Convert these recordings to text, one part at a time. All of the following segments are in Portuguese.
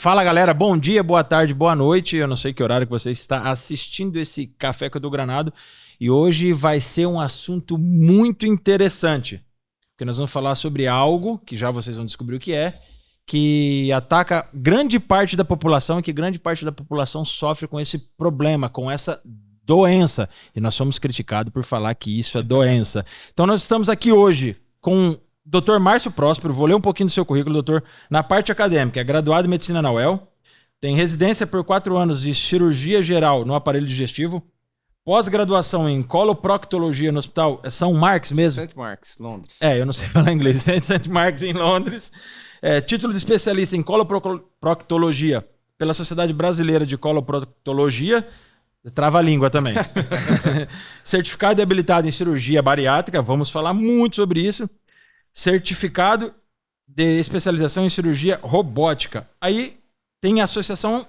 Fala galera, bom dia, boa tarde, boa noite. Eu não sei que horário que você está assistindo esse Café com o Granado. E hoje vai ser um assunto muito interessante. Porque nós vamos falar sobre algo, que já vocês vão descobrir o que ataca grande parte da população e que grande parte da população sofre com esse problema, com essa doença. E nós somos criticados por falar que isso é doença. Então nós estamos aqui hoje com Dr. Márcio Próspero. Vou ler um pouquinho do seu currículo, doutor. Na parte acadêmica, é graduado em medicina na UEL, tem residência por 4 anos de cirurgia geral no aparelho digestivo, pós-graduação em coloproctologia no Hospital São Marks mesmo? St. Marks, Londres. Eu não sei falar inglês. St. Marks em Londres. Título de especialista em coloproctologia pela Sociedade Brasileira de Coloproctologia. Trava a língua também. Certificado e habilitado em cirurgia bariátrica. Vamos falar muito sobre isso. Certificado de especialização em cirurgia robótica. Aí tem a associação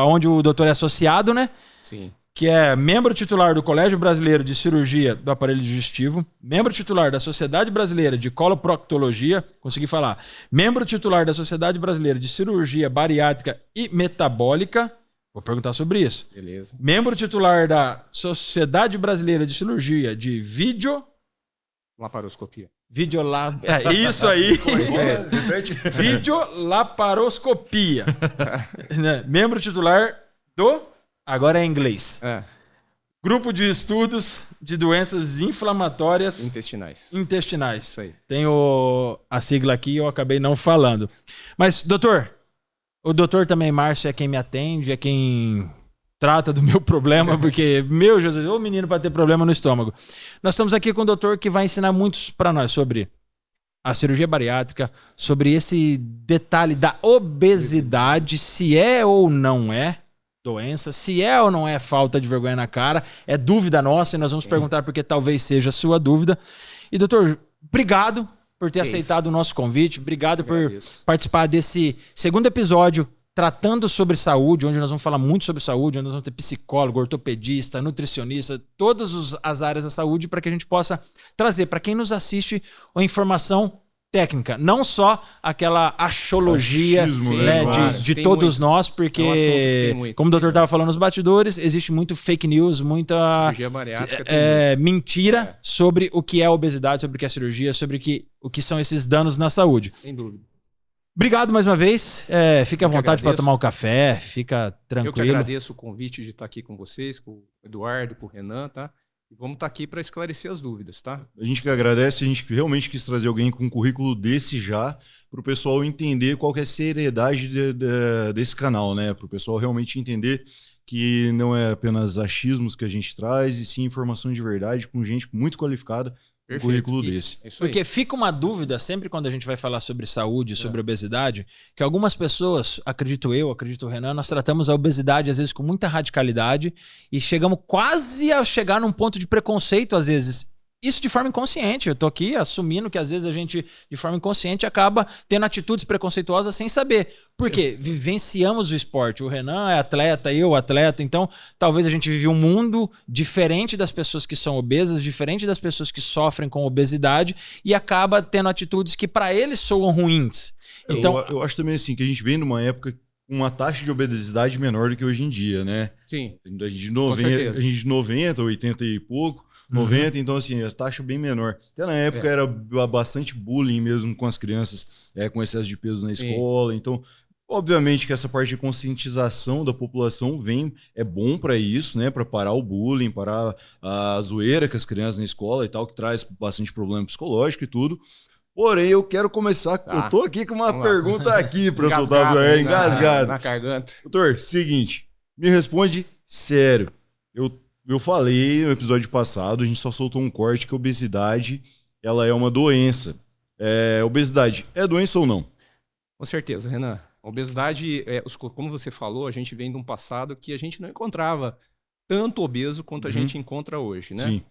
onde o doutor é associado, né? Sim. Que é membro titular do Colégio Brasileiro de Cirurgia do Aparelho Digestivo, membro titular da Sociedade Brasileira de Coloproctologia, consegui falar, membro titular da Sociedade Brasileira de Cirurgia Bariátrica e Metabólica, vou perguntar sobre isso. Beleza. Membro titular da Sociedade Brasileira de Cirurgia de Laparoscopia. Isso aí. É. Videolaparoscopia. Membro titular do... Agora é em inglês. Grupo de Estudos de Doenças Inflamatórias Intestinais. Isso aí. Tem a sigla aqui, eu acabei não falando. Mas, doutor, o doutor também, Márcio, é quem me atende, é quem trata do meu problema, porque, meu Jesus, ô menino para ter problema no estômago. Nós estamos aqui com o doutor que vai ensinar muitos para nós sobre a cirurgia bariátrica, sobre esse detalhe da obesidade, se é ou não é doença, se é ou não é falta de vergonha na cara, é dúvida nossa e nós vamos perguntar porque talvez seja a sua dúvida. E doutor, obrigado por ter aceitado o nosso convite, obrigado por participar desse segundo episódio tratando sobre saúde, onde nós vamos falar muito sobre saúde, onde nós vamos ter psicólogo, ortopedista, nutricionista, todas as áreas da saúde para que a gente possa trazer para quem nos assiste a informação técnica, não só aquela achologia de todos nós, porque, como o doutor estava falando nos bastidores, existe muito fake news, muita cirurgia bariátrica mentira sobre o que é obesidade, sobre o que é cirurgia, sobre o que são esses danos na saúde. Sem dúvida. Obrigado mais uma vez. Fique à vontade para tomar um café, fica tranquilo. Eu que agradeço o convite de estar aqui com vocês, com o Eduardo, com o Renan, tá? E vamos estar aqui para esclarecer as dúvidas, tá? A gente que agradece, a gente realmente quis trazer alguém com um currículo desse já, para o pessoal entender qual que é a seriedade desse canal, né? Para o pessoal realmente entender que não é apenas achismos que a gente traz, e sim informação de verdade, com gente muito qualificada, um currículo desse. Porque fica uma dúvida sempre quando a gente vai falar sobre saúde, sobre obesidade, que algumas pessoas, acredito o Renan, nós tratamos a obesidade às vezes com muita radicalidade e chegamos quase a chegar num ponto de preconceito às vezes. Isso de forma inconsciente. Eu tô aqui assumindo que às vezes a gente, de forma inconsciente, acaba tendo atitudes preconceituosas sem saber. Por quê? Vivenciamos o esporte. O Renan é atleta, eu atleta. Então, talvez a gente vive um mundo diferente das pessoas que são obesas, diferente das pessoas que sofrem com obesidade e acaba tendo atitudes que para eles soam ruins. Então, eu acho também assim, que a gente vem numa época com uma taxa de obesidade menor do que hoje em dia, né? Sim. A gente de 90, 80 e pouco, 90, então assim, a taxa bem menor. Até na época era bastante bullying mesmo com as crianças, com excesso de peso na escola. Então, obviamente que essa parte de conscientização da população é bom para isso, né? Para parar o bullying, parar a zoeira com as crianças na escola e tal, que traz bastante problema psicológico e tudo. Porém, eu quero começar. Eu tô aqui com uma pergunta aqui para soltar engasgado. Na garganta. Doutor, seguinte, me responde sério. Eu falei no episódio passado, a gente só soltou um corte que a obesidade ela é uma doença. Obesidade é doença ou não? Com certeza, Renan. A obesidade, como você falou, a gente vem de um passado que a gente não encontrava tanto obeso quanto a gente encontra hoje, né? Sim.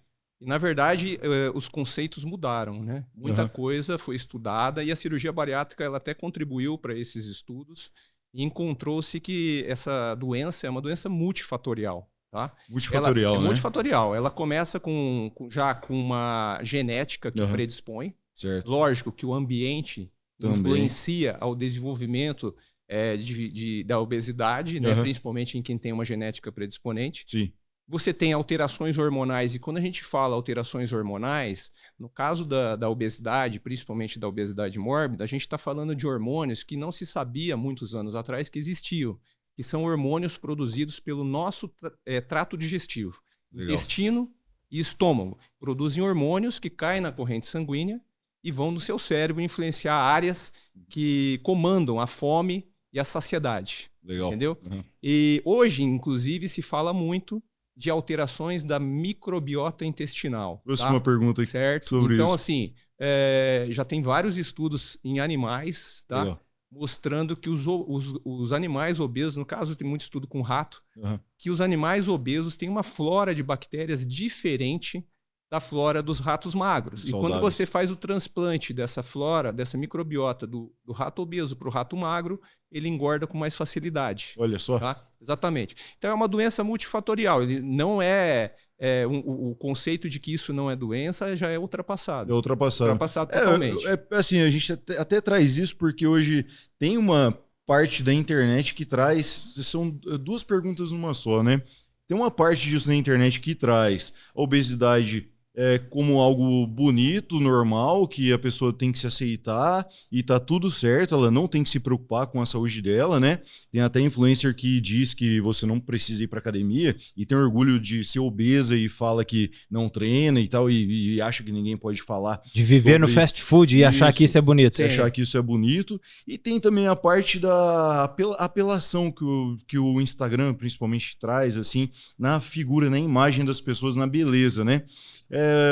E, na verdade, os conceitos mudaram, né? Muita coisa foi estudada e a cirurgia bariátrica ela até contribuiu para esses estudos e encontrou-se que essa doença é uma doença multifatorial. Tá? Multifatorial, ela né? Multifatorial. Ela começa já com uma genética que predispõe. Certo. Lógico que o ambiente influencia ao desenvolvimento da obesidade, né? Principalmente em quem tem uma genética predisponente. Sim. Você tem alterações hormonais, e quando a gente fala alterações hormonais, no caso da obesidade, principalmente da obesidade mórbida, a gente está falando de hormônios que não se sabia muitos anos atrás que existiam, que são hormônios produzidos pelo nosso trato digestivo. Legal. Intestino e estômago produzem hormônios que caem na corrente sanguínea e vão no seu cérebro influenciar áreas que comandam a fome e a saciedade. Legal. Entendeu? E hoje, inclusive, se fala muito de alterações da microbiota intestinal. Próxima pergunta aqui sobre então, isso. assim, já tem vários estudos em animais, tá? Legal. Mostrando que os animais obesos, no caso tem muito estudo com rato, que os animais obesos têm uma flora de bactérias diferente da flora dos ratos magros. Saudáveis. E quando você faz o transplante dessa flora, dessa microbiota do rato obeso para o rato magro, ele engorda com mais facilidade. Olha só. Tá? Exatamente. Então é uma doença multifatorial. Ele não o conceito de que isso não é doença já é ultrapassado. É ultrapassado. Ultrapassado totalmente. Assim, a gente até traz isso porque hoje tem uma parte da internet que traz... São duas perguntas numa só, né? Tem uma parte disso na internet que traz a obesidade como algo bonito, normal, que a pessoa tem que se aceitar e tá tudo certo, ela não tem que se preocupar com a saúde dela, né? Tem até influencer que diz que você não precisa ir pra academia e tem orgulho de ser obesa e fala que não treina e tal, e acha que ninguém pode falar. De viver no fast food e achar que isso é bonito. Sim. Achar que isso é bonito. E tem também a parte da apelação que o Instagram principalmente traz, assim, na figura, na imagem das pessoas, na beleza, né?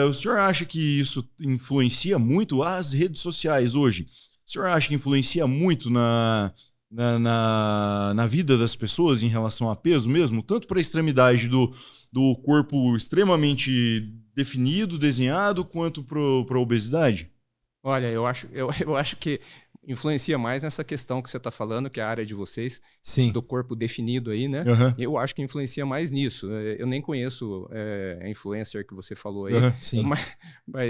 O senhor acha que isso influencia muito as redes sociais hoje? O senhor acha que influencia muito na vida das pessoas em relação a peso mesmo? Tanto para a extremidade do corpo extremamente definido, desenhado, quanto para a obesidade? Olha, eu acho que influencia mais nessa questão que você está falando, que é a área de vocês, Sim. do corpo definido aí, né? Eu acho que influencia mais nisso. Eu nem conheço a influencer que você falou aí,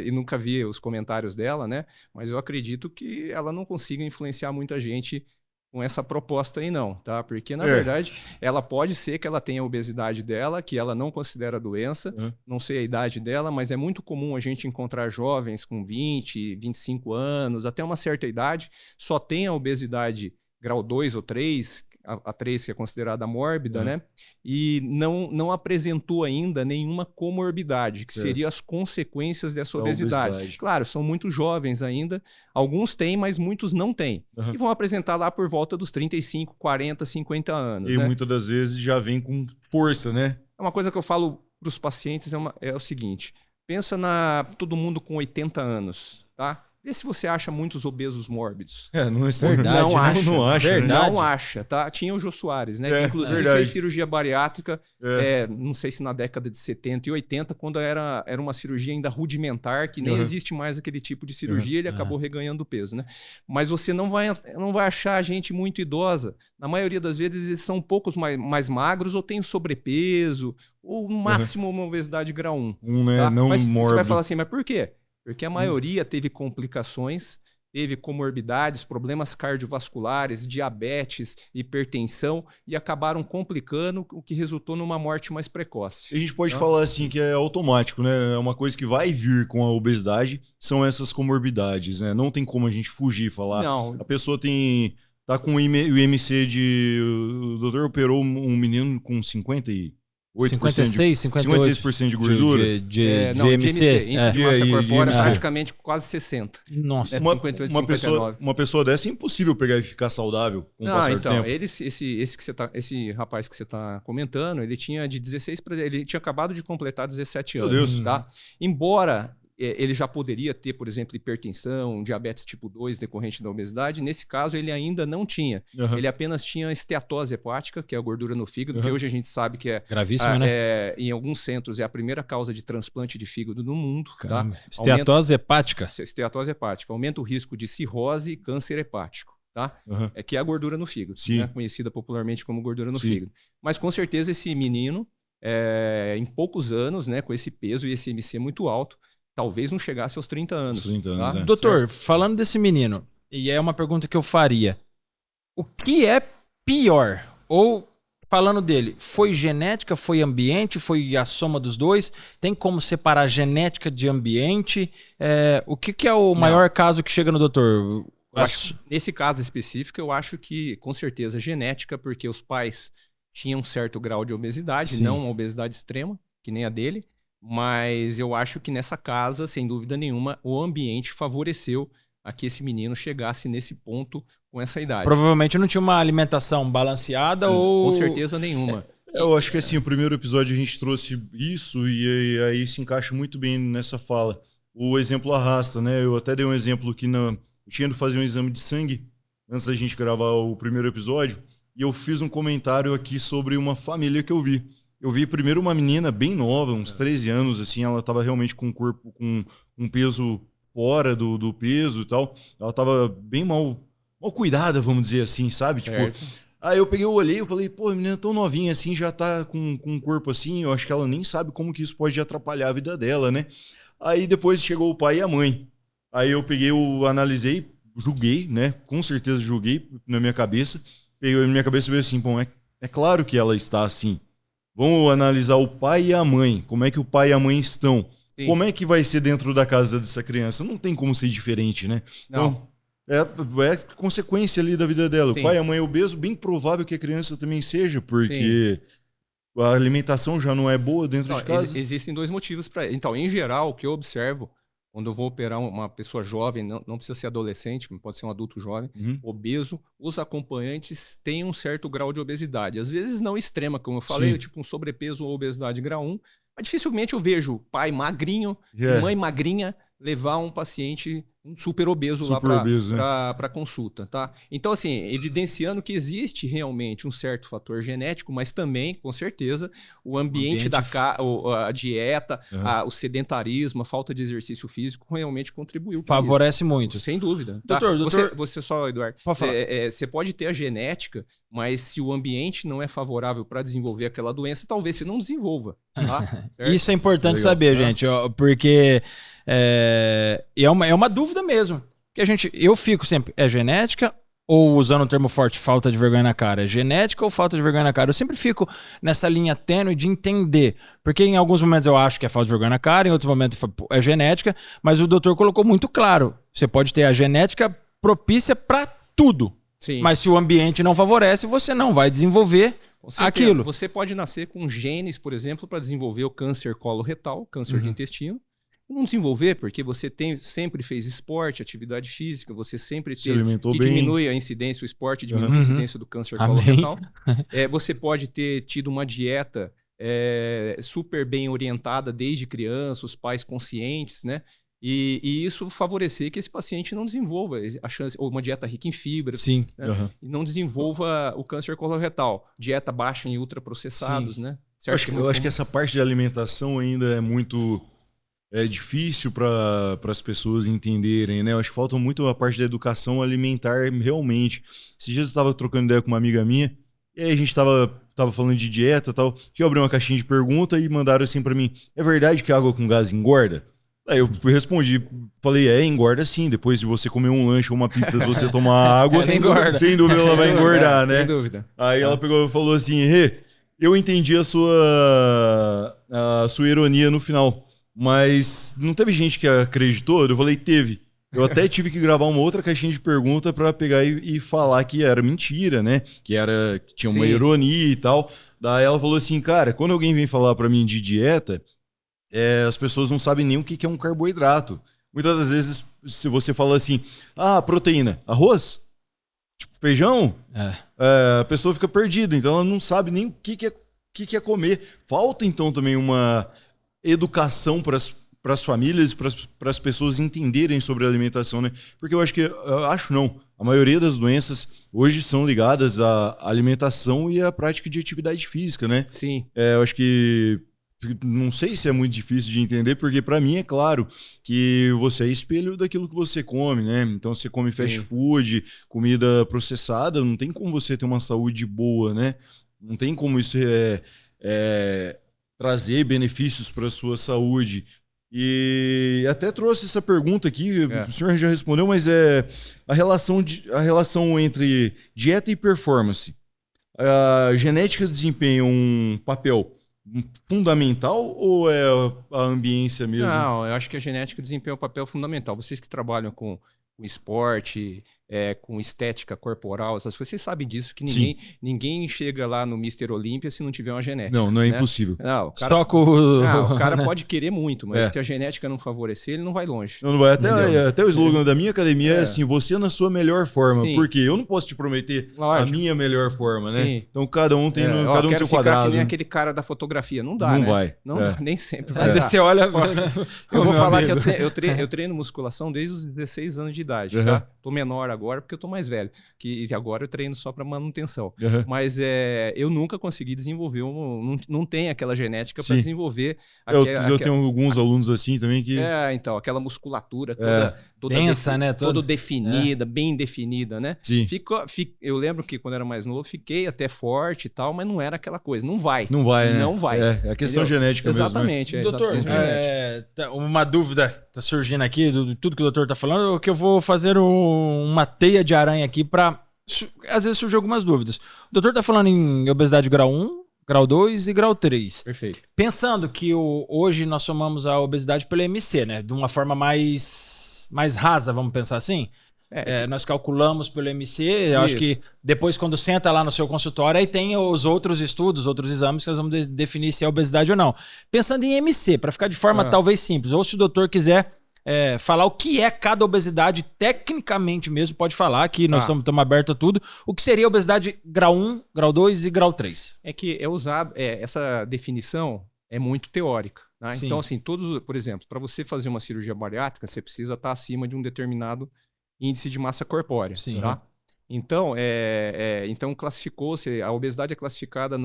e nunca vi os comentários dela, né? Mas eu acredito que ela não consiga influenciar muita gente com essa proposta aí não, tá? Porque, na verdade, ela pode ser que ela tenha a obesidade dela, que ela não considera doença, não sei a idade dela, mas é muito comum a gente encontrar jovens com 20, 25 anos, até uma certa idade, só tem a obesidade grau 2 ou 3, a 3 que é considerada mórbida, né? E não apresentou ainda nenhuma comorbidade, que seria as consequências dessa obesidade. Claro, são muito jovens ainda, alguns têm, mas muitos não têm. E vão apresentar lá por volta dos 35, 40, 50 anos. E né? muitas das vezes já vem com força, né? Uma coisa que eu falo para os pacientes é o seguinte, pensa todo mundo com 80 anos, tá? Vê se você acha muitos obesos mórbidos. Não é verdade. Não acha. Verdade. Não acha, tá? Tinha o Jô Soares, né? Que inclusive fez cirurgia bariátrica, não sei se na década de 70 e 80, quando era uma cirurgia ainda rudimentar, que nem existe mais aquele tipo de cirurgia, ele acabou reganhando peso, né? Mas você não vai achar gente muito idosa. Na maioria das vezes, eles são um pouco mais magros ou têm sobrepeso, ou no máximo uma obesidade grau 1. Né? Tá? Não mas mórbido. você vai falar assim, mas por quê? Porque a maioria teve complicações, teve comorbidades, problemas cardiovasculares, diabetes, hipertensão e acabaram complicando, o que resultou numa morte mais precoce. A gente pode falar assim que é automático, né? É uma coisa que vai vir com a obesidade, são essas comorbidades, né? Não tem como a gente fugir e falar. Não. A pessoa tá com o IMC o doutor operou um menino com 58%. 56, 58 56% de gordura. De IMC. Índice de massa corpórea, praticamente quase 60. Nossa. 58, 59. Uma pessoa dessa é impossível pegar e ficar saudável com o passar do tempo. Esse rapaz que você está comentando, ele tinha de 16 para ele tinha acabado de completar 17 anos. Meu Deus. Tá? Embora ele já poderia ter, por exemplo, hipertensão, diabetes tipo 2 decorrente da obesidade. Nesse caso, ele ainda não tinha. Ele apenas tinha esteatose hepática, que é a gordura no fígado, que hoje a gente sabe que é... Gravíssima, né? Em alguns centros é a primeira causa de transplante de fígado no mundo. Tá? Esteatose hepática. Esteatose hepática. Aumenta o risco de cirrose e câncer hepático. Tá? Que é a gordura no fígado, né? Conhecida popularmente como gordura no fígado. Mas com certeza esse menino, em poucos anos, né, com esse peso e esse IMC muito alto, talvez não chegasse aos 30 anos. 30 anos, tá? né? Doutor, falando desse menino, e é uma pergunta que eu faria. o que é pior? Ou, falando dele, foi genética, foi ambiente, foi a soma dos dois? Tem como separar genética de ambiente? O que é o maior caso que chega no doutor? Nesse caso específico, eu acho que, com certeza, genética, porque os pais tinham um certo grau de obesidade, não uma obesidade extrema, que nem a dele, mas eu acho que nessa casa, sem dúvida nenhuma, o ambiente favoreceu a que esse menino chegasse nesse ponto com essa idade. Provavelmente não tinha uma alimentação balanceada ou... Com certeza nenhuma. Eu acho que assim, o primeiro episódio a gente trouxe isso e aí se encaixa muito bem nessa fala. O exemplo arrasta, né? Eu até dei um exemplo que eu tinha ido fazer um exame de sangue antes da gente gravar o primeiro episódio e eu fiz um comentário aqui sobre uma família que eu vi. Eu vi primeiro uma menina bem nova, uns 13 anos, assim, ela estava realmente com um corpo, com um peso fora do peso e tal. Ela tava bem mal cuidada, vamos dizer assim, sabe? Certo. Tipo, aí eu peguei, eu olhei, eu falei, pô, a menina tão novinha assim, já tá com um corpo assim, eu acho que ela nem sabe como que isso pode atrapalhar a vida dela, né? Aí depois chegou o pai e a mãe. Aí eu peguei, eu analisei, julguei, né? Com certeza julguei na minha cabeça. Peguei na minha cabeça e veio assim, bom, é claro que ela está assim. Vamos analisar o pai e a mãe, como é que o pai e a mãe estão. Sim. Como é que vai ser dentro da casa dessa criança? Não tem como ser diferente, né? Não. Então, é consequência ali da vida dela. Sim. O pai e a mãe é obeso, bem provável que a criança também seja, porque sim, a alimentação já não é boa dentro de casa. Existem dois motivos para. Então, em geral, o que eu observo, quando eu vou operar uma pessoa jovem, não precisa ser adolescente, pode ser um adulto jovem, obeso, os acompanhantes têm um certo grau de obesidade. Às vezes não extrema, como eu falei, sim, tipo um sobrepeso ou obesidade grau 1, mas dificilmente eu vejo pai magrinho e mãe magrinha levar um paciente super obeso lá para consulta, tá? Então, assim, evidenciando que existe realmente um certo fator genético, mas também, com certeza, o ambiente da casa, a dieta, o sedentarismo, a falta de exercício físico realmente contribuiu. Favorece muito. Sem dúvida. Tá? Doutor, você só, Eduardo, você pode ter a genética, mas se o ambiente não é favorável para desenvolver aquela doença, talvez você não desenvolva. Tá? Isso é importante saber, gente, porque é uma dúvida mesmo. Que eu fico sempre, é genética ou, usando um termo forte, falta de vergonha na cara? É genética ou falta de vergonha na cara? Eu sempre fico nessa linha tênue de entender. Porque em alguns momentos eu acho que é falta de vergonha na cara, em outros momentos é genética, mas o doutor colocou muito claro. Você pode ter a genética propícia para tudo. Sim. Mas se o ambiente não favorece, você não vai desenvolver aquilo. Você pode nascer com genes, por exemplo, para desenvolver o câncer coloretal, câncer de intestino. Não desenvolver porque você sempre fez esporte, atividade física, você sempre diminui a incidência, o esporte diminui a incidência do câncer coloretal. Você pode ter tido uma dieta super bem orientada desde criança, os pais conscientes, né? E isso favorecer que esse paciente não desenvolva a chance, ou uma dieta rica em fibras, sim, né? E não desenvolva o câncer coloretal, dieta baixa em ultraprocessados, né? Eu acho que essa parte de alimentação ainda é muito difícil para as pessoas entenderem, né? Eu acho que falta muito a parte da educação alimentar realmente. Esses dias eu estava trocando ideia com uma amiga minha, e aí a gente estava falando de dieta e tal, que eu abri uma caixinha de pergunta e mandaram assim para mim, é verdade que água com gás engorda? Aí eu respondi, falei, engorda sim, depois de você comer um lanche ou uma pizza, se você tomar água, sem dúvida ela vai engordar, né? Sem dúvida. Aí ela pegou e falou assim, eu entendi a sua ironia no final, mas não teve gente que acreditou? Eu falei, teve. Eu até tive que gravar uma outra caixinha de pergunta para pegar e falar que era mentira, né? Que tinha uma ironia e tal. Daí ela falou assim, cara, quando alguém vem falar para mim de dieta, as pessoas não sabem nem o que é um carboidrato. Muitas das vezes, se você fala assim, proteína, arroz, tipo feijão, a pessoa fica perdida, então ela não sabe nem o que é comer. Falta então também uma educação para as famílias, para as pessoas entenderem sobre a alimentação, né? Porque a maioria das doenças hoje são ligadas à alimentação e à prática de atividade física, né? Sim. Eu acho que não sei se é muito difícil de entender, porque para mim é claro que você é espelho daquilo que você come, né? Então você come fast food, comida processada, não tem como você ter uma saúde boa, né? Não tem como isso trazer benefícios para a sua saúde. E até trouxe essa pergunta aqui, o senhor já respondeu, mas é a relação entre dieta e performance. A genética desempenha um papel fundamental ou é a ambiência mesmo? Não, eu acho que a genética desempenha um papel fundamental. Vocês que trabalham com esporte, com estética corporal, essas coisas, vocês sabem disso, que ninguém chega lá no Mr. Olímpia se não tiver uma genética. Não, não é né? impossível. Não, o cara, Só com o cara pode querer muito, mas se a genética não favorecer, ele não vai longe. Não vai. Até o slogan da minha academia é assim, você na sua melhor forma. Sim. Porque eu não posso te prometer a minha melhor forma, né? Sim. Então cada um tem cada um no seu quadrado. Que nem aquele cara da fotografia. Não dá, não né? vai. Não dá, nem sempre. Mas você olha... Eu vou falar que eu treino musculação desde os 16 anos de idade, tá? Tô menor agora porque eu tô mais velho. Que agora eu treino só para manutenção. Mas eu nunca consegui desenvolver, não tem aquela genética para desenvolver. Eu tenho alguns alunos assim também que... então, aquela musculatura toda densa, né? Toda definida, bem definida, né? Sim. Eu lembro que quando era mais novo, fiquei até forte e tal, mas não era aquela coisa. Não vai. Não vai, né? Não vai. É a questão genética exatamente, mesmo. Doutor, exatamente. uma dúvida tá surgindo aqui, do tudo que o doutor tá falando, que eu vou fazer uma teia de aranha aqui para... Às vezes surgem algumas dúvidas. O doutor tá falando em obesidade grau 1, grau 2 e grau 3. Perfeito. Pensando que hoje nós somamos a obesidade pelo MC, né? De uma forma mais rasa, vamos pensar assim. Nós calculamos pelo MC, eu acho que depois quando senta lá no seu consultório, aí tem os outros estudos, outros exames que nós vamos definir se é obesidade ou não. Pensando em MC, para ficar de forma talvez simples, ou se o doutor quiser falar o que é cada obesidade, tecnicamente mesmo, pode falar, que nós estamos abertos a tudo, o que seria obesidade grau 1, grau 2 e grau 3. É que é usado, essa definição é muito teórica. Né? Então, assim, por exemplo, para você fazer uma cirurgia bariátrica, você precisa estar acima de um determinado índice de massa corpórea. Sim. Tá? Então, então classificou-se, a obesidade é classificada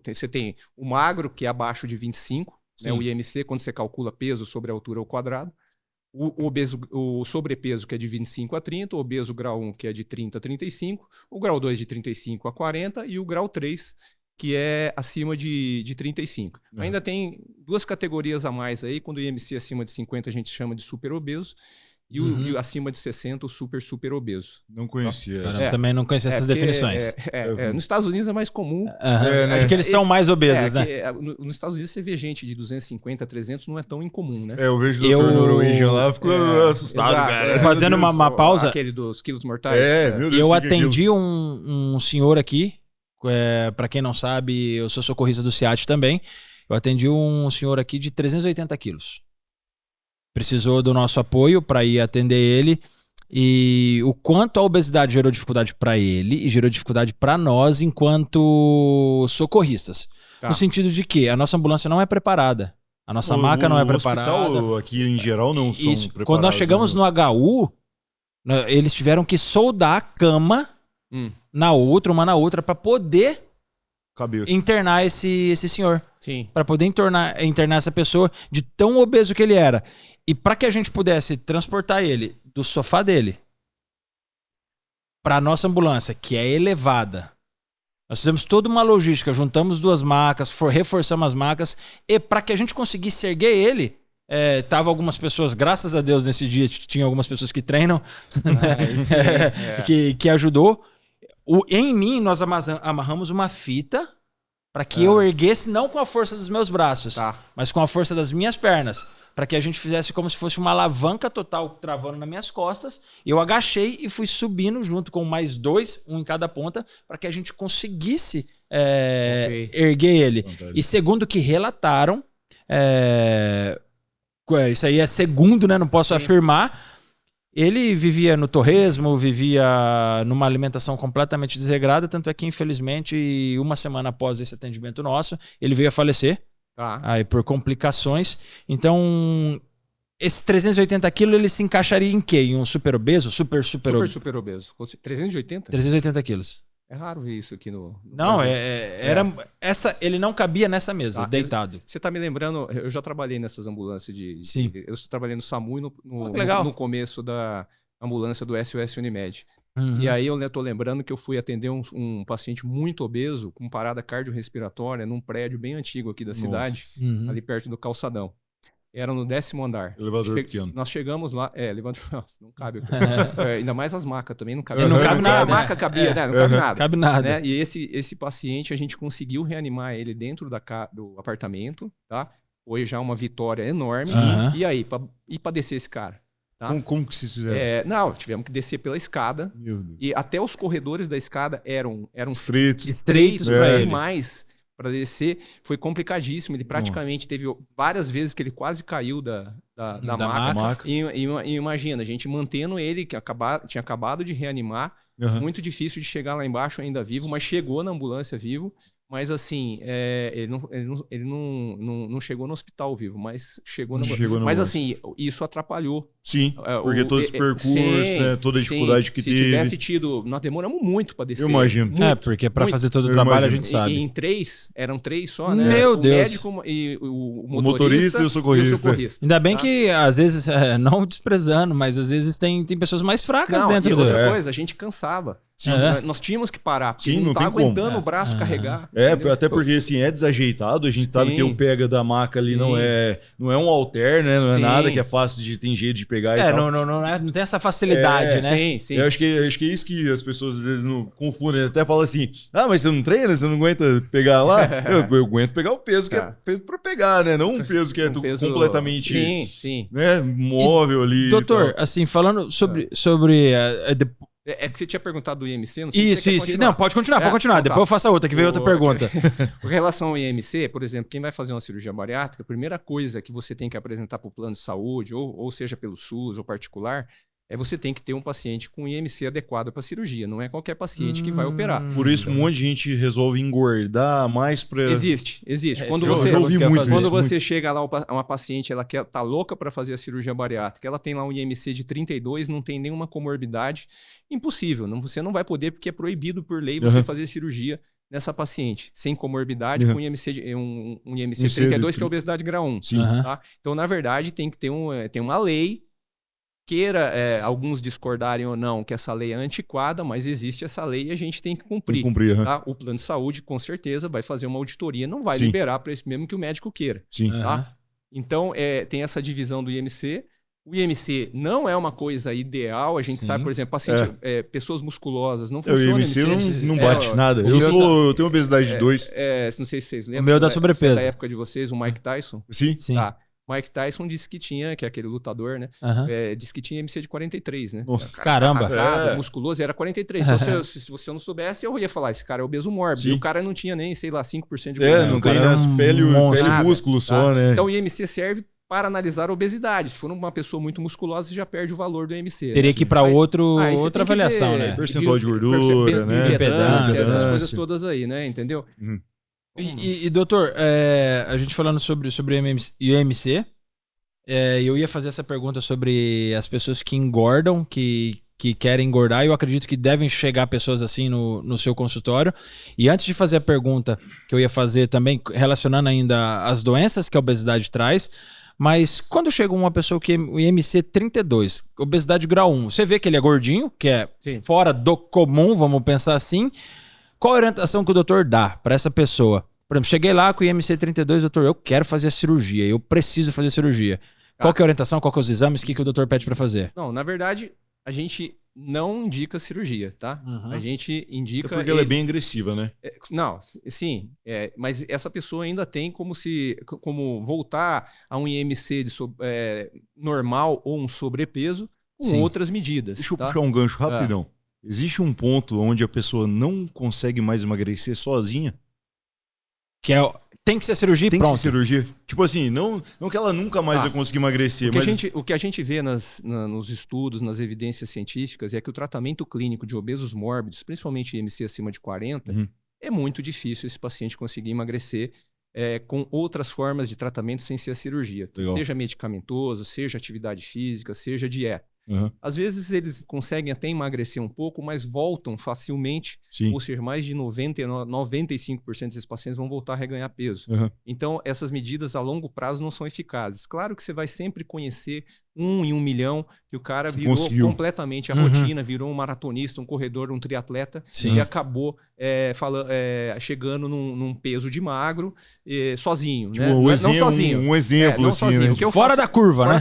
você tem o magro, que é abaixo de 25, né, o IMC, quando você calcula peso sobre a altura ao quadrado, o sobrepeso, que é de 25 a 30, o obeso grau 1, que é de 30 a 35, o grau 2 de 35 a 40 e o grau 3, que é acima de 35. Ainda tem duas categorias a mais aí, quando o IMC acima de 50 a gente chama de super obeso, e acima de 60 o super obeso. Não conhecia. Eu também não conhecia essas definições. Nos Estados Unidos é mais comum. Acho que eles são mais obesos, né? Nos Estados Unidos você vê gente de 250 a 300, não é tão incomum, né? Eu vejo o Dr. Norwegian lá, fico assustado, cara. Fazendo uma pausa. Aquele dos quilos mortais. Meu Deus, eu atendi um senhor aqui, para quem não sabe, eu sou socorrista do SEAT também. Eu atendi um senhor aqui de 380 quilos. Precisou do nosso apoio para ir atender ele, e o quanto a obesidade gerou dificuldade para ele e gerou dificuldade para nós enquanto socorristas. No sentido de que a nossa ambulância não é preparada, a nossa maca não é preparada. O hospital aqui em geral não são preparados. Quando nós chegamos no HU, eles tiveram que soldar a cama uma na outra para poder internar esse senhor. Sim. Para poder internar essa pessoa de tão obeso que ele era. E para que a gente pudesse transportar ele do sofá dele para a nossa ambulância, que é elevada, nós fizemos toda uma logística, juntamos duas macas, reforçamos as macas, e para que a gente conseguisse erguer ele, tava algumas pessoas, graças a Deus nesse dia tinha algumas pessoas que treinam, que ajudou. Em mim nós amarramos uma fita para que eu erguesse não com a força dos meus braços, mas com a força das minhas pernas. Para que a gente fizesse como se fosse uma alavanca total travando nas minhas costas. Eu agachei e fui subindo junto com mais dois, um em cada ponta, para que a gente conseguisse erguer ele. E segundo o que relataram, isso aí é segundo, né? Não posso afirmar. Ele vivia no torresmo, vivia numa alimentação completamente desregrada, tanto é que, infelizmente, uma semana após esse atendimento nosso, ele veio a falecer. Aí, por complicações. Então, esse 380 quilos, ele se encaixaria em quê? Em um super obeso? Super obeso. 380? 380 quilos. É raro ver isso aqui no não, ele não cabia nessa mesa, deitado. Você tá me lembrando, eu já trabalhei nessas ambulâncias Sim. Eu trabalhei no SAMU no começo da ambulância do SOS Unimed. E aí eu tô lembrando que eu fui atender um paciente muito obeso, com parada cardiorrespiratória, num prédio bem antigo aqui da cidade, ali perto do calçadão. era no 10º andar. Elevador pequeno. Nós chegamos lá, elevador, nossa, não cabe. Ainda mais as macas também, não cabe. Não cabe nada. A maca cabia, né? Não cabe nada. Cabe nada. Né? E esse paciente, a gente conseguiu reanimar ele dentro do apartamento, tá? Foi já uma vitória enorme. E aí, para descer esse cara? Tá? Como que vocês fizeram? Não, tivemos que descer pela escada. Meu Deus. E até os corredores da escada eram Estreitos demais para descer. Foi complicadíssimo. Ele praticamente teve várias vezes que ele quase caiu da maca. E imagina, a gente mantendo ele, que tinha acabado de reanimar. Muito difícil de chegar lá embaixo ainda vivo, mas chegou na ambulância vivo. Mas assim, ele não chegou no hospital vivo, mas chegou no... Mas assim, isso atrapalhou. Sim, porque todo esse percurso, né, toda a dificuldade que teve. Se tivesse tido... Nós demoramos muito para descer. Eu imagino. Muito, porque para fazer todo o trabalho a gente sabe. Em 3, eram 3 só, né? Meu Deus. O médico e o motorista e o socorrista. Ainda bem que, às vezes, não desprezando, mas às vezes tem pessoas mais fracas dentro do... outra coisa, a gente cansava. Nós tínhamos que parar, porque não tá aguentando o braço carregar. Até porque assim, é desajeitado, a gente sabe que o pega da maca ali não é um halter, né? Não é nada que é fácil tem jeito de pegar e tal. Não tem essa facilidade, né? Sim. Eu acho que é isso que as pessoas às vezes não confundem, até falam assim, mas você não treina, você não aguenta pegar lá? eu aguento pegar o peso que é feito pra pegar, né? Não um peso que é completamente né, móvel ali. Doutor, assim, falando sobre É que você tinha perguntado do IMC, não sei se você quer continuar. Não, pode continuar. Depois eu faço a outra, que veio outra pergunta. Com relação ao IMC, por exemplo, quem vai fazer uma cirurgia bariátrica, a primeira coisa que você tem que apresentar para o plano de saúde, ou seja pelo SUS ou particular, você tem que ter um paciente com IMC adequado para a cirurgia. Não é qualquer paciente que vai operar. Por isso, um monte de gente resolve engordar mais para... Existe. Quando você chega lá, uma paciente, ela tá louca para fazer a cirurgia bariátrica, ela tem lá um IMC de 32, não tem nenhuma comorbidade, impossível. Você não vai poder, porque é proibido por lei você fazer cirurgia nessa paciente, sem comorbidade, com IMC, um IMC 32, que é obesidade grau 1. Tá? Então, na verdade, tem que ter tem uma lei. Queira alguns discordarem ou não que essa lei é antiquada, mas existe essa lei e a gente tem que cumprir. Tá? O plano de saúde, com certeza, vai fazer uma auditoria, não vai liberar para isso mesmo que o médico queira. Tá? Então, tem essa divisão do IMC. O IMC não é uma coisa ideal. A gente sabe, por exemplo, pessoas musculosas não funciona. O IMC não bate nada. Eu tenho obesidade de 2. Não sei se vocês lembram. O meu dá sobrepeso. Da época de vocês, o Mike Tyson. Sim. Tá. Mike Tyson disse que tinha, que é aquele lutador, né? Disse que tinha MC de 43, né? Nossa, caramba. Musculoso, era 43. Então, se você não soubesse, eu ia falar, esse cara é obeso mórbido. E o cara não tinha nem, sei lá, 5% de gordura. Não tem nas pele e músculo só, né? Então, o IMC serve para analisar a obesidade. Se for uma pessoa muito musculosa, você já perde o valor do IMC. Teria que ir para outra avaliação, né? Percentual de gordura, né? Impedância, essas coisas todas aí, né? Entendeu? E doutor, a gente falando sobre IMC, eu ia fazer essa pergunta sobre as pessoas que engordam, que querem engordar, e eu acredito que devem chegar pessoas assim no seu consultório. E antes de fazer a pergunta que eu ia fazer também, relacionando ainda as doenças que a obesidade traz, mas quando chega uma pessoa que o IMC 32, obesidade grau 1, você vê que ele é gordinho, que é fora do comum, vamos pensar assim. Qual a orientação que o doutor dá para essa pessoa? Por exemplo, cheguei lá com o IMC 32, doutor, eu quero fazer a cirurgia, eu preciso fazer a cirurgia. Qual que é a orientação, qual que é os exames, o que o doutor pede para fazer? Não, na verdade, a gente não indica cirurgia, tá? A gente indica... porque ela é bem agressiva, né? Não, sim, mas essa pessoa ainda tem como voltar a um IMC normal ou um sobrepeso com outras medidas. Deixa eu puxar um gancho rapidão. Existe um ponto onde a pessoa não consegue mais emagrecer sozinha? Tem que ser cirurgia e pronto. Tem que ser cirurgia. Tipo assim, não que ela nunca mais vai conseguir emagrecer. O que a gente vê nos estudos, nas evidências científicas, é que o tratamento clínico de obesos mórbidos, principalmente IMC acima de 40, é muito difícil esse paciente conseguir emagrecer com outras formas de tratamento sem ser a cirurgia. Legal. Seja medicamentoso, seja atividade física, seja dieta. Às vezes eles conseguem até emagrecer um pouco, mas voltam facilmente, ou seja, mais de 95% desses pacientes vão voltar a reganhar peso. Então, essas medidas a longo prazo não são eficazes. Claro que você vai sempre conhecer 1 em 1 milhão que o cara virou completamente a rotina, virou um maratonista, um corredor, um triatleta e acabou chegando num peso de magro sozinho. Tipo, né? Não sozinho. Um exemplo, não assim, sozinho. né? Fora da curva, né?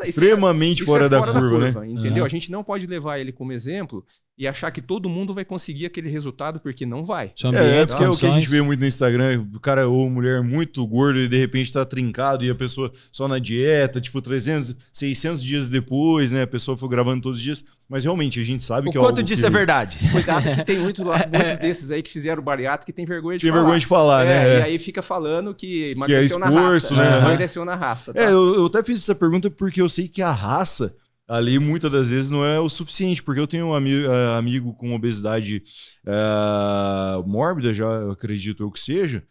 Extremamente fora da curva, né? Entendeu? A gente não pode levar ele como exemplo e achar que todo mundo vai conseguir aquele resultado, porque não vai. Que é o que a gente vê muito no Instagram, o cara ou mulher muito gordo e de repente tá trincado e a pessoa só na dieta, tipo 300, 600 dias depois, né? A pessoa foi gravando todos os dias, mas realmente a gente sabe que é algo quanto disso é verdade? Cuidado que tem muitos desses aí que fizeram bariátrica que tem vergonha de falar. Tem vergonha de falar, né? E aí fica falando que emagreceu na raça. Né? Emagreceu na raça. Tá? Eu até fiz essa pergunta porque eu sei que a raça ali muitas das vezes não é o suficiente, porque eu tenho um amigo com obesidade mórbida, já acredito eu que seja,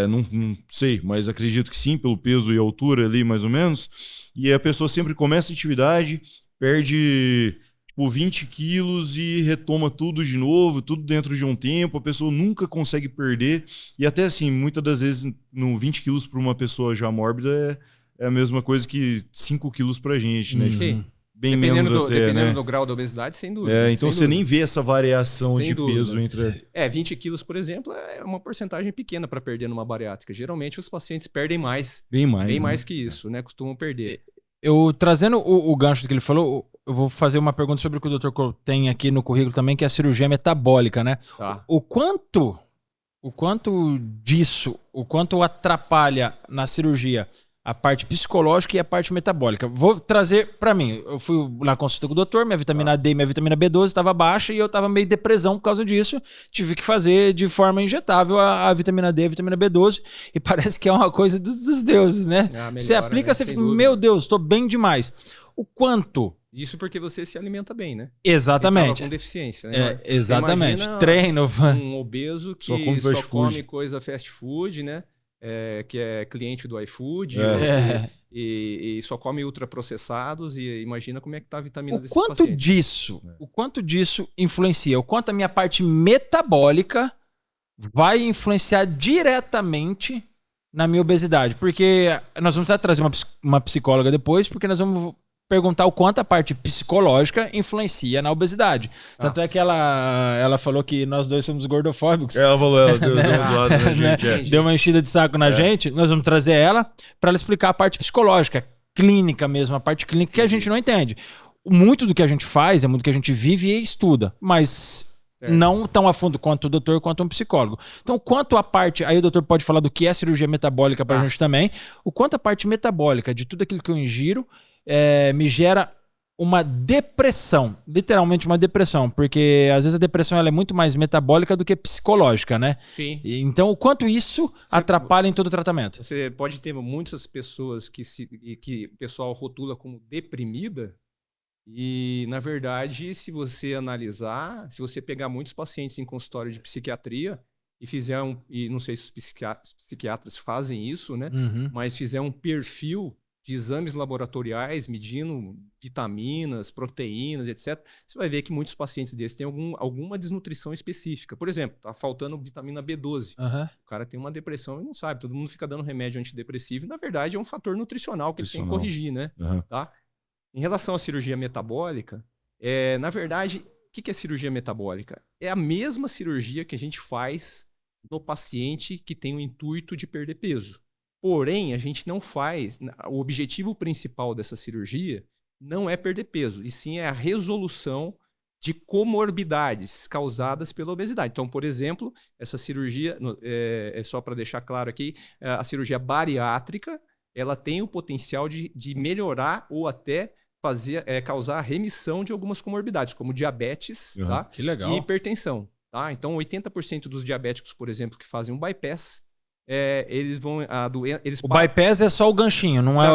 não sei, mas acredito que sim, pelo peso e altura ali mais ou menos, e a pessoa sempre começa a atividade, perde tipo 20 quilos e retoma tudo de novo, tudo dentro de um tempo, a pessoa nunca consegue perder, e até assim, muitas das vezes no 20 quilos para uma pessoa já mórbida é a mesma coisa que 5 quilos pra gente, né? Sim. Bem dependendo do grau da obesidade, sem dúvida. Então você nem vê essa variação de peso entre... 20 quilos, por exemplo, é uma porcentagem pequena para perder numa bariátrica. Geralmente os pacientes perdem mais. Bem mais que isso, né? Costumam perder. Eu, trazendo o gancho do que ele falou, eu vou fazer uma pergunta sobre o que o doutor tem aqui no currículo também, que é a cirurgia metabólica, né? Tá. O quanto disso, o quanto atrapalha na cirurgia a parte psicológica e a parte metabólica. Vou trazer pra mim. Eu fui na consulta com o doutor, minha vitamina D e minha vitamina B12 estava baixa e eu estava meio depressão por causa disso. Tive que fazer de forma injetável a vitamina D e a vitamina B12 e parece que é uma coisa dos deuses, né? Você aplica, né? Você fica, meu Deus, estou bem demais. O quanto... Isso porque você se alimenta bem, né? Exatamente. Com deficiência, né? Exatamente. Treino. Um obeso que só come coisa fast food, né? Que é cliente do iFood e só come ultraprocessados e imagina como é que tá a vitamina desses pacientes. O quanto disso influencia? O quanto a minha parte metabólica vai influenciar diretamente na minha obesidade? Porque nós vamos trazer uma psicóloga depois, porque nós vamos perguntar o quanto a parte psicológica influencia na obesidade. Tanto é que ela falou que nós dois somos gordofóbicos. Ela falou, ela deu uma zoada na gente. Deu uma enchida de saco na gente. Nós vamos trazer ela para ela explicar a parte psicológica, clínica mesmo, a parte clínica que a gente não entende. Muito do que a gente faz é muito do que a gente vive e estuda, mas não tão a fundo quanto o doutor, quanto um psicólogo. Então, quanto a parte... Aí o doutor pode falar do que é cirurgia metabólica pra gente também. O quanto a parte metabólica de tudo aquilo que eu ingiro me gera uma depressão, literalmente uma depressão, porque às vezes a depressão ela é muito mais metabólica do que psicológica, né? Sim. Então, o quanto isso atrapalha em todo o tratamento? Você pode ter muitas pessoas que o pessoal rotula como deprimida e, na verdade, se você analisar, se você pegar muitos pacientes em consultório de psiquiatria e fizer e não sei se os psiquiatras fazem isso, né? Mas fizer um perfil de exames laboratoriais, medindo vitaminas, proteínas, etc., você vai ver que muitos pacientes desses têm alguma desnutrição específica. Por exemplo, tá faltando vitamina B12. O cara tem uma depressão e não sabe. Todo mundo fica dando remédio antidepressivo. E, na verdade, é um fator nutricional que ele tem que corrigir, né? Tá? Em relação à cirurgia metabólica, na verdade, o que é cirurgia metabólica? É a mesma cirurgia que a gente faz no paciente que tem o intuito de perder peso. Porém, a gente não faz... O objetivo principal dessa cirurgia não é perder peso, e sim é a resolução de comorbidades causadas pela obesidade. Então, por exemplo, essa cirurgia, só para deixar claro aqui, a cirurgia bariátrica, ela tem o potencial de melhorar ou até causar remissão de algumas comorbidades, como diabetes tá? Que legal. E hipertensão. Tá? Então, 80% dos diabéticos, por exemplo, que fazem um bypass, eles vão... O bypass é só o ganchinho, não é...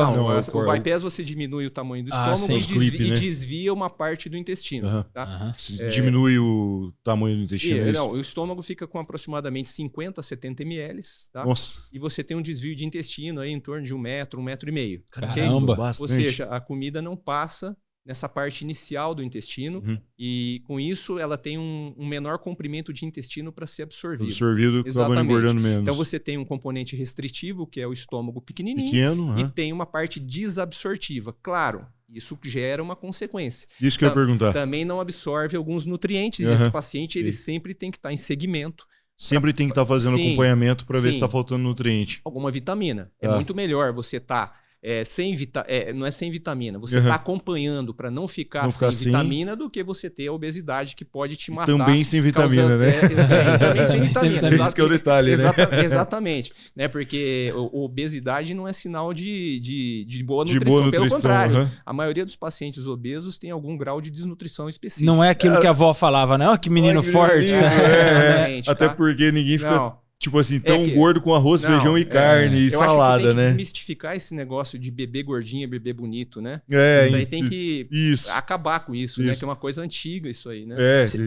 O bypass você diminui o tamanho do estômago e desvia uma parte do intestino. Tá? Diminui o tamanho do intestino. O estômago fica com aproximadamente 50 a 70 ml. Tá? Nossa. E você tem um desvio de intestino aí em torno de 1 metro, 1,5 metro. Caramba, okay? Ou seja, a comida não passa nessa parte inicial do intestino, e com isso ela tem um menor comprimento de intestino para ser absorvido. Absorvido, acaba engordando menos. Então você tem um componente restritivo, que é o estômago pequenininho, e tem uma parte desabsortiva. Claro, isso gera uma consequência. Isso que eu ia perguntar. Também não absorve alguns nutrientes, e esse paciente ele sempre tem que estar em segmento. Sempre tem que estar fazendo acompanhamento para ver se está faltando nutriente. Alguma vitamina. É muito melhor você estar... não é sem vitamina. Você está acompanhando para não ficar sem vitamina do que você ter a obesidade que pode te matar. Também sem vitamina, né? Também sem vitamina. Esse que é o detalhe, né? Exatamente. Né? Porque obesidade não é sinal de boa nutrição. Pelo contrário, a maioria dos pacientes obesos tem algum grau de desnutrição específica. Não é aquilo que a avó falava, né? Ó, que menino forte. Até porque ninguém fica... Tipo assim, tão gordo com arroz, feijão e carne e salada, acho que tem né? que desmistificar esse negócio de bebê gordinho, bebê bonito, né? Daí tem que acabar com isso, né? Que é uma coisa antiga isso aí, né?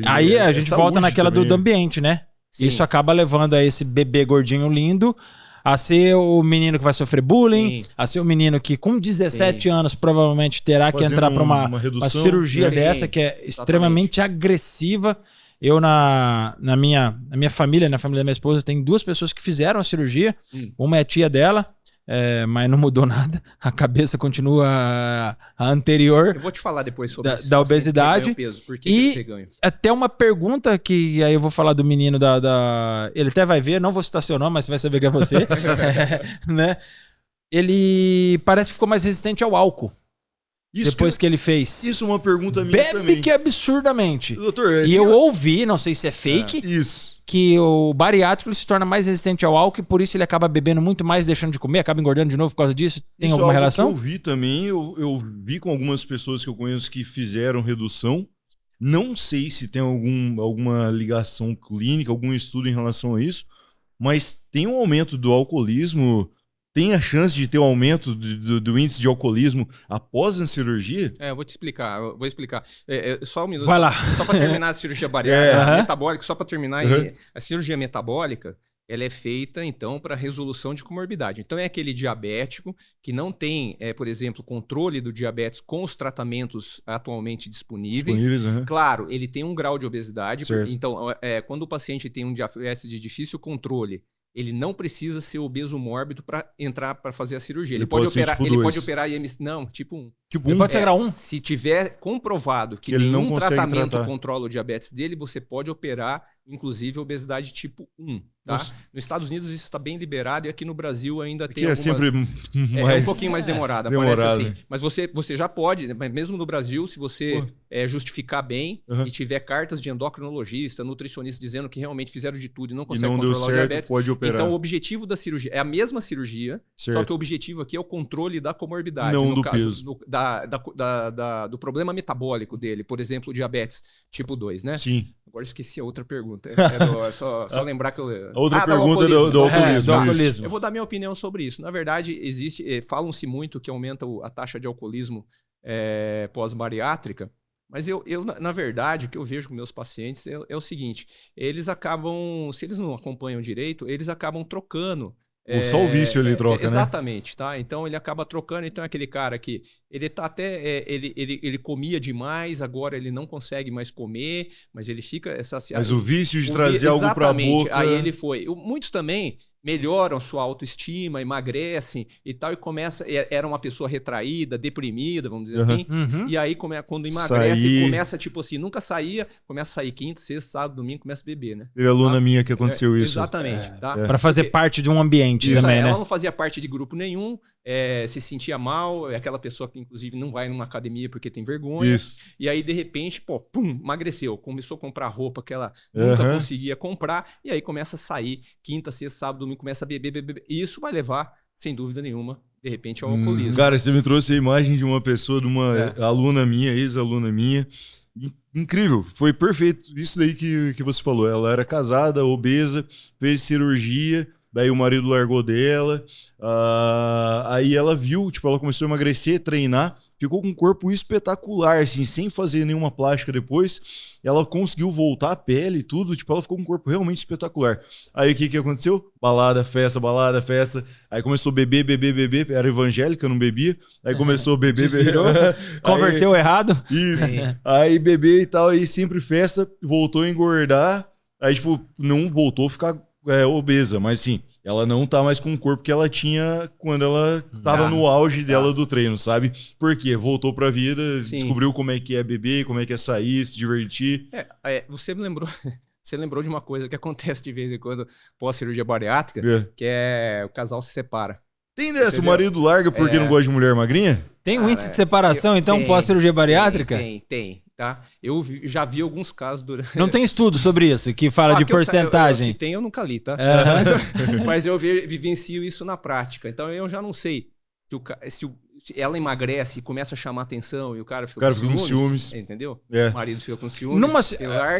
Aí a gente volta naquela do ambiente, né? Sim. Isso acaba levando a esse bebê gordinho lindo a ser o menino que vai sofrer bullying, a ser o menino que com 17 anos provavelmente terá que entrar para uma cirurgia dessa que é extremamente agressiva. Eu, na minha família, na família da minha esposa, tem 2 pessoas que fizeram a cirurgia. Uma é a tia dela, mas não mudou nada. A cabeça continua a anterior. Eu vou te falar depois sobre da obesidade. Peso. Por que você ganha? Até uma pergunta que aí eu vou falar do menino ele até vai ver, não vou citar seu nome, mas você vai saber que é você. Né? Ele parece que ficou mais resistente ao álcool. Depois que ele fez. Isso é uma pergunta minha também. Bebe que absurdamente. Doutor, e eu ouvi, não sei se é fake, que o bariátrico ele se torna mais resistente ao álcool e por isso ele acaba bebendo muito mais, deixando de comer, acaba engordando de novo por causa disso. Tem alguma relação? Eu vi também, eu vi com algumas pessoas que eu conheço que fizeram redução. Não sei se tem alguma ligação clínica, algum estudo em relação a isso, mas tem um aumento do alcoolismo. Tem a chance de ter um aumento do índice de alcoolismo após a cirurgia? Eu vou te explicar. Vou explicar. Só um minuto. Vai lá. Só para terminar a cirurgia bariátrica, metabólica, só para terminar. A cirurgia metabólica, ela é feita, então, para resolução de comorbidade. Então, é aquele diabético que não tem, por exemplo, controle do diabetes com os tratamentos atualmente disponíveis. Claro, ele tem um grau de obesidade. Então, quando o paciente tem um diabetes de difícil controle, ele não precisa ser obeso mórbido para entrar para fazer a cirurgia. Ele pode operar IMC. Não, tipo 1. Tipo 1? Pode ser grau 1? Se tiver comprovado que nenhum tratamento controla o diabetes dele, você pode operar, inclusive, obesidade tipo 1. Tá? Nos Estados Unidos isso está bem liberado e aqui no Brasil ainda tem algumas... sempre um pouquinho mais demorado. Parece assim. Mas você já pode, mesmo no Brasil, se você justificar bem e tiver cartas de endocrinologista, nutricionista dizendo que realmente fizeram de tudo e não conseguem controlar o diabetes, pode operar. Então o objetivo da cirurgia é a mesma cirurgia, só que o objetivo aqui é o controle da comorbidade. Não no do caso, peso. Do problema metabólico dele, por exemplo, diabetes tipo 2, né? Sim. Agora esqueci a outra pergunta. Só lembrar que eu... Outra pergunta do alcoolismo. Eu vou dar minha opinião sobre isso. Na verdade, falam-se muito que aumenta a taxa de alcoolismo pós-bariátrica, mas eu, na verdade, o que eu vejo com meus pacientes é o seguinte, eles acabam, se eles não acompanham direito, eles acabam trocando. Só o vício ele troca, exatamente, tá? Então ele acaba trocando. Então é aquele cara que ele tá até ele comia demais, agora ele não consegue mais comer, mas ele fica saciado. Mas o vício de trazer algo para a boca. Aí ele foi. Muitos também melhoram sua autoestima, emagrecem e tal, e começa. Era uma pessoa retraída, deprimida, vamos dizer assim. E aí, quando emagrece, começa, tipo assim, nunca saía, começa a sair quinta, sexta, sábado, domingo, começa a beber, né? Teve aluna minha que aconteceu isso. Exatamente. Tá? Para fazer parte de um ambiente também, né? Ela não fazia parte de grupo nenhum, se sentia mal, é aquela pessoa que, inclusive, não vai numa academia porque tem vergonha. Isso. E aí, de repente, emagreceu. Começou a comprar roupa que ela nunca conseguia comprar, e aí começa a sair quinta, sexta, sábado, domingo, começa a beber. E isso vai levar, sem dúvida nenhuma, de repente, ao alcoolismo. Cara, você me trouxe a imagem de uma pessoa, de uma aluna minha, ex-aluna minha. Incrível, foi perfeito isso daí que você falou. Ela era casada, obesa, fez cirurgia, daí o marido largou dela. Aí ela viu, ela começou a emagrecer, treinar, ficou com um corpo espetacular, assim, sem fazer nenhuma plástica depois. Ela conseguiu voltar a pele e tudo, tipo, ela ficou com um corpo realmente espetacular. Aí o que aconteceu? Balada, festa. Aí começou a beber, era evangélica, não bebia. Aí começou a beber, converteu errado. Isso. Aí beber e tal, aí sempre festa, voltou a engordar. Aí, tipo, não voltou a ficar obesa, mas sim, ela não tá mais com o corpo que ela tinha quando ela tava no auge dela do treino, sabe? Por quê? Voltou pra vida, descobriu como é que é beber, como é que é sair, se divertir. Você me lembrou... Você lembrou de uma coisa que acontece de vez em quando pós-cirurgia bariátrica, que é o casal se separa. Tem dessa, entendeu? O marido larga porque não gosta de mulher magrinha? Tem um índice de separação, então, pós-cirurgia bariátrica? Tem, tá? Eu já vi alguns casos durante... Não tem estudo sobre isso, que fala de porcentagem? Se tem, eu nunca li, tá? Mas eu vivencio isso na prática. Então, eu já não sei se ela emagrece e começa a chamar atenção e o cara fica com ciúmes. Entendeu? O marido fica com ciúmes.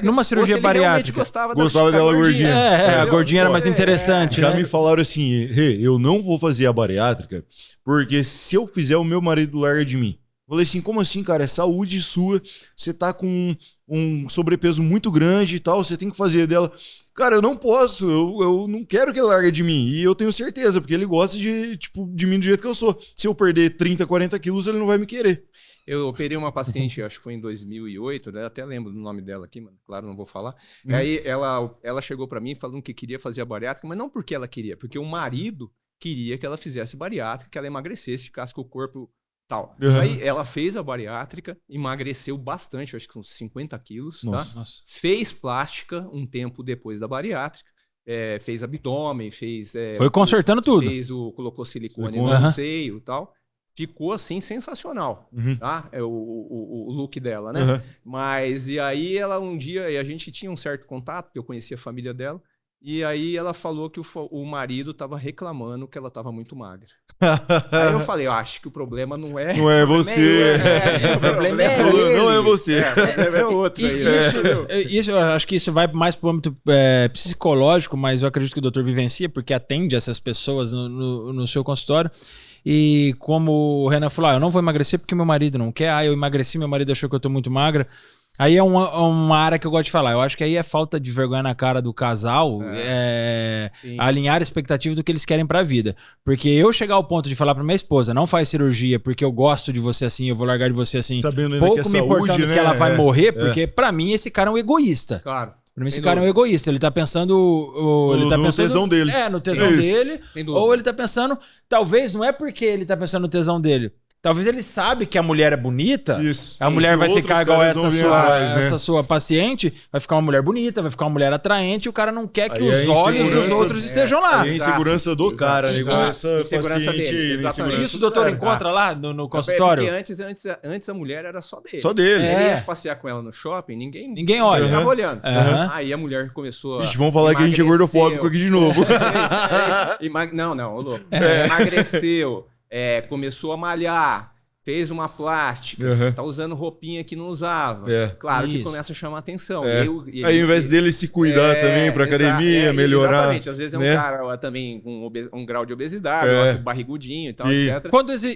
Numa cirurgia bariátrica. Gostava dela gordinha. A gordinha era mais interessante. Já me falaram assim, eu não vou fazer a bariátrica porque se eu fizer, o meu marido larga de mim. Falei assim, como assim, cara? É saúde sua, você tá com um sobrepeso muito grande e tal, você tem que fazer dela. Cara, eu não posso, eu não quero que ele largue de mim. E eu tenho certeza, porque ele gosta de mim do jeito que eu sou. Se eu perder 30, 40 quilos, ele não vai me querer. Eu operei uma paciente, acho que foi em 2008, né? Até lembro do nome dela aqui, mas claro, não vou falar. Aí ela chegou pra mim falando que queria fazer a bariátrica, mas não porque ela queria, porque o marido queria que ela fizesse bariátrica, que ela emagrecesse, ficasse com o corpo... tal. Aí ela fez a bariátrica, emagreceu bastante, acho que uns 50 quilos, tá? Fez plástica um tempo depois da bariátrica, fez abdômen, foi consertando tudo. Colocou silicone no seio e tal. Ficou assim sensacional, tá? O look dela, né? Mas e aí ela um dia, e a gente tinha um certo contato, porque eu conhecia a família dela. E aí ela falou que o marido estava reclamando que ela estava muito magra. Aí eu falei, eu acho que o problema não é... Não é você. O problema é ele. Não é você. O problema é outro. Isso, eu acho que isso vai mais para o âmbito psicológico, mas eu acredito que o doutor vivencia, porque atende essas pessoas no seu consultório. E como o Renan falou, eu não vou emagrecer porque meu marido não quer. Eu emagreci, meu marido achou que eu tô muito magra. Aí é uma área que eu gosto de falar. Eu acho que aí é falta de vergonha na cara do casal alinhar expectativas do que eles querem pra vida. Porque eu chegar ao ponto de falar pra minha esposa, não faz cirurgia porque eu gosto de você assim, eu vou largar de você assim, pouco me importando que ela vai morrer, porque pra mim esse cara é um egoísta. Claro. Pra mim esse cara é um egoísta, ele tá pensando... no tesão dele. No tesão dele. Ou ele tá pensando... Talvez não é porque ele tá pensando no tesão dele. Talvez ele sabe que a mulher é bonita, a mulher vai ficar igual essa sua paciente, vai ficar uma mulher bonita, vai ficar uma mulher atraente, e o cara não quer que os olhos dos outros estejam lá. É a insegurança do cara, igual essa paciente. Exatamente. Isso o doutor encontra lá no consultório? Porque antes a mulher era só dele. Só dele. Ele ia passear com ela no shopping, ninguém olha. Ficava olhando. Aí a mulher começou a... Vamos falar que a gente é gordofóbico aqui de novo. Não, ô louco. Emagreceu. Começou a malhar, fez uma plástica, tá usando roupinha que não usava. Claro que começa a chamar atenção. Aí, ao invés dele se cuidar também pra academia, melhorar. Exatamente. Às vezes é um cara também com um grau de obesidade, barrigudinho e tal, etc.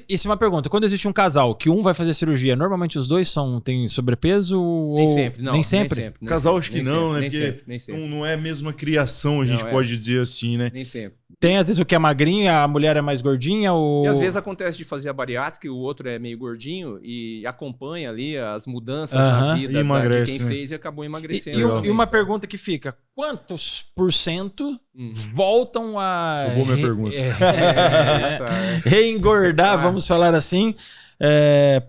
Isso é uma pergunta. Quando existe um casal que um vai fazer cirurgia, normalmente os dois têm sobrepeso? Nem sempre, não. Nem sempre? Casal acho que não, né? Nem sempre. Não é a mesma criação, a gente pode dizer assim, né? Nem sempre. Tem às vezes o que é magrinho e a mulher é mais gordinha? E às vezes acontece de fazer a bariátrica e o outro é meio gordinho e acompanha ali as mudanças na vida de quem fez e acabou emagrecendo. E uma pergunta que fica, quantos % voltam a Boa minha pergunta. reengordar, vamos falar assim,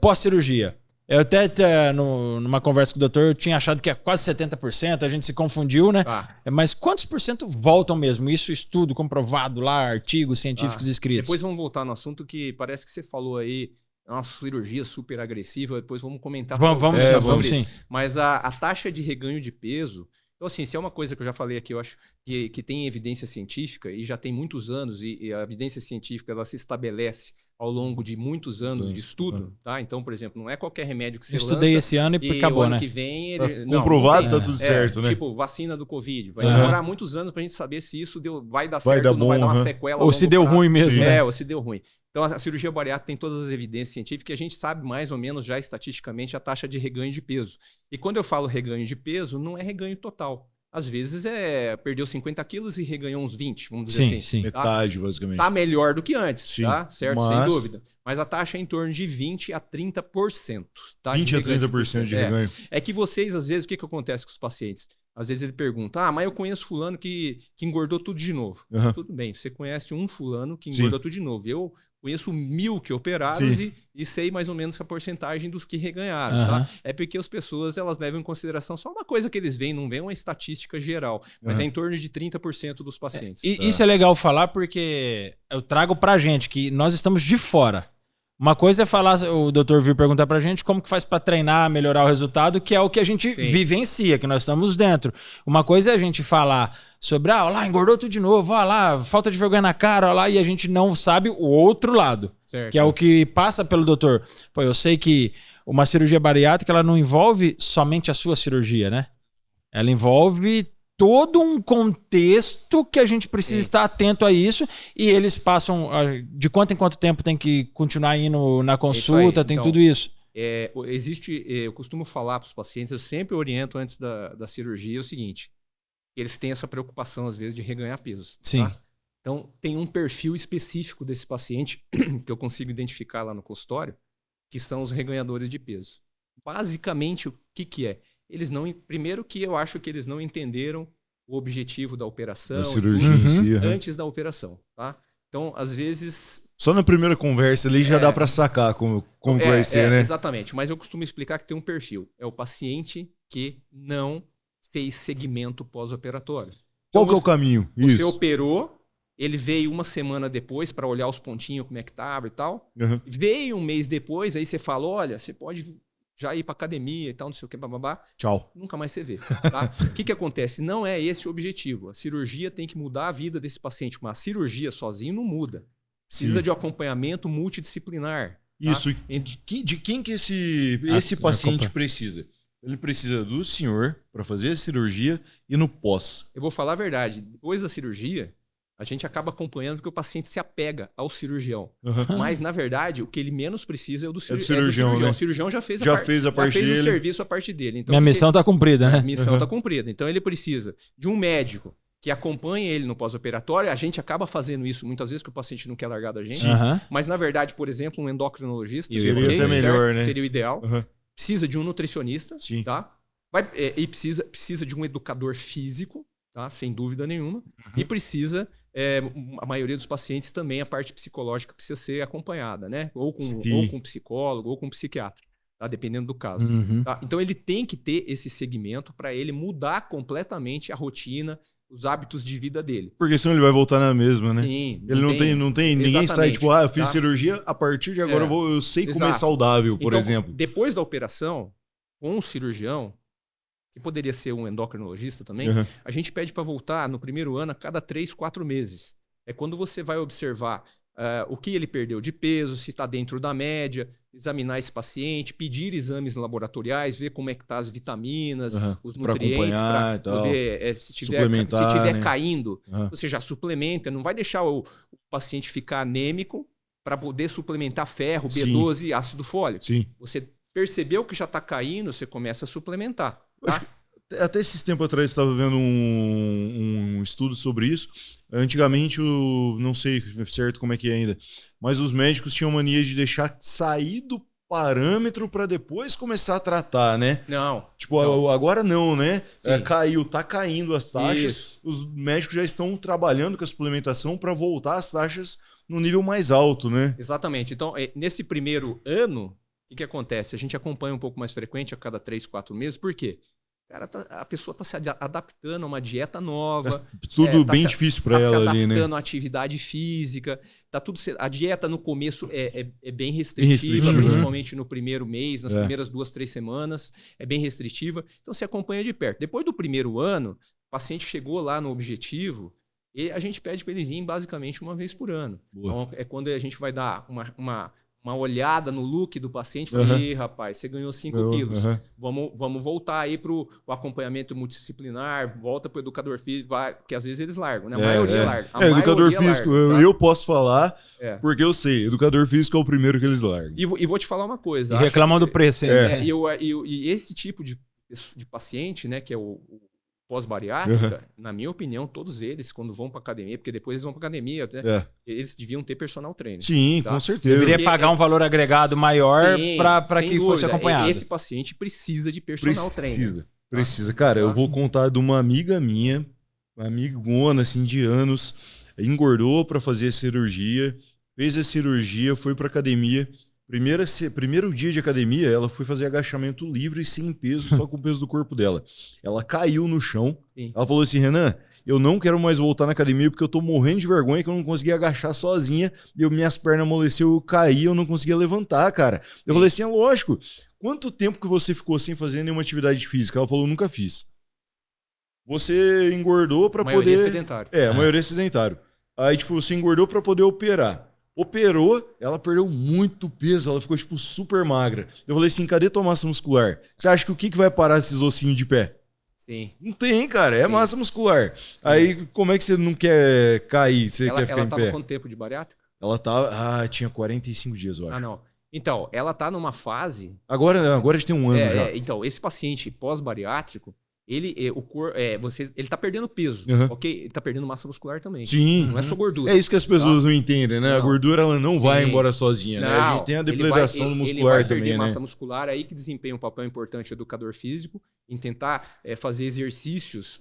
pós-cirurgia? Eu até, numa conversa com o doutor, eu tinha achado que é quase 70%, a gente se confundiu, né? Mas quantos % voltam mesmo? Isso estudo comprovado lá, artigos científicos escritos. Depois vamos voltar no assunto que parece que você falou aí, uma cirurgia super agressiva, depois vamos comentar vamos isso. Sim. Mas a taxa de reganho de peso... Então, assim, se é uma coisa que eu já falei aqui, eu acho que tem evidência científica e já tem muitos anos, e a evidência científica ela se estabelece ao longo de muitos anos de estudo, tá? Então, por exemplo, não é qualquer remédio que você estudei esse ano e acabou, o ano né? que vem... comprovado, tá tudo certo, né? Tipo, vacina do Covid. Vai demorar muitos anos pra gente saber se isso vai dar certo ou não vai dar uma sequela. Ou se deu ruim mesmo. Ou se deu ruim. Então, a cirurgia bariátrica tem todas as evidências científicas e a gente sabe mais ou menos já estatisticamente a taxa de reganho de peso. E quando eu falo reganho de peso, não é reganho total. Às vezes perdeu 50 quilos e reganhou uns 20, vamos dizer assim. Sim. Tá? Metade, basicamente. Tá melhor do que antes, Sim, tá? Certo? mas... Sem dúvida. Mas a taxa é em torno de 20 a 30%. Tá? 20 a 30% de reganho. É que vocês, às vezes, o que acontece com os pacientes? Às vezes ele pergunta, mas eu conheço fulano que engordou tudo de novo. Tudo bem, você conhece um fulano que engordou tudo de novo. Eu conheço 1000 que operaram e sei mais ou menos a porcentagem dos que reganharam. Tá? É porque as pessoas elas levam em consideração só uma coisa que eles veem, não veem uma estatística geral, mas é em torno de 30% dos pacientes. Isso é legal falar porque eu trago pra gente que nós estamos de fora. Uma coisa é falar, o doutor vir perguntar pra gente como que faz pra treinar, melhorar o resultado, que é o que a gente vivencia, que nós estamos dentro. Uma coisa é a gente falar sobre, olha lá, engordou tudo de novo, olha lá, falta de vergonha na cara, olha lá, e a gente não sabe o outro lado, que é o que passa pelo doutor. Pô, eu sei que uma cirurgia bariátrica, ela não envolve somente a sua cirurgia, né? Ela envolve todo um contexto que a gente precisa estar atento a isso, e eles passam de quanto em quanto tempo tem que continuar indo na consulta, tem então, tudo isso. Eu costumo falar para os pacientes, eu sempre oriento antes da cirurgia o seguinte, eles têm essa preocupação às vezes de reganhar peso. Sim. Tá? Então tem um perfil específico desse paciente que eu consigo identificar lá no consultório, que são os reganhadores de peso. Basicamente o que é? Primeiro que eu acho que eles não entenderam o objetivo da operação, da cirurgia em si, antes da operação, tá? Então, às vezes... Só na primeira conversa ali já dá para sacar como vai ser, né? Exatamente, mas eu costumo explicar que tem um perfil. É o paciente que não fez segmento pós-operatório. Qual que é o caminho? Você operou, ele veio uma semana depois para olhar os pontinhos, como é que tava e tal. Veio um mês depois, aí você fala, olha, você pode... já ir para academia e tal, não sei o que, bababá. Tchau. Nunca mais você vê. Tá? O que acontece? Não é esse o objetivo. A cirurgia tem que mudar a vida desse paciente. Mas a cirurgia sozinho não muda. Precisa de acompanhamento multidisciplinar. Isso. Tá? De quem que esse paciente precisa? Ele precisa do senhor para fazer a cirurgia e no pós. Eu vou falar a verdade. Depois da cirurgia, a gente acaba acompanhando porque o paciente se apega ao cirurgião. Mas, na verdade, o que ele menos precisa é o do cirurgião. Né? O cirurgião já fez o serviço a parte dele. Então, minha missão está cumprida, né? A missão está cumprida. Então, ele precisa de um médico que acompanhe ele no pós-operatório. A gente acaba fazendo isso muitas vezes que o paciente não quer largar da gente. Mas, na verdade, por exemplo, um endocrinologista seria até melhor, né? Seria o ideal. Precisa de um nutricionista, tá? E precisa de um educador físico, tá? Sem dúvida nenhuma. E precisa... a maioria dos pacientes também a parte psicológica precisa ser acompanhada, né? Ou com psicólogo, ou com psiquiatra, tá? Dependendo do caso. Tá? Então ele tem que ter esse segmento para ele mudar completamente a rotina, os hábitos de vida dele. Porque senão ele vai voltar na mesma, né? Sim. Ele não tem ninguém sai tipo, eu fiz cirurgia, a partir de agora eu sei comer saudável, por exemplo. Depois da operação, com o cirurgião, que poderia ser um endocrinologista também, a gente pede para voltar no primeiro ano a cada 3, 4 meses. É quando você vai observar o que ele perdeu de peso, se está dentro da média, examinar esse paciente, pedir exames laboratoriais, ver como é que tá as vitaminas, os nutrientes, para poder, se tiver caindo, você já suplementa, não vai deixar o paciente ficar anêmico para poder suplementar ferro, B12 e ácido fólico. Você percebeu que já está caindo, você começa a suplementar. Tá? Até esses tempos atrás eu estava vendo um estudo sobre isso. Antigamente, não sei certo como é que é ainda, mas os médicos tinham mania de deixar sair do parâmetro para depois começar a tratar, né? Não. Tipo, agora não, né? Tá caindo as taxas. Isso. Os médicos já estão trabalhando com a suplementação para voltar as taxas no nível mais alto, né? Exatamente. Então, nesse primeiro ano, o que acontece? A gente acompanha um pouco mais frequente a cada 3, 4 meses. Por quê? Cara, a pessoa está se adaptando a uma dieta nova. Tudo bem difícil para ela ali, né? Está se adaptando à atividade física. A dieta no começo é bem restritiva, principalmente no primeiro mês, nas primeiras 2, 3 semanas. É bem restritiva. Então, você acompanha de perto. Depois do primeiro ano, o paciente chegou lá no objetivo e a gente pede para ele vir basicamente uma vez por ano. Então, é quando a gente vai dar uma uma olhada no look do paciente, falei, Ih, rapaz, você ganhou 5 quilos. Vamos voltar aí para o acompanhamento multidisciplinar, volta para o educador físico, porque às vezes eles largam, né? A maioria larga. Educador físico, larga, tá? eu posso falar, porque eu sei, educador físico é o primeiro que eles largam. E vou te falar uma coisa. E reclamam do preço, hein? E esse tipo de paciente, né, que é o pós-bariátrica, na minha opinião, todos eles, quando vão para academia, porque depois eles vão para academia, né, eles deviam ter personal trainer. Sim, tá? Com certeza. Deveria pagar um valor agregado maior para que fosse acompanhado. Esse paciente precisa de personal trainer. Precisa. Cara, eu vou contar de uma amiga minha, uma amigona, assim, de anos, engordou para fazer a cirurgia, fez a cirurgia, foi para academia. Primeiro dia de academia, ela foi fazer agachamento livre, sem peso, só com o peso do corpo dela. Ela caiu no chão. Sim. Ela falou assim, Renan, eu não quero mais voltar na academia porque eu tô morrendo de vergonha que eu não conseguia agachar sozinha. Minhas pernas amoleceram, eu caí, eu não conseguia levantar, cara. Eu falei assim, é lógico. Quanto tempo que você ficou sem fazer nenhuma atividade física? Ela falou, nunca fiz. Você engordou para poder... Maioria sedentário. A maioria é sedentário. Aí, tipo, você engordou para poder operar. Operou, ela perdeu muito peso, ela ficou, tipo, super magra. Eu falei assim, cadê tua massa muscular? Você acha que o que vai parar esses ossinhos de pé? Sim. Não tem, cara, é massa muscular. Sim. Aí, como é que você não quer cair? Você quer ficar em pé? Ela tava quanto tempo de bariátrica? Ela tava, tinha 45 dias, eu acho. Ah, não. Então, ela tá numa fase... Agora já tem um ano já. Então, esse paciente pós-bariátrico, ele tá perdendo peso, ok? Ele tá perdendo massa muscular também. Sim. Não é só gordura. É isso que as pessoas não entendem, né? Não. A gordura ela não vai embora sozinha, né? A gente tem a depredação muscular também, né? Ele vai perder massa muscular, aí que desempenha um papel importante o educador físico, em tentar fazer exercícios.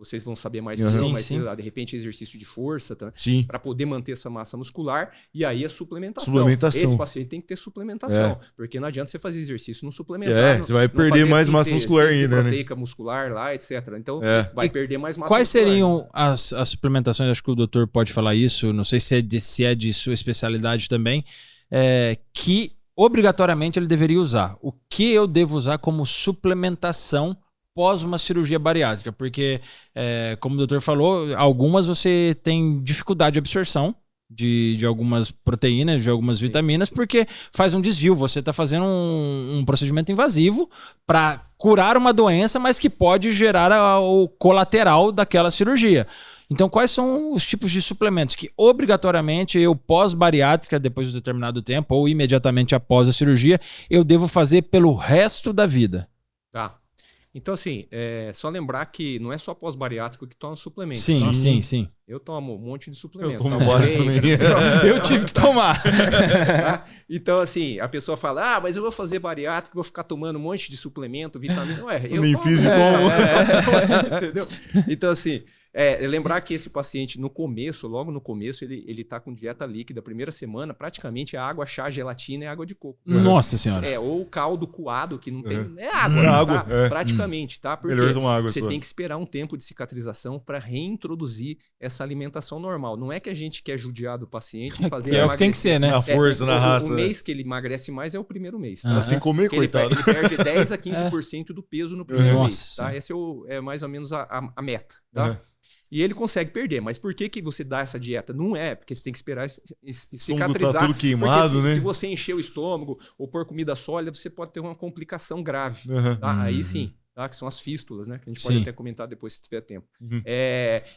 Vocês vão saber mais que eu, mas de repente exercício de força, tá? Para poder manter essa massa muscular, e aí a suplementação. Esse paciente tem que ter suplementação, porque não adianta você fazer exercício não suplementar. Você vai perder mais massa muscular ainda, né? Proteica muscular lá, etc. Então vai perder mais massa muscular. Quais seriam as suplementações? Acho que o doutor pode falar isso, não sei se é de sua especialidade também, que obrigatoriamente ele deveria usar. O que eu devo usar como suplementação pós uma cirurgia bariátrica, porque, como o doutor falou, algumas você tem dificuldade de absorção de algumas proteínas, de algumas vitaminas, porque faz um desvio, você está fazendo um procedimento invasivo para curar uma doença, mas que pode gerar o colateral daquela cirurgia. Então, quais são os tipos de suplementos que, obrigatoriamente, eu pós-bariátrica, depois de um determinado tempo, ou imediatamente após a cirurgia, eu devo fazer pelo resto da vida? Tá. Então, assim, só lembrar que não é só pós-bariátrico que toma suplemento. Sim, tá? sim. Eu tomo um monte de suplemento. Eu tomo vários também. Eu tive que tomar. Então, assim, a pessoa fala, mas eu vou fazer bariátrico, vou ficar tomando um monte de suplemento, vitamina. Eu nem fiz e tomo. Entendeu? Então, assim... lembrar que esse paciente, logo no começo, ele tá com dieta líquida. Primeira semana, praticamente é água, chá, gelatina e água de coco. Nossa senhora. Ou caldo coado, que não tem... É água, tá? Praticamente, tá? Porque melhor tomar água você só. tem que esperar um tempo de cicatrização para reintroduzir essa alimentação normal. Não é que a gente quer judiar do paciente e fazer... É o que tem que ser, né? A força na raça. O mês que ele emagrece mais é o primeiro mês. Tá? Sem comer, coitado. Ele perde 10 a 15% do peso no primeiro mês. Tá? Esse é mais ou menos a meta, tá? E ele consegue perder. Mas por que você dá essa dieta? Não é, porque você tem que esperar cicatrizar. Tá tudo queimado, porque né? Se você encher o estômago ou pôr comida sólida, você pode ter uma complicação grave. Tá? Aí sim, tá? Que são as fístulas, né? Que a gente pode até comentar depois se tiver tempo.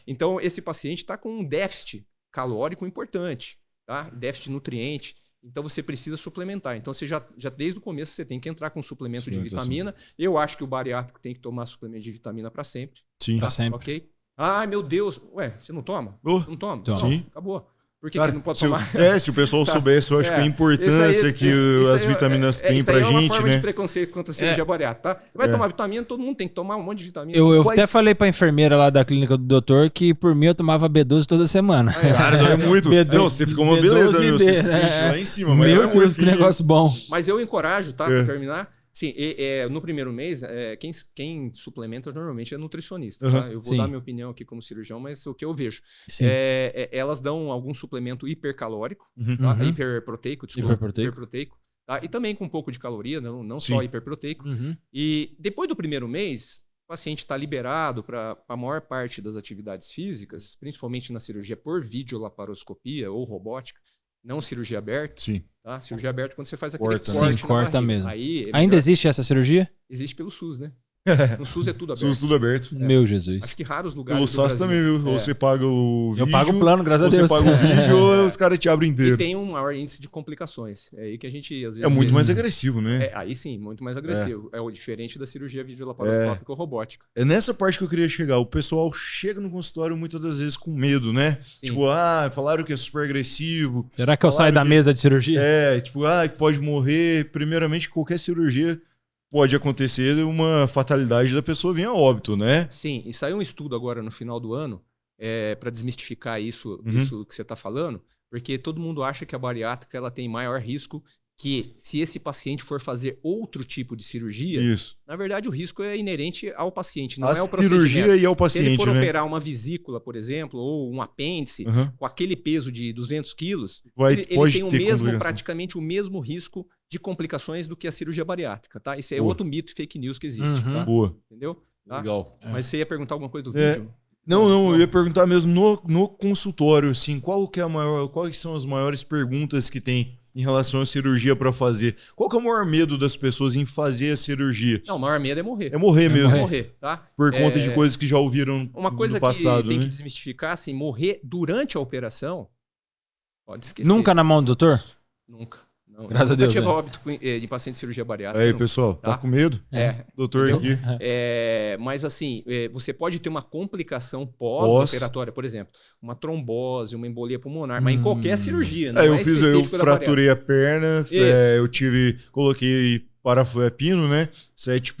Então, esse paciente está com um déficit calórico importante, tá? Déficit de nutriente. Então, você precisa suplementar. Então, você já desde o começo, você tem que entrar com suplemento de vitamina. Eu acho que o bariátrico tem que tomar suplemento de vitamina para sempre. Sim, para sempre. Ok? Ai, meu Deus. Ué, você não toma? Não toma? Sim. Acabou. Por que não pode tomar? Se o pessoal soubesse, eu acho que a importância que as vitaminas têm pra gente, né? Isso é uma forma de preconceito contra a cirurgia bariátrica, tá? Vai tomar vitamina, todo mundo tem que tomar um monte de vitamina. Eu até falei pra enfermeira lá da clínica do doutor que por mim eu tomava B12 toda semana. Cara, não é muito. Não, você ficou uma beleza, meu. Você se sente lá em cima. Meu Deus, que negócio bom. Mas eu encorajo, tá? Pra terminar. Sim, no primeiro mês, quem suplementa normalmente é nutricionista. Tá? Eu vou dar minha opinião aqui como cirurgião, mas o que eu vejo. Elas dão algum suplemento hipercalórico, tá? Hiperproteico, desculpa. Hiperproteico. Tá? E também com um pouco de caloria, não só hiperproteico. E depois do primeiro mês, o paciente está liberado para a maior parte das atividades físicas, principalmente na cirurgia por videolaparoscopia ou robótica. não cirurgia aberta. Sim. Tá? Cirurgia aberta quando você faz aquele Corta, né? corte Sim, na corta barriga. mesmo. Aí, Ainda existe essa cirurgia? existe pelo SUS, né? No SUS é tudo aberto. SUS tudo aberto. Meu Jesus. Acho que raros lugares Pelo do SOS Brasil. também, viu? Ou você paga o vídeo. Eu pago o plano, graças a Deus. Você paga o vídeo ou os caras te abrem E inteiro. tem um maior índice de complicações. É aí que a gente, às vezes... É muito vê. mais agressivo, né? Aí sim, muito mais agressivo. É o diferente da cirurgia videolaparoscópica ou robótica. É nessa parte que eu queria chegar. O pessoal chega no consultório muitas das vezes com medo, né? Sim. Tipo, falaram que é super agressivo. Será que eu saio da mesa de cirurgia? Tipo, que pode morrer. Primeiramente, qualquer cirurgia pode acontecer uma fatalidade da pessoa vir a óbito, né? Sim, e saiu um estudo agora no final do ano para desmistificar isso que você está falando, porque todo mundo acha que a bariátrica ela tem maior risco que se esse paciente for fazer outro tipo de cirurgia, Isso. na verdade o risco é inerente ao paciente, não A é ao procedimento. cirurgia e ao Se paciente, ele for né? operar uma vesícula, por exemplo, ou um apêndice, com aquele peso de 200 quilos, ele pode tem ter complicação. praticamente o mesmo risco de complicações do que a cirurgia bariátrica, tá? Isso é outro mito e fake news que existe, tá? Boa. Entendeu? Tá? Legal. Mas você ia perguntar alguma coisa do vídeo? Não, eu ia perguntar mesmo no consultório, assim, quais são as maiores perguntas que tem em relação à cirurgia para fazer? Qual que é o maior medo das pessoas em fazer a cirurgia? Não, o maior medo é morrer. É morrer mesmo. Morrer, tá? Por conta de coisas que já ouviram Uma coisa no passado, que tem né? que desmistificar, assim, morrer durante a operação, pode esquecer. Nunca na mão do doutor? Nunca. Não, Graças a Deus, Nunca tive né? óbito de paciente de cirurgia bariátrica. Aí, nunca. pessoal, tá com medo? Doutor aqui. Mas assim, você pode ter uma complicação pós-operatória, por exemplo, uma trombose, uma embolia pulmonar, mas em qualquer cirurgia, não eu é específico da fraturei a perna, Isso. coloquei pino, né? 7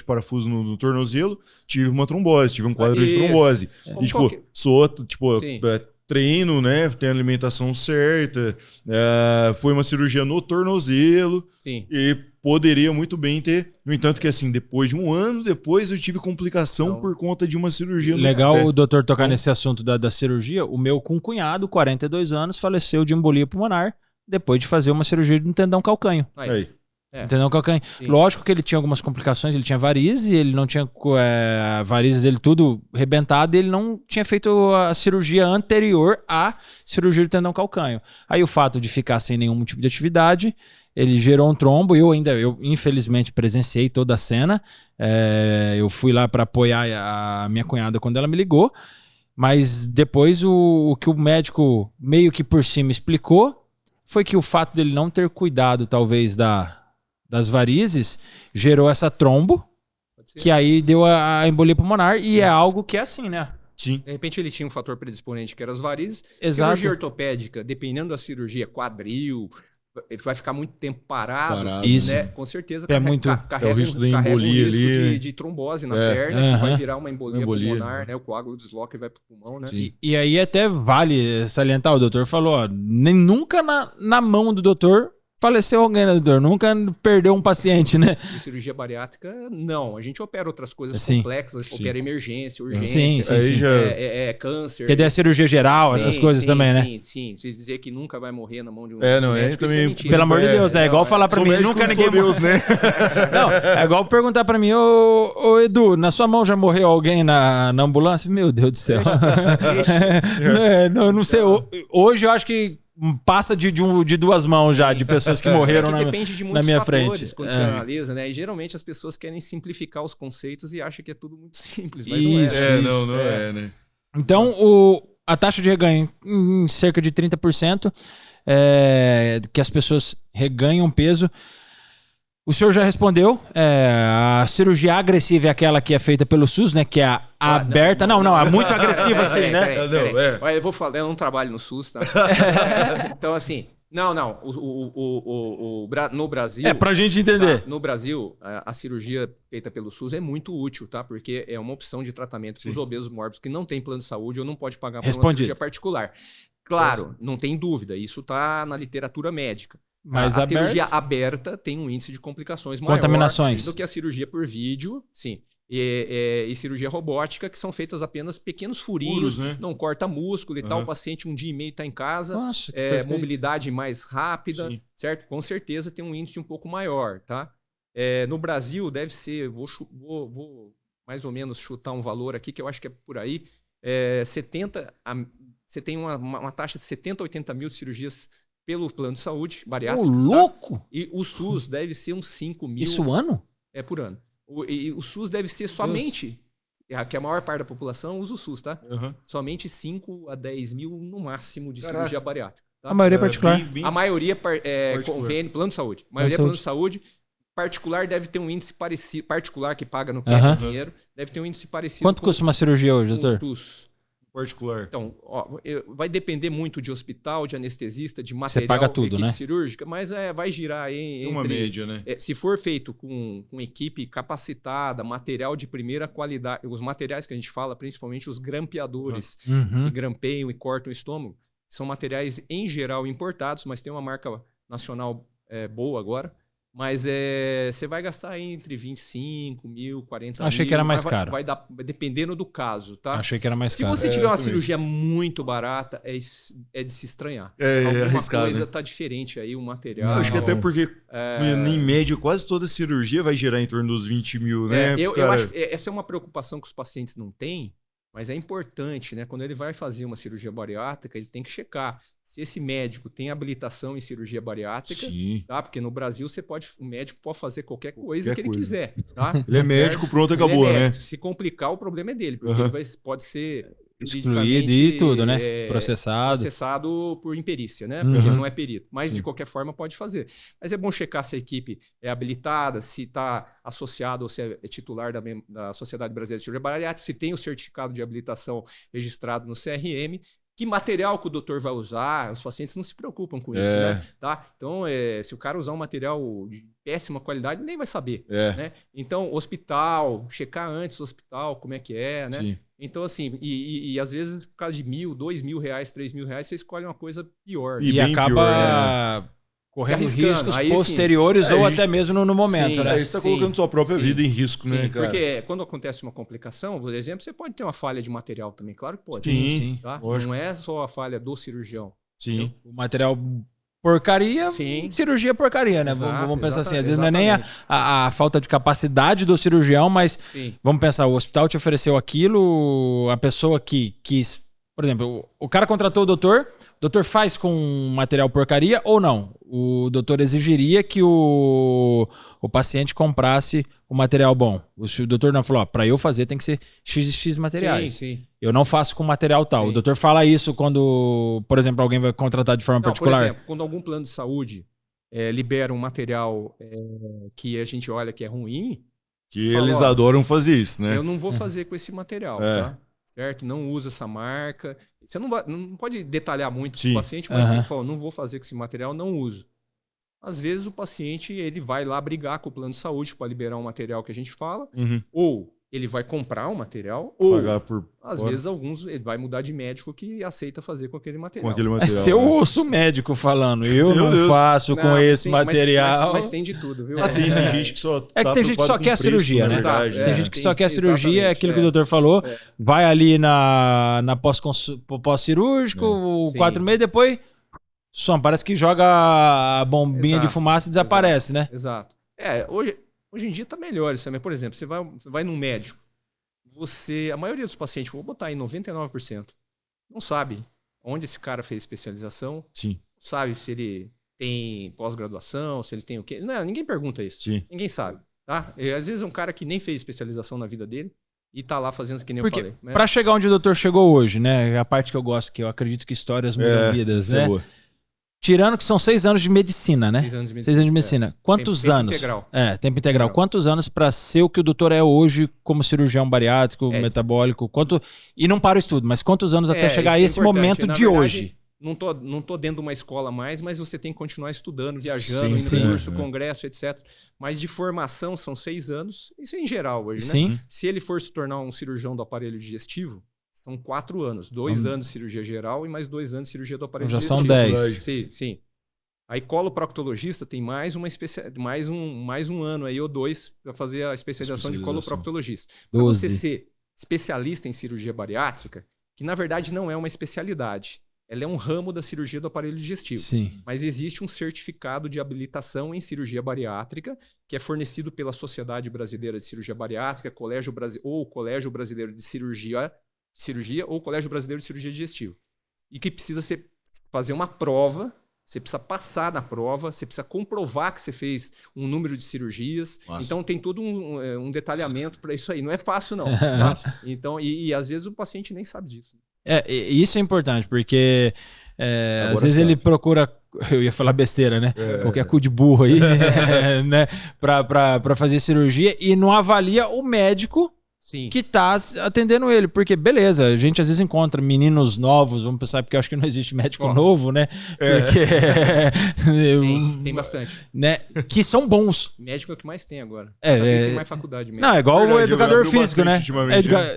parafusos no tornozelo, tive uma trombose, tive um quadro de trombose. E, Sim. Treino, né? Tem a alimentação certa. Foi uma cirurgia no tornozelo. Sim. E poderia muito bem ter. No entanto, que assim, depois de um ano depois, eu tive complicação por conta de uma cirurgia. Legal o doutor tocar nesse assunto da cirurgia. O meu cunhado, 42 anos, faleceu de embolia pulmonar depois de fazer uma cirurgia de um tendão calcâneo. Aí. Tendão calcanho. Sim. Lógico que ele tinha algumas complicações, ele tinha varizes, ele não tinha varizes dele tudo rebentado, e ele não tinha feito a cirurgia anterior à cirurgia do tendão calcanho. Aí o fato de ficar sem nenhum tipo de atividade, ele gerou um trombo. Eu infelizmente presenciei toda a cena. Eu fui lá para apoiar a minha cunhada quando ela me ligou, mas depois o que o médico meio que por cima explicou foi que o fato dele não ter cuidado talvez das varizes gerou essa trombo, que aí deu a embolia pulmonar. E é algo que é assim, né? Sim. De repente ele tinha um fator predisponente que era as varizes. Exato. Cirurgia ortopédica, dependendo da cirurgia, quadril, ele vai ficar muito tempo parado. Isso. Né? Com certeza o risco da embolia ali, de trombose na perna, que vai virar uma embolia pulmonar, né? O coágulo desloca e vai pro pulmão, né? E aí até vale salientar, o doutor falou, ó, nem nunca na mão do doutor faleceu alguém, né, doutor? Nunca perdeu um paciente, né? De cirurgia bariátrica, não. A gente opera outras coisas Sim. complexas, opera emergência, urgência, Sim. câncer. Quer dizer, a cirurgia geral, essas coisas também, né? Sim. Você dizer que nunca vai morrer na mão de um não médico, é também. mentira. Pelo amor de Deus, é igual falar pra mim, nunca ninguém Deus, né? Não, é igual perguntar pra mim, ô Edu, na sua mão já morreu alguém na ambulância? Meu Deus do céu. Não sei, hoje eu acho que passa de duas mãos já, de pessoas que morreram depende de na muitos minha fatores frente. quando você analisa, né? E geralmente as pessoas querem simplificar os conceitos e acham que é tudo muito simples, mas Isso, não é. Né? Então, a taxa de reganho em cerca de 30%, que as pessoas reganham peso. O senhor já respondeu, a cirurgia agressiva é aquela que é feita pelo SUS, né? Que é a aberta. Não, é muito agressiva assim, né? Olha, eu vou falar, eu não trabalho no SUS, tá? Então, assim, no Brasil... É pra gente entender. Tá, no Brasil, a cirurgia feita pelo SUS é muito útil, tá? Porque é uma opção de tratamento para os obesos mórbidos que não tem plano de saúde ou não pode pagar por uma cirurgia particular. Claro, não tem dúvida, isso tá na literatura médica. Mas a cirurgia aberta tem um índice de complicações maior do que a cirurgia por vídeo, sim. E cirurgia robótica, que são feitas apenas pequenos furinhos, né? Não corta músculo e tal. O paciente 1 dia e meio está em casa, Nossa, mobilidade mais rápida, certo? Com certeza tem um índice um pouco maior, tá? No Brasil deve ser, vou mais ou menos chutar um valor aqui, que eu acho que é por aí, você tem uma taxa de 70 a 80 mil de cirurgias pelo plano de saúde Ô, bariátrico. louco! Tá? E o SUS deve ser uns 5 mil. Isso ano? É por ano. E o SUS deve ser somente, que a maior parte da população usa o SUS, tá? Somente 5 a 10 mil no máximo de cirurgia bariátrica. Tá? A maioria é particular. A maioria é convênio, plano de saúde. A maioria é plano de saúde. Particular deve ter um índice parecido. Particular que paga no PEC dinheiro, deve ter um índice parecido. Quanto custa uma cirurgia hoje, doutor? SUS. Particular. Então, vai depender muito de hospital, de anestesista, de material, você paga tudo, equipe né? cirúrgica, mas vai girar entre... Uma média, né? Se for feito com equipe capacitada, material de primeira qualidade, os materiais que a gente fala, principalmente os grampeadores, que grampeiam e cortam o estômago, são materiais, em geral, importados, mas tem uma marca nacional boa agora. Mas você vai gastar aí entre 25 mil, 40 mil. Achei que era mais caro. Vai dependendo do caso, tá? Achei que era mais caro. Se você tiver uma cirurgia muito barata, é de se estranhar. Alguma arriscado, coisa né? tá diferente aí, o material. Acho que até porque, em média, quase toda cirurgia vai gerar em torno dos 20 mil, né? Eu acho que essa é uma preocupação que os pacientes não têm, mas é importante, né? Quando ele vai fazer uma cirurgia bariátrica, ele tem que checar se esse médico tem habilitação em cirurgia bariátrica, tá? Porque no Brasil o médico pode fazer qualquer coisa que ele quiser, tá? Ele é médico, pronto, acabou, né? Se complicar, o problema é dele, porque ele pode ser excluído e tudo, né? Processado por imperícia, né? Porque ele não é perito. Mas, de qualquer forma, pode fazer. Mas é bom checar se a equipe é habilitada, se está associado ou se é titular da Sociedade Brasileira de Cirurgia Bariátrica, se tem o certificado de habilitação registrado no CRM, que material que o doutor vai usar, os pacientes não se preocupam com isso, né? Tá? Então, se o cara usar um material de péssima qualidade, nem vai saber, né? Então, hospital, checar antes o hospital, como é que é, né? Sim. Então, assim, e às vezes, por causa de R$1.000, R$2.000, R$3.000, você escolhe uma coisa pior. E acaba correndo riscos posteriores ou até mesmo no momento, né? Você está colocando sua própria vida em risco, né, cara? Porque quando acontece uma complicação, por exemplo, você pode ter uma falha de material também, claro que pode. Sim, tá? Não é só a falha do cirurgião. Sim. Entendeu? O material porcaria, cirurgia porcaria, né? Exato, vamos pensar assim, às vezes não é nem a falta de capacidade do cirurgião, mas vamos pensar, o hospital te ofereceu aquilo, a pessoa que quis, por exemplo, o cara contratou o doutor faz com material porcaria ou não? O doutor exigiria que o paciente comprasse o material bom. O doutor não falou, para eu fazer tem que ser X materiais. Sim. Eu não faço com material tal. O doutor fala isso quando, por exemplo, alguém vai contratar de forma particular? Por exemplo, quando algum plano de saúde libera um material que a gente olha que é ruim... Que eles adoram fazer isso, né? Eu não vou fazer com esse material, tá? Certo? Não usa essa marca. Você não pode detalhar muito para o paciente, mas você fala, não vou fazer com esse material, não uso. Às vezes o paciente ele vai lá brigar com o plano de saúde para liberar um material que a gente fala, ou ele vai comprar um material, ou às vezes ele vai mudar de médico que aceita fazer com aquele material. É seu ouço médico falando, eu não faço com esse material. Mas tem de tudo, viu? Tem gente que só tem gente que só quer a cirurgia, né? Tem gente que só quer a cirurgia, é aquilo que o doutor falou, vai ali na pós-cirúrgico, 4 meses, depois parece que joga a bombinha de fumaça e desaparece, né? Exato. Hoje em dia tá melhor isso também. Por exemplo, você vai num médico, a maioria dos pacientes, vou botar aí 99%, não sabe onde esse cara fez especialização, sabe se ele tem pós-graduação, se ele tem o quê. Não, ninguém pergunta isso. Ninguém sabe. Tá? Às vezes é um cara que nem fez especialização na vida dele e tá lá fazendo que nem eu falei. Né? Pra chegar onde o doutor chegou hoje, né? A parte que eu gosto, que eu acredito que histórias mudam vidas, né? Tirando que são 6 anos de medicina, né? 6 anos de medicina. 6 anos de medicina. Quantos anos? Tempo integral. Tempo integral. Quantos anos para ser o que o doutor é hoje como cirurgião bariátrico, metabólico? E não para o estudo, mas quantos anos até chegar a esse momento de hoje? Não tô dentro de uma escola mais, mas você tem que continuar estudando, viajando, indo no curso, congresso, etc. Mas de formação são 6 anos. Isso é em geral hoje, né? Se ele for se tornar um cirurgião do aparelho digestivo, são 4 anos. 2 anos de cirurgia geral e mais 2 anos de cirurgia do aparelho digestivo. Já são 10. Sim. Aí coloproctologista tem mais um ano aí ou 2 para fazer a especialização de coloproctologista. Para você ser especialista em cirurgia bariátrica, que na verdade não é uma especialidade. Ela é um ramo da cirurgia do aparelho digestivo. Mas existe um certificado de habilitação em cirurgia bariátrica que é fornecido pela Sociedade Brasileira de Cirurgia Bariátrica, Colégio Brasileiro de Cirurgia ou Colégio Brasileiro de Cirurgia Digestiva. E que precisa fazer uma prova Você precisa passar na prova, você precisa comprovar que você fez um número de cirurgias. Nossa. Então tem todo um detalhamento para isso aí. Não é fácil, não. Tá? Então, e às vezes o paciente nem sabe disso. Isso é importante, porque às vezes ele procura... Eu ia falar besteira, né? Qualquer cu de burro aí, né? Pra fazer cirurgia e não avalia o médico... Sim. Que tá atendendo ele, porque beleza, a gente às vezes encontra meninos novos, vamos pensar, porque eu acho que não existe médico novo, né? Porque tem bastante. Né? Que são bons. Médico é o que mais tem agora. Tem mais faculdade mesmo. Não, é igual o educador físico, né?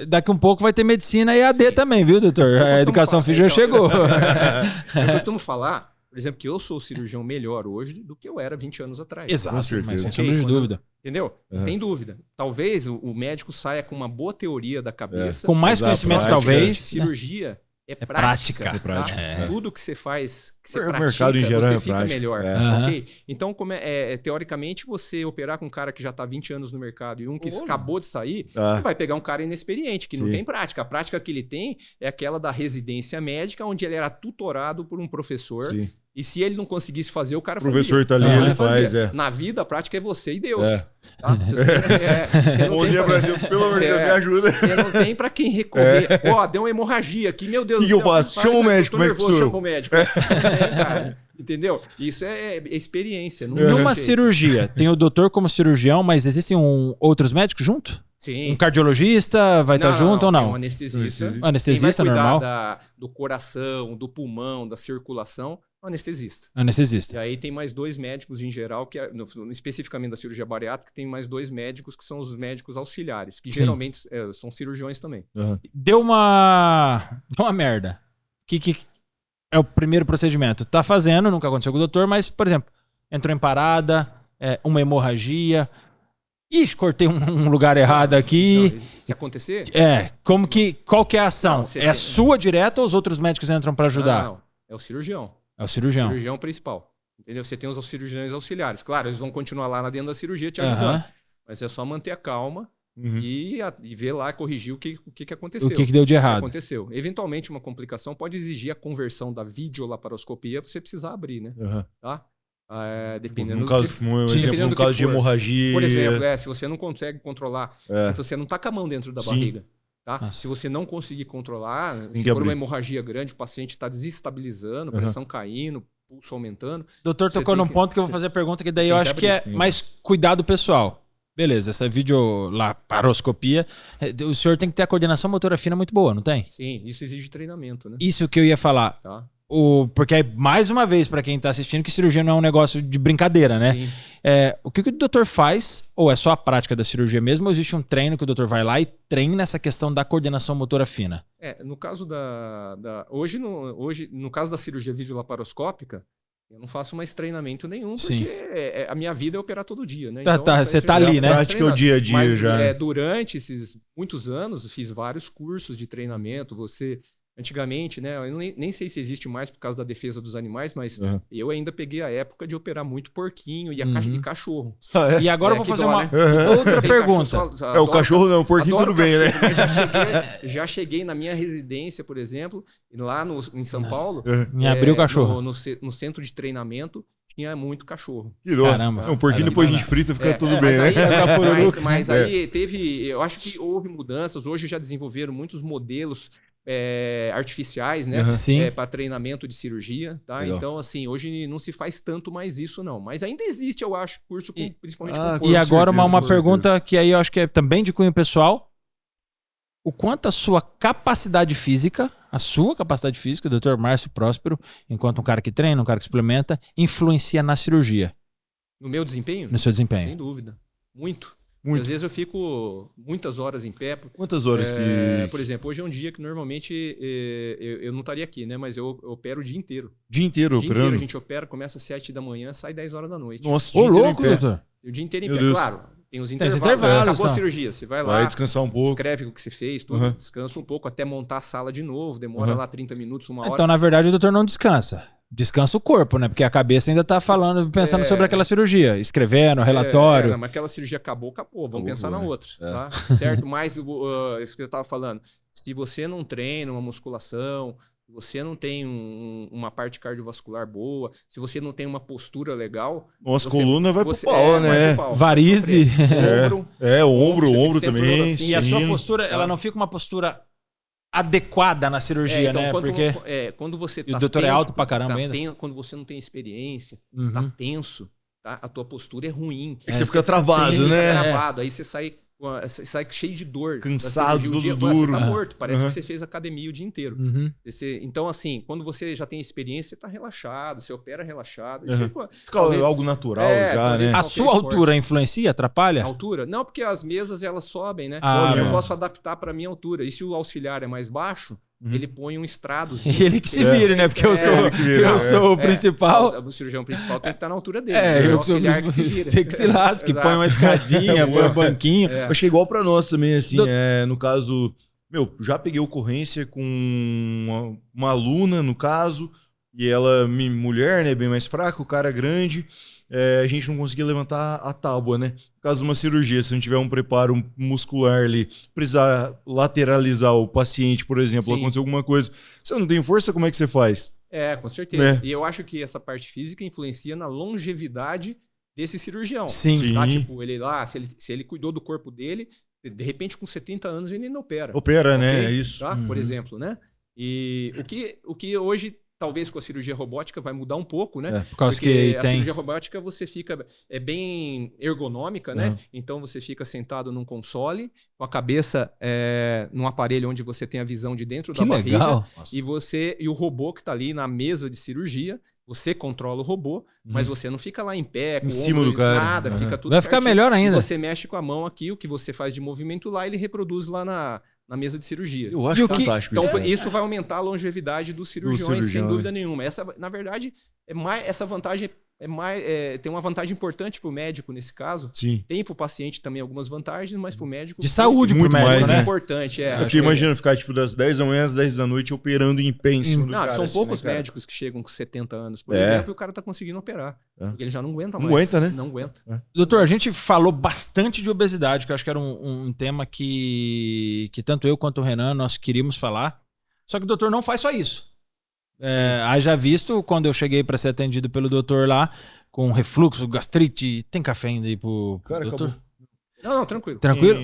Daqui um pouco vai ter medicina e AD também, viu, doutor? A educação física já chegou. Eu costumo falar, por exemplo, que eu sou o cirurgião melhor hoje do que eu era 20 anos atrás. Exato, sem sombra de dúvida. Entendeu? Sem dúvida. Talvez o médico saia com uma boa teoria da cabeça. Com mais conhecimento, talvez. Cirurgia é prática. É prática. Tá? Tudo que você faz, que você pratica, mercado em geral você fica melhor. Okay? Então, teoricamente, você operar com um cara que já está 20 anos no mercado e um que acabou de sair, você vai pegar um cara inexperiente, que não tem prática. A prática que ele tem é aquela da residência médica, onde ele era tutorado por um professor. Sim. E se ele não conseguisse fazer, o cara fazia. O professor tá ali, ele faz. Na vida, a prática é você e Deus. Tá? Bom dia, Brasil. Pelo amor de Deus, me ajuda. Você não tem pra quem recorrer. Deu uma hemorragia aqui, meu Deus do céu. O que eu faço? Chama o médico. Tô nervoso, chama o médico. Cara. Entendeu? Isso é experiência. Numa cirurgia, tem o doutor como cirurgião, mas existem outros médicos junto? Sim. Um cardiologista vai estar junto ou não? Um anestesista. Anestesista normal? Do coração, do pulmão, da circulação. Anestesista. E aí tem mais 2 médicos em geral, que especificamente da cirurgia bariátrica, tem mais 2 médicos que são os médicos auxiliares, que geralmente são cirurgiões também. Deu uma merda. Que é o primeiro procedimento? Tá fazendo, nunca aconteceu com o doutor, mas, por exemplo, entrou em parada, uma hemorragia. Ixi, cortei um lugar errado aqui. Não, se acontecer... Qual que é a ação? A sua direta ou os outros médicos entram para ajudar? Não, é o cirurgião. É o cirurgião. O cirurgião principal. Entendeu? Você tem os cirurgiões auxiliares. Claro, eles vão continuar lá dentro da cirurgia te ajudando. Mas é só manter a calma e ver lá, corrigir o que aconteceu. O que deu de errado. Aconteceu. Eventualmente, uma complicação pode exigir a conversão da videolaparoscopia pra você precisar abrir, né? Tá? Dependendo no caso de hemorragia. Por exemplo, se você não consegue controlar, você não tá com a mão dentro da barriga. Tá? Se você não conseguir controlar, se for uma hemorragia grande, o paciente está desestabilizando, pressão caindo, pulso aumentando. Doutor tocou num ponto que eu vou fazer a pergunta, que daí eu acho que é mais cuidado pessoal. Beleza, essa videolaparoscopia, o senhor tem que ter a coordenação motora fina muito boa, não tem? Sim, isso exige treinamento, né? Isso que eu ia falar. Tá. Porque, mais uma vez, para quem está assistindo, que cirurgia não é um negócio de brincadeira, né? Sim. O que o doutor faz, ou é só a prática da cirurgia mesmo, ou existe um treino que o doutor vai lá e treina essa questão da coordenação motora fina? No caso hoje, no caso da cirurgia videolaparoscópica, eu não faço mais treinamento nenhum, porque a minha vida é operar todo dia, né? Você tá ali, né? A prática é o dia a dia. Mas, já. Durante esses muitos anos, fiz vários cursos de treinamento. Antigamente, né? Eu nem sei se existe mais por causa da defesa dos animais, mas eu ainda peguei a época de operar muito porquinho e cachorro. E agora eu vou fazer uma outra pergunta. O cachorro não, o porquinho tudo bem, né? Já cheguei na minha residência, por exemplo, lá em São Paulo. Me abriu o cachorro. No centro de treinamento. Tinha muito cachorro. Caramba. Um porquinho depois a gente frita, fica tudo bem, né? Mas aí teve... Eu acho que houve mudanças. Hoje já desenvolveram muitos modelos artificiais, né? Para treinamento de cirurgia, tá? Legal. Então, assim, hoje não se faz tanto mais isso, não. Mas ainda existe, eu acho, curso principalmente com corpo. E agora uma pergunta que aí eu acho que é também de cunho pessoal. O quanto a sua capacidade física, Dr. Márcio Próspero, enquanto um cara que treina, um cara que suplementa, influencia na cirurgia? No meu desempenho? No seu desempenho. Sem dúvida. Muito. Às vezes eu fico muitas horas em pé. Quantas horas que... Por exemplo, hoje é um dia que normalmente eu não estaria aqui, né? Mas eu opero o dia inteiro. Dia inteiro operando? O dia inteiro a gente opera, começa às 7 da manhã, sai 10 horas da noite. Nossa, ô louco, doutor. O dia inteiro em pé, claro. Tem os intervalos. Acabou a cirurgia, você vai lá, descansar um pouco, escreve o que você fez, tudo, descansa um pouco até montar a sala de novo, demora lá 30 minutos, uma hora. Então, na verdade, o doutor não descansa. Descansa o corpo, né? Porque a cabeça ainda tá falando, pensando sobre aquela cirurgia, escrevendo, relatório. Mas aquela cirurgia acabou. Vamos pensar na outra, tá? Certo? Mas isso que eu tava falando, se você não treina uma musculação, você não tem uma parte cardiovascular boa, se você não tem uma postura legal... Nossa, coluna vai pro pau, né? Vai pro pau, Varize. O ombro também. Assim, e a sua postura, ela não fica uma postura adequada na cirurgia, então, né? Quando você tá e o doutor tenso, é alto pra caramba ainda. quando você não tem experiência, tá tenso, tá? A tua postura é ruim. É que você fica travado, né? Travado, aí você sai cheio de dor. Cansado, tudo duro. Você tá morto, parece que você fez academia o dia inteiro. Você, então, assim, quando você já tem experiência, você tá relaxado, você opera relaxado. Fica algo natural já, né? A sua altura influencia, atrapalha? A altura? Não, porque as mesas elas sobem, né? Eu posso adaptar para minha altura. E se o auxiliar é mais baixo, ele põe um estrado. E ele que se vire, né? Porque eu sou o principal. O cirurgião principal tem que estar na altura dele. O auxiliar que se vira. Tem que se lasque, põe uma escadinha, põe um banquinho. Acho que é igual pra nós também, assim. No caso, já peguei ocorrência com uma aluna, no caso, e ela, mulher, né, bem mais fraca, o cara grande. A gente não conseguia levantar a tábua, né? No caso de uma cirurgia, se não tiver um preparo muscular ali, precisar lateralizar o paciente, por exemplo, acontecer alguma coisa, você não tem força, como é que você faz? Com certeza. E eu acho que essa parte física influencia na longevidade desse cirurgião. Sim. Tá? Tipo, ele lá, se ele cuidou do corpo dele, de repente com 70 anos ele ainda opera. Opera, né? É isso. Tá? Por exemplo, né? E o que hoje... Talvez com a cirurgia robótica vai mudar um pouco, né? Por causa porque que a cirurgia robótica você fica bem ergonômica, né? Então você fica sentado num console, com a cabeça num aparelho onde você tem a visão de dentro da barriga. Legal. E o robô que está ali na mesa de cirurgia, você controla o robô, mas você não fica lá em pé, com em cima do cara. Nada, fica tudo vai ficar melhor ainda. E você mexe com a mão aqui, o que você faz de movimento lá, ele reproduz lá na mesa de cirurgia. Eu acho fantástico isso. Então, isso vai aumentar a longevidade dos cirurgiões, sem dúvida nenhuma. Essa, na verdade, essa vantagem tem uma vantagem importante para o médico nesse caso. Sim. Tem para o paciente também algumas vantagens, mas para o médico... De saúde muito pro médico, mais, né? É importante. Porque imagina ficar tipo das 10 da manhã às 10 da noite operando em pé em cima do cara. São assim, poucos né, médicos que chegam com 70 anos, por exemplo, e o cara tá conseguindo operar. Porque ele já não aguenta mais. Não aguenta, né? Não aguenta. Doutor, a gente falou bastante de obesidade, que eu acho que era um tema que tanto eu quanto o Renan nós queríamos falar. Só que o doutor não faz só isso. Haja visto, quando eu cheguei para ser atendido pelo doutor lá, com refluxo, gastrite, tem café ainda aí pro doutor? Acabou. Não, tranquilo. Tranquilo?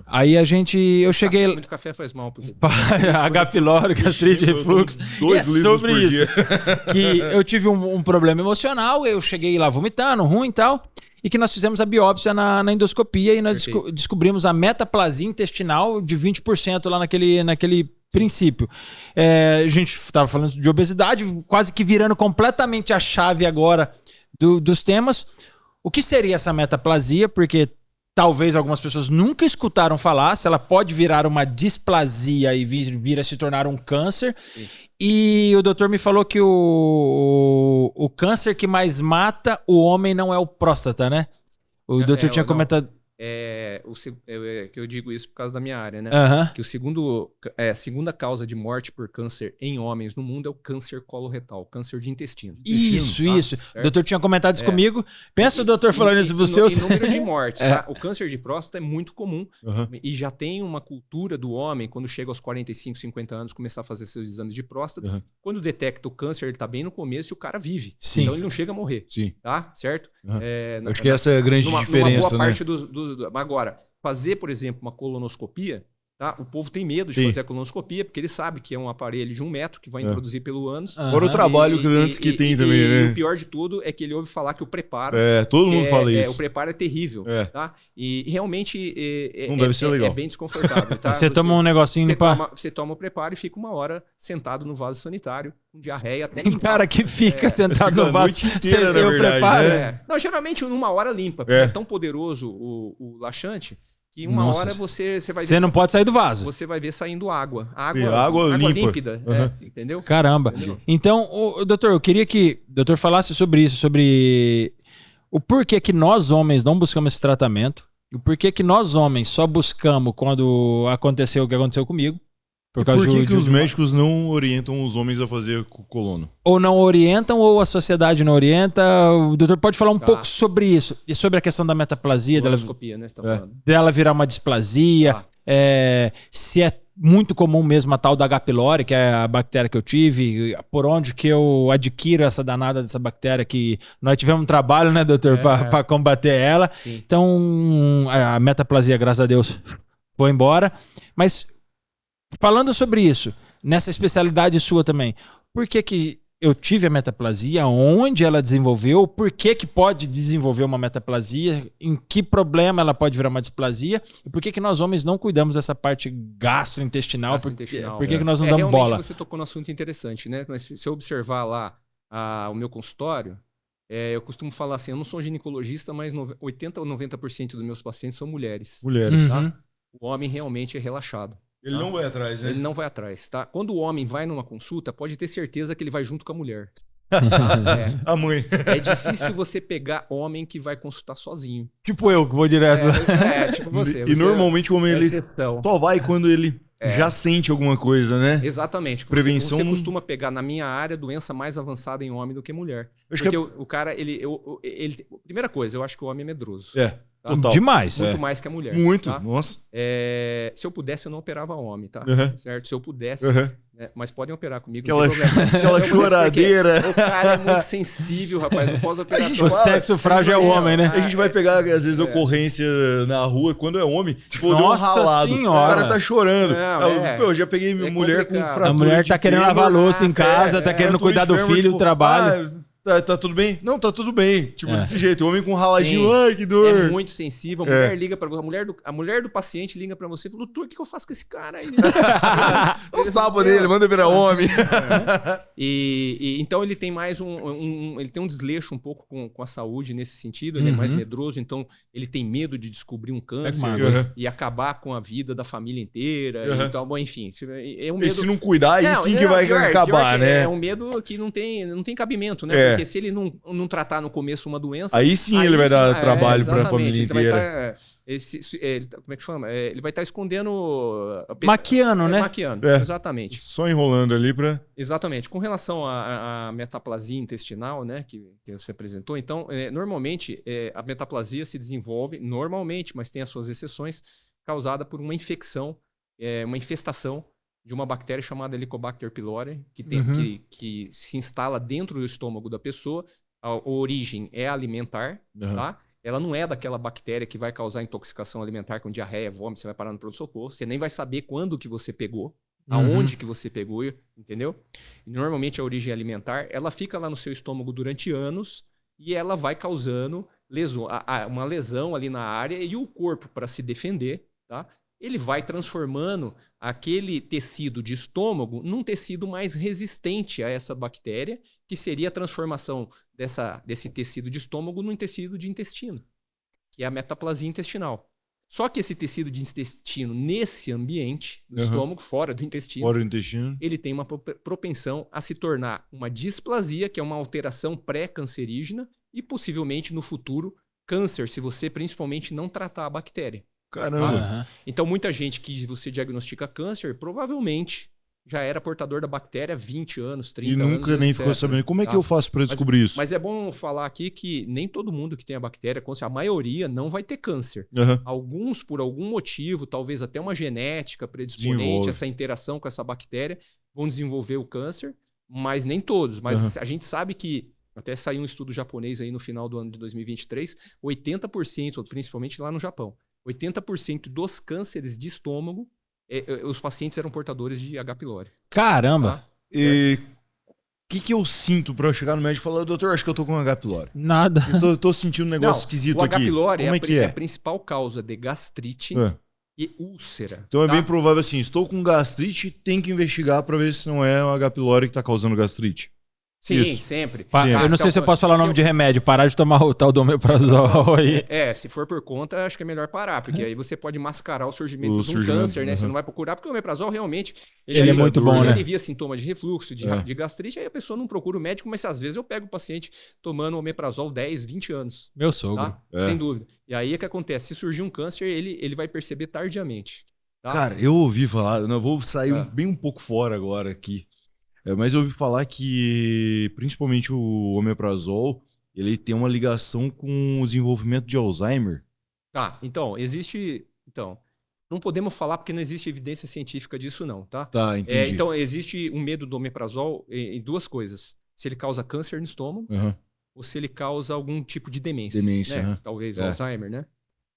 Aí eu cheguei... Muito café faz mal. H. pylori, gastrite, refluxo. 2 litros por dia. Que eu tive um problema emocional, eu cheguei lá vomitando, ruim e tal, e que nós fizemos a biópsia na endoscopia e nós descobrimos a metaplasia intestinal de 20% lá naquele princípio. A gente estava falando de obesidade, quase que virando completamente a chave agora dos temas. O que seria essa metaplasia? Porque talvez algumas pessoas nunca escutaram falar, se ela pode virar uma displasia e vir a se tornar um câncer. Sim. E o doutor me falou que o câncer que mais mata o homem não é o próstata, né? O doutor tinha comentado... que eu digo isso por causa da minha área, né? Que a segunda causa de morte por câncer em homens no mundo é o câncer coloretal, câncer de intestino. Isso. O doutor tinha comentado isso comigo. Pensa o doutor falando isso para os seus... Em número de mortes, tá? O câncer de próstata é muito comum e já tem uma cultura do homem, quando chega aos 45, 50 anos, começar a fazer seus exames de próstata. Quando detecta o câncer, ele tá bem no começo e o cara vive. Sim. Então ele não chega a morrer. Sim. Tá? Certo? Acho que essa é a grande diferença, boa parte agora, fazer, por exemplo, uma colonoscopia, tá? O povo tem medo de fazer a colonoscopia, porque ele sabe que é um aparelho de 1 metro que vai introduzir pelo ânus. Fora o trabalho que tem também, né? E o pior de tudo é que ele ouve falar que o preparo... todo mundo fala isso. O preparo é terrível, tá? E realmente não deve ser legal. É bem desconfortável, tá? Você toma um negocinho você toma o preparo e fica 1 hora sentado no vaso sanitário, com diarreia até limpar. Tem cara que fica sentado no vaso sem o preparo. Não, geralmente 1 hora limpa, porque é tão poderoso o laxante que 1 hora você vai ver... Você não pode sair do vaso. Você vai ver saindo água. Água límpida. Entendeu? Caramba. Entendeu? Então, doutor, eu queria que o doutor falasse sobre isso, sobre o porquê que nós homens não buscamos esse tratamento, o porquê que nós homens só buscamos quando aconteceu o que aconteceu comigo, Por que os médicos não orientam os homens a fazer colono? Ou não orientam, ou a sociedade não orienta. O doutor pode falar um pouco sobre isso. E sobre a questão da metaplasia, né, você tá falando. Dela virar uma displasia. Se é muito comum mesmo a tal da H. pylori, que é a bactéria que eu tive. Por onde que eu adquiro essa danada dessa bactéria, que nós tivemos um trabalho, né, doutor, para combater ela. Sim. Então, a metaplasia, graças a Deus, foi embora. Mas, falando sobre isso, nessa especialidade sua também, por que eu tive a metaplasia? Onde ela desenvolveu? Por que pode desenvolver uma metaplasia? Em que problema ela pode virar uma displasia? E por que nós homens não cuidamos dessa parte gastrointestinal? Por que nós não damos bola? Você tocou num assunto interessante, né? Mas se eu observar lá o meu consultório, eu costumo falar assim, eu não sou ginecologista, mas 80% ou 90% dos meus pacientes são mulheres. Mulheres. Tá? O homem realmente é relaxado. Ele não vai atrás, né? Ele não vai atrás, tá? Quando o homem vai numa consulta, pode ter certeza que ele vai junto com a mulher. A mãe. É difícil você pegar homem que vai consultar sozinho. Tipo eu, que vou direto. Tipo você. E normalmente o homem ele só vai quando ele já sente alguma coisa, né? Exatamente. Prevenção. Você costuma pegar, na minha área, doença mais avançada em homem do que mulher. Porque o cara, primeira coisa, eu acho que o homem é medroso. Total. Demais. Muito mais que a mulher. Muito, tá? nossa. Se eu pudesse, eu não operava homem, tá? Certo? Se eu pudesse, mas podem operar comigo. Aquela choradeira. O cara é muito sensível, rapaz. Não posso operar. O sexo frágil é o homem, né? A gente vai pegar, às vezes, ocorrência na rua, quando é homem, tipo, deu um ralado. Senhora. O cara tá chorando. Eu já peguei minha mulher com fratura. A mulher tá querendo lavar a louça em casa, tá querendo cuidar do filho, do trabalho. Tá tudo bem? Não, tá tudo bem. Tipo, desse jeito. O homem com um raladinho, ai, que dor. É muito sensível. A mulher liga pra você. A mulher do paciente liga pra você e fala, doutor, o que eu faço com esse cara aí? Os tapas dele, manda virar homem. E então ele tem mais ele tem um desleixo um pouco com a saúde nesse sentido. Ele é mais medroso, então ele tem medo de descobrir um câncer e acabar com a vida da família inteira. Então, bom, enfim. É um medo... E se não cuidar, aí sim que vai acabar, né? É um medo que não tem cabimento, né? Porque se ele não tratar no começo uma doença... Aí sim ele vai dar trabalho para a família inteira. Como é que chama? Ele vai estar escondendo... Maquiando, né? Maquiando, exatamente. Só enrolando ali para... Exatamente. Com relação à metaplasia intestinal, né, que você apresentou, então, normalmente, a metaplasia se desenvolve, normalmente, mas tem as suas exceções, causada por uma infecção, uma infestação de uma bactéria chamada Helicobacter pylori, que se instala dentro do estômago da pessoa. A origem é alimentar, tá? Ela não é daquela bactéria que vai causar intoxicação alimentar com diarreia, vômito, você vai parar no pronto-socorro. Você nem vai saber quando que você pegou, aonde que você pegou, entendeu? E normalmente a origem alimentar, ela fica lá no seu estômago durante anos e ela vai causando uma lesão ali na área e o corpo, para se defender, tá? Ele vai transformando aquele tecido de estômago num tecido mais resistente a essa bactéria, que seria a transformação desse tecido de estômago num tecido de intestino, que é a metaplasia intestinal. Só que esse tecido de intestino, nesse ambiente do estômago, fora do intestino, ele tem uma propensão a se tornar uma displasia, que é uma alteração pré-cancerígena, e possivelmente no futuro, câncer, se você principalmente não tratar a bactéria. Caramba. Então, muita gente que você diagnostica câncer, provavelmente já era portador da bactéria há 20 anos, 30 anos. E nunca nem ficou sabendo. Como é que eu faço para descobrir isso? Mas é bom falar aqui que nem todo mundo que tem a bactéria, a maioria não vai ter câncer. Alguns, por algum motivo, talvez até uma genética predisponente, essa interação com essa bactéria, vão desenvolver o câncer, mas nem todos. Mas a gente sabe que, até saiu um estudo japonês aí no final do ano de 2023, 80%, principalmente lá no Japão, 80% dos cânceres de estômago, os pacientes eram portadores de H. pylori. Caramba! Tá? E o que eu sinto pra eu chegar no médico e falar, doutor, acho que eu tô com H. pylori? Nada. Eu tô sentindo um negócio esquisito aqui. O H. pylori é a principal causa de gastrite e úlcera. Então é bem provável assim, estou com gastrite, tem que investigar pra ver se não é o H. pylori que tá causando gastrite. Sim, Isso. sempre. Eu não sei se eu posso falar o nome de remédio. Parar de tomar o tal do omeprazol aí. Se for por conta, acho que é melhor parar. Porque aí você pode mascarar o surgimento de um câncer, né? Você não vai procurar, porque o omeprazol realmente... Ele é muito bom, né? Ele envia sintomas de refluxo, de gastrite, aí a pessoa não procura o médico, mas às vezes eu pego o paciente tomando omeprazol 10, 20 anos. Meu sogro. Tá? Sem dúvida. E aí o que acontece? Se surgir um câncer, ele vai perceber tardiamente. Tá? Cara, eu ouvi falar, eu vou sair bem um pouco fora agora aqui, mas eu ouvi falar que principalmente o omeprazol, ele tem uma ligação com o desenvolvimento de Alzheimer. Tá, então, Então, não podemos falar porque não existe evidência científica disso, não, tá? Tá, entendi. Então, existe um medo do omeprazol em duas coisas. Se ele causa câncer no estômago, ou se ele causa algum tipo de demência. Né? Talvez Alzheimer, né?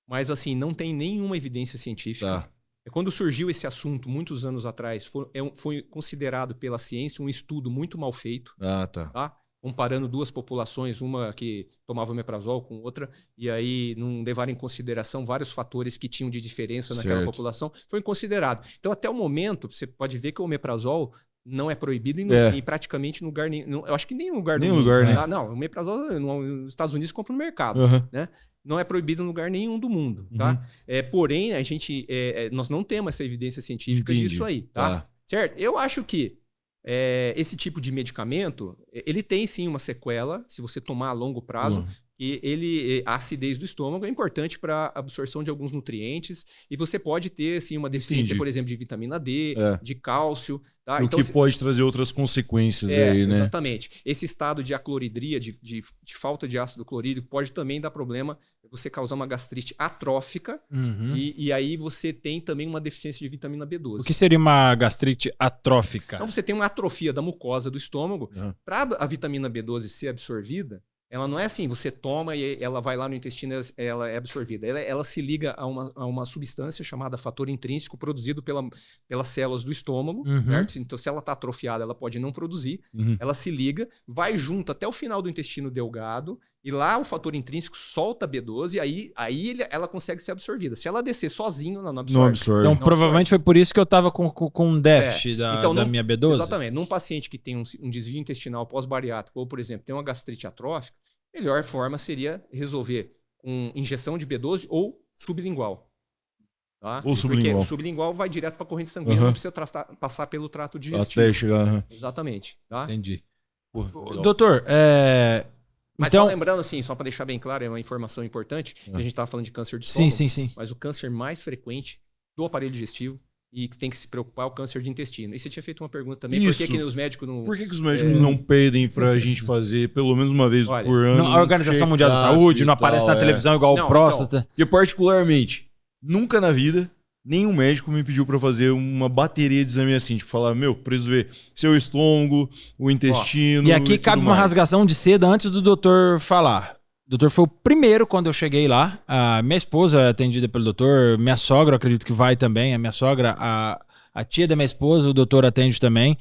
Mas, assim, não tem nenhuma evidência científica. Tá. Quando surgiu esse assunto, muitos anos atrás, foi considerado pela ciência um estudo muito mal feito. Tá? Comparando duas populações, uma que tomava omeprazol com outra, e aí não levaram em consideração vários fatores que tinham de diferença naquela população, foi considerado. Então, até o momento, você pode ver que o omeprazol não é proibido em praticamente lugar nenhum. Eu acho que nenhum lugar do mundo. Né? Não, o omeprazol nos Estados Unidos compra no mercado. Né? Não é proibido em lugar nenhum do mundo. Tá? Porém, nós não temos essa evidência científica disso aí. Tá? Certo? Eu acho que esse tipo de medicamento, ele tem sim uma sequela, se você tomar a longo prazo, e a acidez do estômago é importante para a absorção de alguns nutrientes, e você pode ter assim, uma deficiência, por exemplo, de vitamina D, de cálcio. Tá? O que pode trazer outras consequências aí, né? Exatamente. Esse estado de acloridria, de falta de ácido clorídrico, pode também dar problema, você causar uma gastrite atrófica, e aí você tem também uma deficiência de vitamina B12. O que seria uma gastrite atrófica? Então você tem uma atrofia da mucosa do estômago. Para a vitamina B12 ser absorvida, ela não é assim, você toma e ela vai lá no intestino e ela é absorvida. Ela se liga a uma substância chamada fator intrínseco produzido pelas células do estômago. Certo? Então, se ela está atrofiada, ela pode não produzir. Ela se liga, vai junto até o final do intestino delgado e lá o fator intrínseco solta a B12 e aí ela consegue ser absorvida. Se ela descer sozinho, ela não absorve. Então, provavelmente foi por isso que eu estava com um déficit da minha B12? Exatamente. Num paciente que tem um desvio intestinal pós-bariátrico ou, por exemplo, tem uma gastrite atrófica, a melhor forma seria resolver com injeção de B12 ou sublingual. Tá? Porque o sublingual vai direto para a corrente sanguínea, não precisa passar pelo trato digestivo. Até chegar. Exatamente. Tá? Entendi. Doutor, mas então... só lembrando, assim, só para deixar bem claro, é uma informação importante, que a gente estava falando de câncer de estômago, sim. Mas o câncer mais frequente do aparelho digestivo e que tem que se preocupar é o câncer de intestino. E você tinha feito uma pergunta também, por que os médicos não... Por que os médicos não pedem pra gente fazer pelo menos uma vez por ano? A Organização Mundial da Saúde não aparece na televisão igual o próstata. Então, porque particularmente, nunca na vida, nenhum médico me pediu pra fazer uma bateria de exame assim, tipo, falar, preciso ver seu estômago, o intestino... E aqui cabe uma rasgação de seda antes do doutor falar. O doutor foi o primeiro quando eu cheguei lá. A minha esposa é atendida pelo doutor, minha sogra, acredito que vai também. A minha sogra, a tia da minha esposa, o doutor atende também.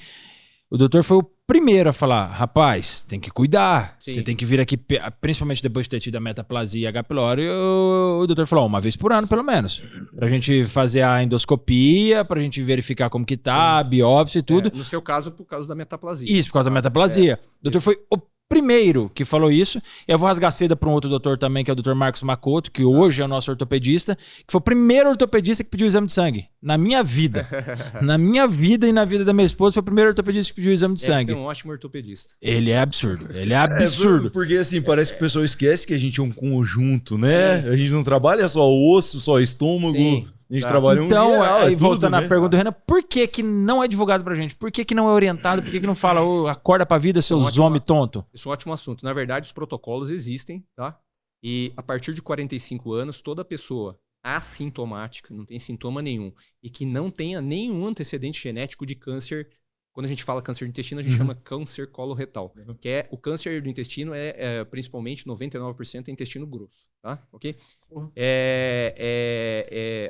O doutor foi o primeiro a falar, rapaz, tem que cuidar. Sim. Você tem que vir aqui, principalmente depois de ter tido a metaplasia e H. pylori. O doutor falou, uma vez por ano, pelo menos. Pra gente fazer a endoscopia, pra gente verificar como que tá, a biópsia e tudo. No seu caso, por causa da metaplasia. Isso, por causa da metaplasia. O doutor foi o primeiro que falou isso. Eu vou rasgar seda para um outro doutor também, que é o doutor Marcos Macoto, que hoje é o nosso ortopedista, que foi o primeiro ortopedista que pediu o exame de sangue. Na minha vida. Na minha vida e na vida da minha esposa, foi o primeiro ortopedista que pediu o exame de sangue. Ele é um ótimo ortopedista. Ele é absurdo. Ele é absurdo. Porque assim, parece que o pessoal esquece que a gente é um conjunto, né? A gente não trabalha só osso, só estômago. Sim. A gente trabalha então, geral, aí voltando tudo, à pergunta do Renan, por que não é divulgado pra gente? Por que não é orientado? Por que não fala, acorda pra vida, seus homens tontos? Isso é um ótimo assunto. Na verdade, os protocolos existem, tá? E a partir de 45 anos, toda pessoa assintomática, não tem sintoma nenhum, e que não tenha nenhum antecedente genético de câncer. Quando a gente fala câncer de intestino, a gente chama câncer coloretal. Que é o câncer do intestino principalmente 99% é intestino grosso, tá? Ok?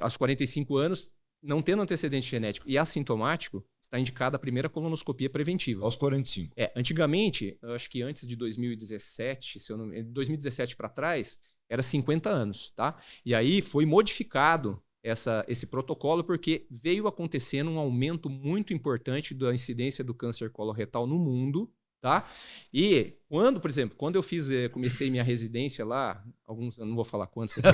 Aos 45 anos, não tendo antecedente genético e assintomático, está indicada a primeira colonoscopia preventiva. Aos 45. Antigamente, eu acho que antes de 2017, 2017 para trás, era 50 anos, tá? E aí foi modificado esse protocolo porque veio acontecendo um aumento muito importante da incidência do câncer coloretal no mundo, tá? E por exemplo, quando eu comecei minha residência lá, alguns anos, não vou falar quantos aqui,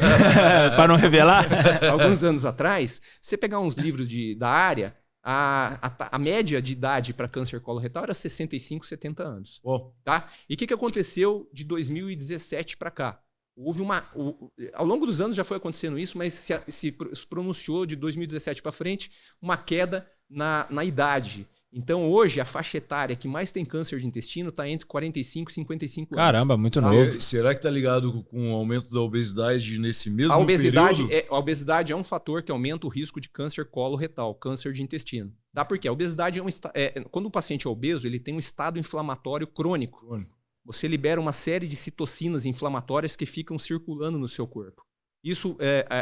para não revelar, alguns anos atrás, você pegar uns livros da área, a média de idade para câncer coloretal era 65, 70 anos, tá? E o que aconteceu de 2017 para cá? Ao longo dos anos já foi acontecendo isso, mas se pronunciou de 2017 para frente uma queda na idade. Então, hoje, a faixa etária que mais tem câncer de intestino está entre 45 e 55 anos. Caramba, muito novo. Será que está ligado com o aumento da obesidade nesse mesmo período? período? A obesidade é um fator que aumenta o risco de câncer coloretal, câncer de intestino. Tá? Por quê? A obesidade quando o paciente é obeso, ele tem um estado inflamatório crônico. Você libera uma série de citocinas inflamatórias que ficam circulando no seu corpo. Isso,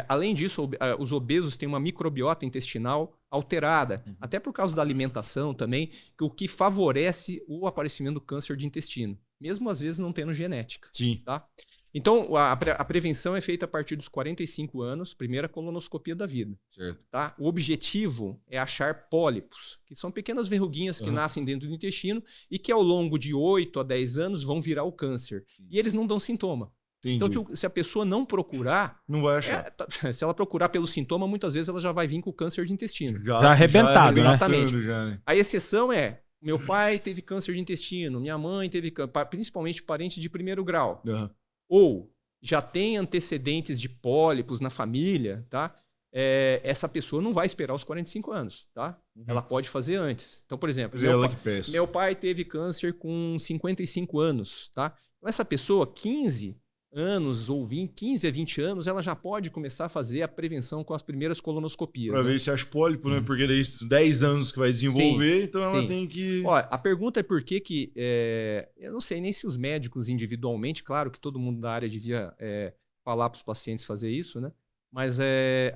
além disso, os obesos têm uma microbiota intestinal alterada, até por causa da alimentação também, o que favorece o aparecimento do câncer de intestino, mesmo às vezes não tendo genética. Sim. Tá? Então, a prevenção é feita a partir dos 45 anos, primeira colonoscopia da vida. Certo. Tá? O objetivo é achar pólipos, que são pequenas verruguinhas que nascem dentro do intestino e que ao longo de 8 a 10 anos vão virar o câncer. E eles não dão sintoma. Entendi. Então, se a pessoa não procurar... Não vai achar. Se ela procurar pelo sintoma, muitas vezes ela já vai vir com câncer de intestino. Já arrebentado, né? Exatamente. Já, né? A exceção é, meu pai teve câncer de intestino, minha mãe teve câncer, principalmente parente de primeiro grau. Ou já tem antecedentes de pólipos na família, tá? Essa pessoa não vai esperar os 45 anos, tá? Ela pode fazer antes. Então, por exemplo, meu pai teve câncer com 55 anos, tá? Então, essa pessoa, 15 anos ou 15 a 20 anos, ela já pode começar a fazer a prevenção com as primeiras colonoscopias. Para ver se acha pólipo, né? Porque daí 10 anos que vai desenvolver, então ela tem que... Olha, a pergunta é por que eu não sei nem se os médicos individualmente, claro que todo mundo da área devia falar para os pacientes fazer isso, né? Mas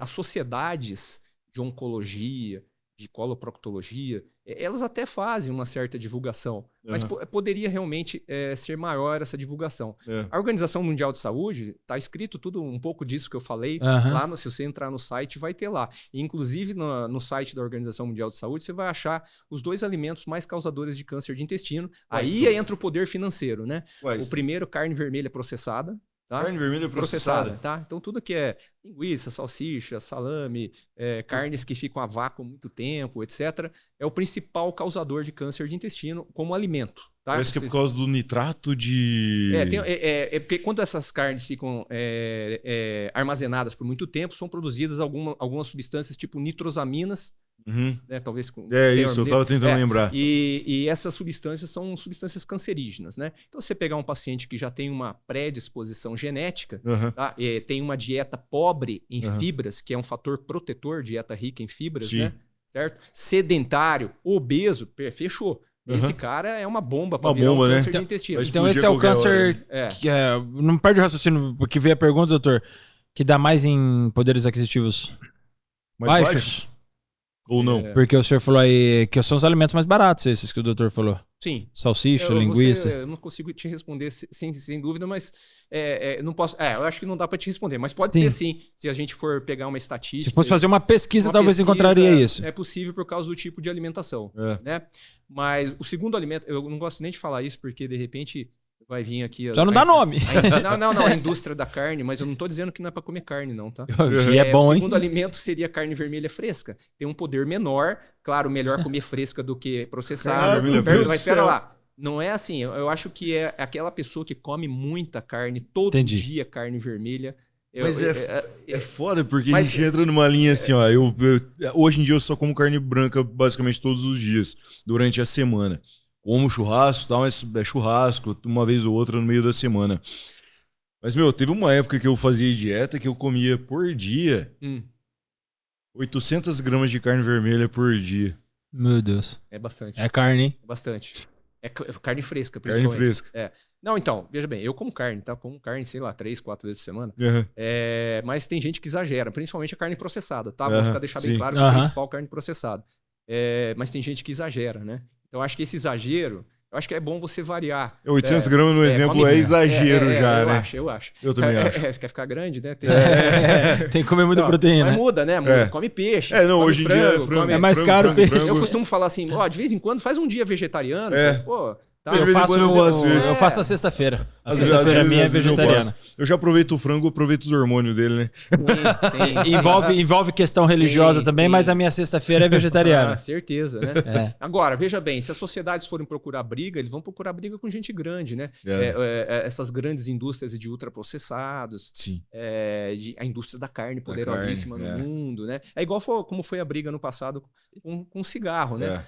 as sociedades de oncologia, de coloproctologia, elas até fazem uma certa divulgação, mas poderia realmente ser maior essa divulgação. A Organização Mundial de Saúde, está escrito tudo um pouco disso que eu falei, lá se você entrar no site, vai ter lá. E, inclusive, no site da Organização Mundial de Saúde, você vai achar os 2 alimentos mais causadores de câncer de intestino. Aí entra o poder financeiro, né? O primeiro, carne vermelha processada. Tá? Carne vermelha processada. Tá? Então, tudo que é linguiça, salsicha, salame, carnes que ficam a vácuo muito tempo, etc., é o principal causador de câncer de intestino como alimento. Tá? Parece que é por causa do nitrato de... Porque quando essas carnes ficam armazenadas por muito tempo, são produzidas algumas substâncias tipo nitrosaminas, né? Talvez isso, eu estava tentando lembrar. E essas substâncias são substâncias cancerígenas, né? Então, você pegar um paciente que já tem uma predisposição genética, tá? Tem uma dieta pobre em fibras, que é um fator protetor, dieta rica em fibras, né? Certo? Sedentário, obeso, fechou. Esse cara é uma bomba para virar um câncer de intestino. Então esse é o câncer que não perde o raciocínio, porque veio a pergunta, doutor, que dá mais em poderes aquisitivos baixos? Ou não? Porque o senhor falou aí que são os alimentos mais baratos, esses que o doutor falou. Sim. Salsicha, linguiça. Eu não consigo te responder sem dúvida, mas não posso. Eu acho que não dá para te responder, mas pode ser sim. Se a gente for pegar uma estatística. Se fosse fazer uma pesquisa, talvez encontraria isso. É possível por causa do tipo de alimentação. Né? Mas o segundo alimento, eu não gosto nem de falar isso, porque de repente vai vir aqui... Já não dá nome. Não, a indústria da carne, mas eu não tô dizendo que não é para comer carne, não, tá? E é bom, o segundo alimento seria carne vermelha fresca. Tem um poder menor, claro, melhor comer fresca do que processada. Mas espera lá. Não é assim, eu acho que é aquela pessoa que come muita carne, todo dia carne vermelha. Mas é foda, porque a gente entra numa linha assim, ó. Hoje em dia eu só como carne branca basicamente todos os dias, durante a semana. Como churrasco e tal, mas é churrasco uma vez ou outra no meio da semana. Mas, teve uma época que eu fazia dieta que eu comia por dia 800 gramas de carne vermelha por dia. Meu Deus. É bastante. É carne, hein? É bastante. É carne fresca, principalmente. Carne fresca. Não, então, veja bem, eu como carne, tá? Como carne, sei lá, 3, 4 vezes por semana. Mas tem gente que exagera, principalmente a carne processada, tá? Vou deixar bem claro que é o principal carne processada. Mas tem gente que exagera, né? Então, eu acho que esse exagero, eu acho que é bom você variar. 800 gramas no exemplo é exagero já, né? Eu acho. Eu também acho. Você quer ficar grande, né? Tem que comer muita proteína. Mas muda, né? Come peixe. Come hoje frango, em dia frango, é mais caro o peixe. Eu costumo falar assim, de vez em quando faz um dia vegetariano. Pô, tá? Eu faço na sexta-feira. A sexta-feira minha é às vezes eu vegetariana. gosto. Eu já aproveito o frango, aproveito os hormônios dele, né? Envolve questão religiosa também, mas a minha sexta-feira é vegetariana. Certeza, né? Agora, veja bem, se as sociedades forem procurar briga, eles vão procurar briga com gente grande, né? Essas grandes indústrias de ultraprocessados, Sim. A indústria da carne poderosíssima no mundo, né? É igual como foi a briga no passado com cigarro, né?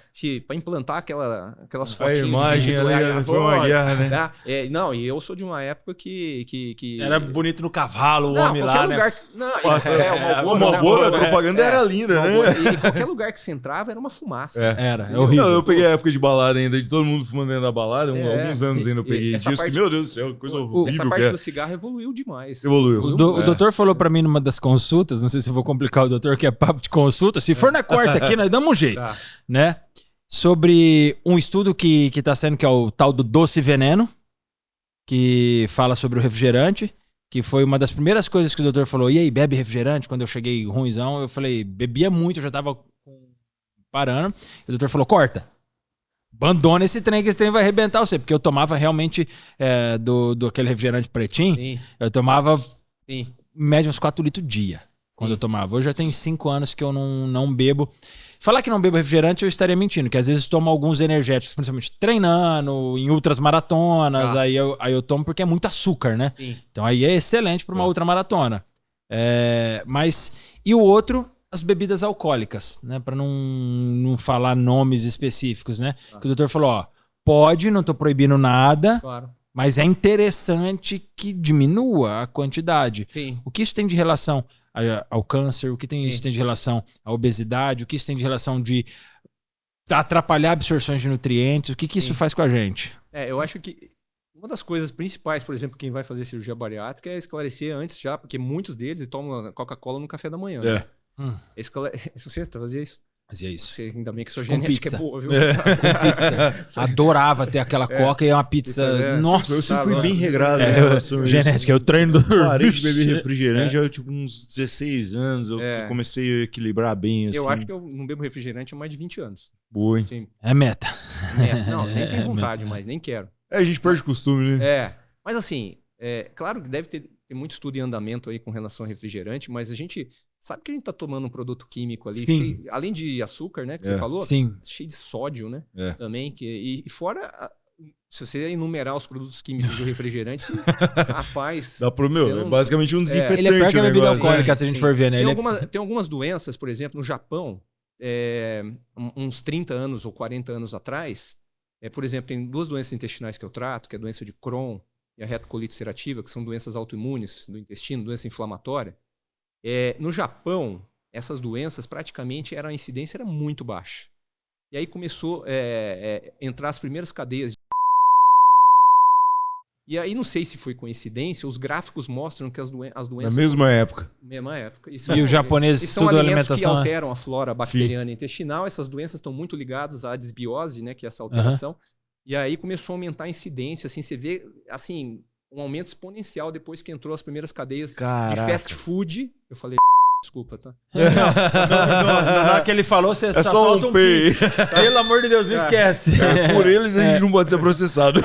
Para implantar aquelas fotinhas. A imagem foi uma guerra, né? Não, e eu sou de uma época que era bonito no cavalo, o homem lá, lugar, né? Não, o Marlboro, a propaganda era linda, né? E qualquer lugar que você entrava era uma fumaça. Era horrível. Não, eu peguei a época de balada ainda, de todo mundo fumando dentro da balada, alguns anos ainda eu peguei disso, que, meu Deus do céu, coisa horrível. Essa parte do cigarro evoluiu demais. Evoluiu. O doutor falou pra mim numa das consultas, não sei se eu vou complicar o doutor, que é papo de consulta, se for na quarta aqui, nós damos um jeito, né? Sobre um estudo que tá sendo, que é o tal do doce veneno, que fala sobre o refrigerante, que foi uma das primeiras coisas que o doutor falou. E aí, bebe refrigerante? Quando eu cheguei ruimzão, eu falei, bebia muito, eu já tava parando. E o doutor falou, corta. Abandona esse trem, que esse trem vai arrebentar você. Porque eu tomava realmente do aquele refrigerante pretinho. Sim. Eu tomava em média uns 4 litros dia. Quando eu tomava. Hoje já tem 5 anos que eu não bebo. Falar que não bebo refrigerante, eu estaria mentindo, que às vezes tomo alguns energéticos, principalmente treinando, em ultras maratonas, aí eu tomo porque é muito açúcar, né? Sim. Então aí é excelente para uma ultramaratona. Mas, e o outro, as bebidas alcoólicas, né? Para não falar nomes específicos, né? Que o doutor falou, ó, pode, não tô proibindo nada, mas é interessante que diminua a quantidade. Sim. O que isso tem de relação ao câncer, o que isso tem de relação à obesidade, o que isso tem de relação de atrapalhar absorções de nutrientes, o que isso faz com a gente? Eu acho que uma das coisas principais, por exemplo, quem vai fazer cirurgia bariátrica é esclarecer antes já, porque muitos deles tomam Coca-Cola no café da manhã. Né? Você fazia isso? Fazia isso. Você, ainda bem que sua genética é boa, viu? Adorava ter aquela coca e uma pizza. Nossa, eu sempre fui bem regrado. Genética, eu treino do... Parei de beber refrigerante já tipo uns 16 anos. Eu comecei a equilibrar bem. Assim. Eu acho que eu não bebo refrigerante há mais de 20 anos. Boa. Assim, é meta. Não, nem tenho vontade mais, nem quero. A gente perde costume, né? Mas assim, claro que deve ter muito estudo em andamento aí com relação a refrigerante, mas a gente sabe que a gente tá tomando um produto químico ali, cheio, além de açúcar, né, que você falou, cheio de sódio, né, também, e fora, se você enumerar os produtos químicos do refrigerante, rapaz... Dá pro é basicamente um desinfetante. Ele é pior que a bebida alcoólica, se a gente for ver, né? Tem algumas doenças, por exemplo, no Japão, uns 30 anos ou 40 anos atrás, por exemplo, tem 2 doenças intestinais que eu trato, que é a doença de Crohn e a retocolite ulcerativa, que são doenças autoimunes do intestino, doença inflamatória. No Japão, essas doenças praticamente a incidência era muito baixa. E aí começou a entrar as primeiras cadeias. E aí não sei se foi coincidência, os gráficos mostram que as doenças... Na mesma época. E os japoneses estudam alimentação. Que alteram a flora bacteriana intestinal. Essas doenças estão muito ligadas à desbiose, né, que é essa alteração. E aí começou a aumentar a incidência, assim, você vê, assim, um aumento exponencial depois que entrou as primeiras cadeias de fast food. Eu falei, desculpa, tá? Na hora que ele falou, você só falta um pi. Pelo amor de Deus, não esquece. Por eles a gente não pode ser processado.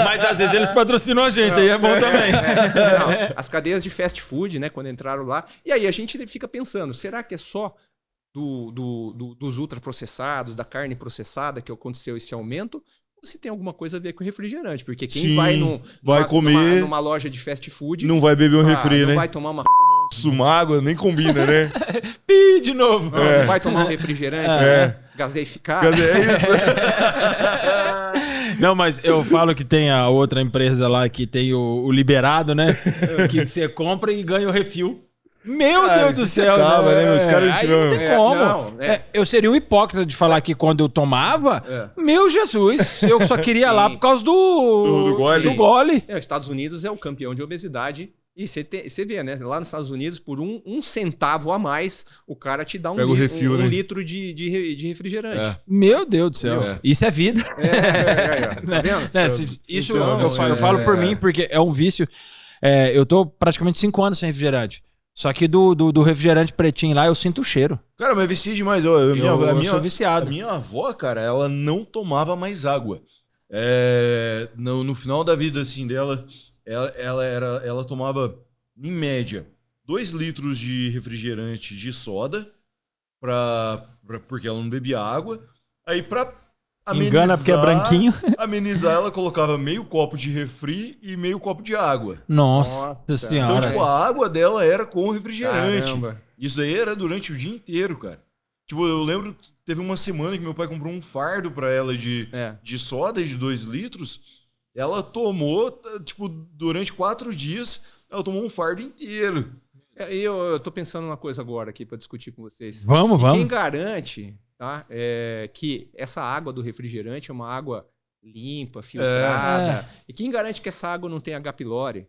Mas às vezes eles patrocinam a gente, aí é bom também. Não, as cadeias de fast food, né, quando entraram lá. E aí a gente fica pensando, será que é só dos ultraprocessados, da carne processada que aconteceu esse aumento, ou se tem alguma coisa a ver com refrigerante? Porque quem vai comer numa loja de fast food... Não vai beber um refri, né? Não vai tomar uma... Água, nem combina, né? Pi, de novo. Não vai tomar um refrigerante gaseificado. Não, mas eu falo que tem a outra empresa lá que tem o liberado, né? Que você compra e ganha o refil. Meu Deus do céu, acaba, né? Os caras aí não tem como. Eu seria um hipócrita de falar que quando eu tomava, meu Jesus, eu só queria lá por causa do gole. Os Estados Unidos é o campeão de obesidade. E você vê, né? Lá nos Estados Unidos, por um centavo a mais, o cara te dá um litro de refrigerante. Meu Deus do céu. Isso é vida. Tá vendo? Isso eu falo por mim, porque é um vício. Eu tô praticamente 5 anos sem refrigerante. Só que do refrigerante pretinho lá, eu sinto o cheiro. Cara, mas vicia demais. Eu sou viciado. A minha avó, cara, ela não tomava mais água. No final da vida assim, dela, ela tomava, em média, 2 litros de refrigerante de soda, porque ela não bebia água. Aí, pra Engana porque é branquinho. amenizar, ela colocava meio copo de refri e meio copo de água. Nossa Então, senhora. tipo, a água dela era com refrigerante. Caramba. Isso aí era durante o dia inteiro, cara. Tipo, eu lembro, teve uma semana que meu pai comprou um fardo pra ela de soda de 2 litros. Ela tomou, tipo, durante 4 dias, ela tomou um fardo inteiro. E eu tô pensando uma coisa agora aqui pra discutir com vocês. Vamos. Quem garante, tá, que essa água do refrigerante é uma água limpa, filtrada? E quem garante que essa água não tem H. pylori?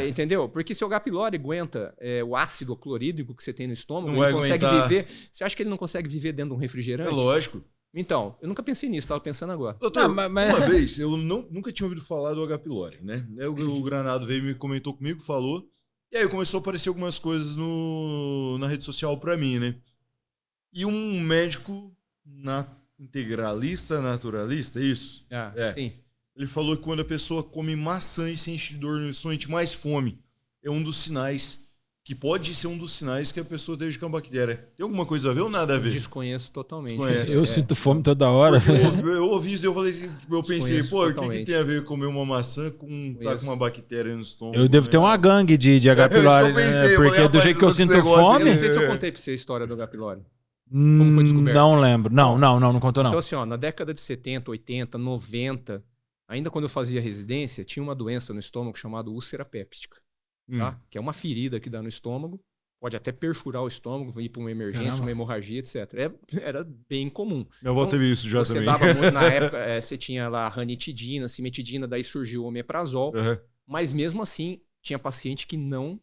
Entendeu? Porque se o H. pylori aguenta o ácido clorídrico que você tem no estômago, Não ele vai consegue aguentar. viver. Você acha que ele não consegue viver dentro de um refrigerante? É lógico. Então, eu nunca pensei nisso, tava pensando agora. Doutor, Não, mas- uma vez, eu nunca tinha ouvido falar do H. pylori, né? Aí o Granado veio e me comentou comigo, falou. E aí começou a aparecer algumas coisas na rede social pra mim, né? E um médico integralista, naturalista, é isso? Sim. Ele falou que quando a pessoa come maçã e sente dor, sente mais fome, é um dos sinais, que pode ser um dos sinais que a pessoa esteja com a bactéria. Tem alguma coisa a ver ou nada a ver? Desconheço totalmente. Desconhece. Eu sinto fome toda hora. Eu ouvi isso e eu falei assim, eu pensei, Desconheço pô, o que totalmente. tem a ver comer uma maçã com tá com uma bactéria no estômago? Eu devo ter uma gangue de H. pylori, isso que eu pensei, né? eu Porque falei, do rapaz, jeito que eu esse sinto negócio Eu fome... não sei se eu contei pra você a história do H. pylori. Como foi descoberto? Não lembro. Não contou não. Então, assim, ó, na década de 70, 80, 90, ainda quando eu fazia residência, tinha uma doença no estômago chamada úlcera péptica, tá? Que é uma ferida que dá no estômago, pode até perfurar o estômago, ir para uma emergência, Caramba. uma hemorragia, etc. Era bem comum. Minha avó teve isso já Você também. dava muito, na época, você tinha lá ranitidina, cimetidina, daí surgiu o omeprazol, Uhum. mas mesmo assim, tinha paciente que não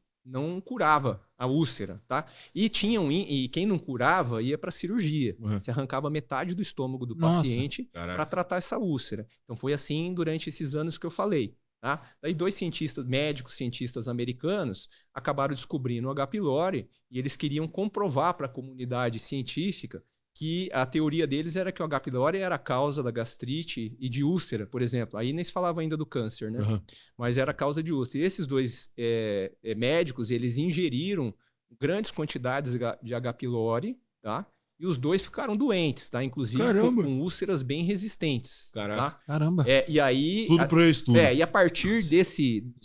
curava a úlcera, tá? E quem não curava ia para cirurgia. Uhum. Você arrancava metade do estômago do Nossa. paciente Caraca. para tratar essa úlcera. Então foi assim durante esses anos que eu falei, tá? Daí 2 médicos cientistas americanos acabaram descobrindo o H. pylori e eles queriam comprovar para a comunidade científica que a teoria deles era que o H. pylori era a causa da gastrite e de úlcera, por exemplo. Aí nem se falava ainda do câncer, né? Uhum. Mas era a causa de úlcera. E esses 2 médicos, eles ingeriram grandes quantidades de H. pylori, tá? E os 2 ficaram doentes, tá? Inclusive com úlceras bem resistentes. Caraca. Tá? Caramba. E aí... Tudo para estudo. E a partir disso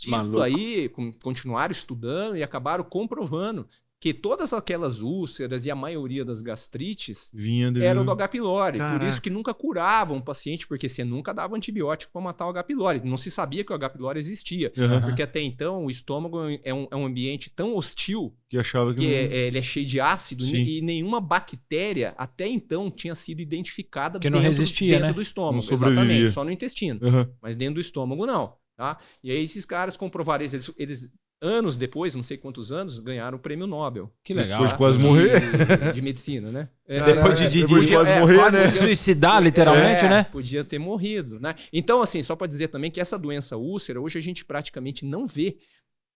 Maluco. aí, continuaram estudando e acabaram comprovando que todas aquelas úlceras e a maioria das gastrites Vinha de... eram do H. pylori. Por Caraca. isso que nunca curavam o paciente, porque você nunca dava antibiótico para matar o H. pylori. Não se sabia que o H. pylori existia. Uhum. Porque até então o estômago é um ambiente tão hostil Que achava que... que ele é cheio de ácido Sim. e nenhuma bactéria até então tinha sido identificada Que não resistia, dentro né? do estômago. Não sobrevivia. Exatamente, só no intestino. Uhum. Mas dentro do estômago não. Tá? E aí esses caras comprovaram, eles anos depois, não sei quantos anos, ganharam o prêmio Nobel. Que legal. Depois de quase morrer. De medicina, né? Depois de quase morrer, quase né? suicidar, literalmente, né? Podia ter morrido, né? Então, assim, só para dizer também que essa doença úlcera, hoje a gente praticamente não vê.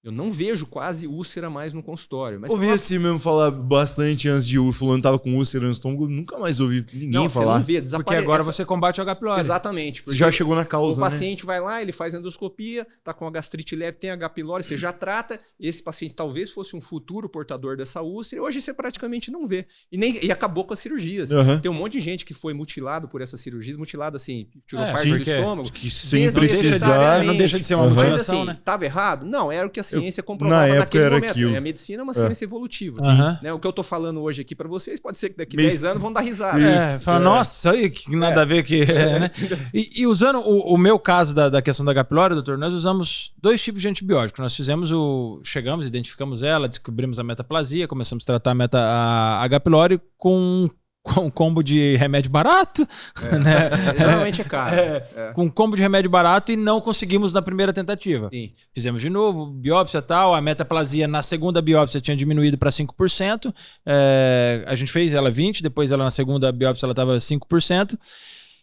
Eu não vejo quase úlcera mais no consultório. Mas Ouvi assim mesmo falar bastante antes de o fulano tava com úlcera no estômago, nunca mais ouvi ninguém não, você falar. não vê, Porque desaparece. agora você combate o H. pylori. Exatamente. Você já chegou na O causa, né? paciente vai lá, ele faz endoscopia, tá com a gastrite leve, tem H. pylori, você já trata. Esse paciente talvez fosse um futuro portador dessa úlcera. Hoje você praticamente não vê. E acabou com as cirurgias. Uhum. Tem um monte de gente que foi mutilado por essas cirurgias, mutilado assim, tirou É, parte sim, do porque- estômago. Que sem Desnecessariamente. Não deixa de ser uma Uhum. Mas mutilação, assim, né? tava errado? Não, era o que a ciência na comprovava época naquele era momento. aquilo. A medicina é uma ciência evolutiva. Aham. Né? O que eu tô falando hoje aqui para vocês pode ser que daqui Meio- 10 anos vão dar risada. É, Isso, fala, é. nossa, aí que nada a ver que. Né? E usando o meu caso da questão da H. pylori, doutor, nós usamos 2 tipos de antibiótico. Nós fizemos chegamos, identificamos ela, descobrimos a metaplasia, começamos a tratar a H. pylori com um combo de remédio barato, né? Geralmente é caro. Com um combo de remédio barato e não conseguimos na primeira tentativa. Sim. Fizemos de novo, biópsia e tal, a metaplasia na segunda biópsia tinha diminuído para 5%, a gente fez ela 20%, depois ela na segunda biópsia ela estava 5%,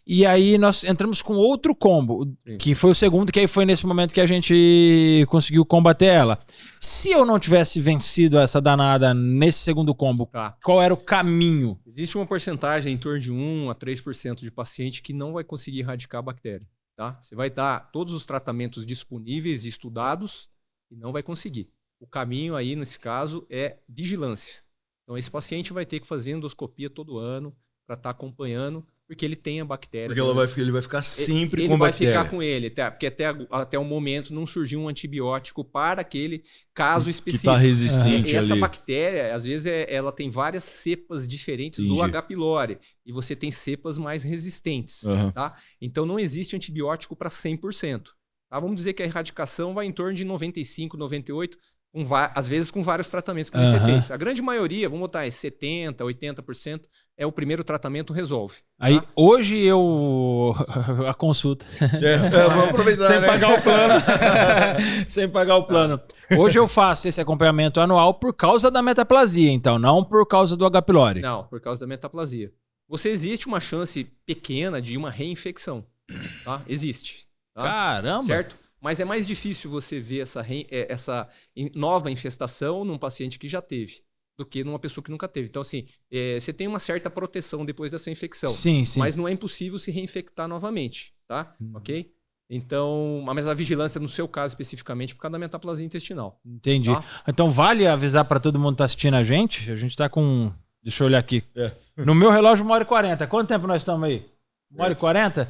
e aí nós entramos com outro combo, Sim. que foi o segundo, que aí foi nesse momento que a gente conseguiu combater ela. Se eu não tivesse vencido essa danada nesse segundo combo, Tá. qual era o caminho? Existe uma porcentagem em torno de 1 a 3% de paciente que não vai conseguir erradicar a bactéria. tá? Você vai dar todos os tratamentos disponíveis e estudados e não vai conseguir. O caminho aí, nesse caso, é vigilância. Então, esse paciente vai ter que fazer endoscopia todo ano para estar acompanhando, porque ele tem a bactéria. Porque ele vai ficar sempre com a bactéria. Ele vai ficar com ele, porque até o momento não surgiu um antibiótico para aquele caso específico. Que está resistente E essa ali. bactéria, às vezes, ela tem várias cepas diferentes do H. pylori. E você tem cepas mais resistentes. Tá? Então, não existe antibiótico para 100%. Tá? Vamos dizer que a erradicação vai em torno de 95%, 98%. Às vezes com vários tratamentos que você fez. A grande maioria, vamos botar, 70%, 80%, é o primeiro tratamento, resolve. Aí, hoje eu... a consulta. Vamos aproveitar, Sem pagar o plano. Sem pagar o plano. Hoje eu faço esse acompanhamento anual por causa da metaplasia, então, não por causa do H. pylori. Não, por causa da metaplasia. Existe uma chance pequena de uma reinfecção. Tá? Existe. Tá? Caramba! Certo? Mas é mais difícil você ver essa nova infestação num paciente que já teve do que numa pessoa que nunca teve. Então, assim, você tem uma certa proteção depois dessa infecção. Sim, sim. Mas não é impossível se reinfectar novamente, tá? Ok? Então, mas a vigilância no seu caso especificamente por causa da metaplasia intestinal. Entendi. Tá? Então, vale avisar para todo mundo que tá assistindo a gente? A gente tá com... Deixa eu olhar aqui. No meu relógio, 1h40. Quanto tempo nós estamos aí? 1h40?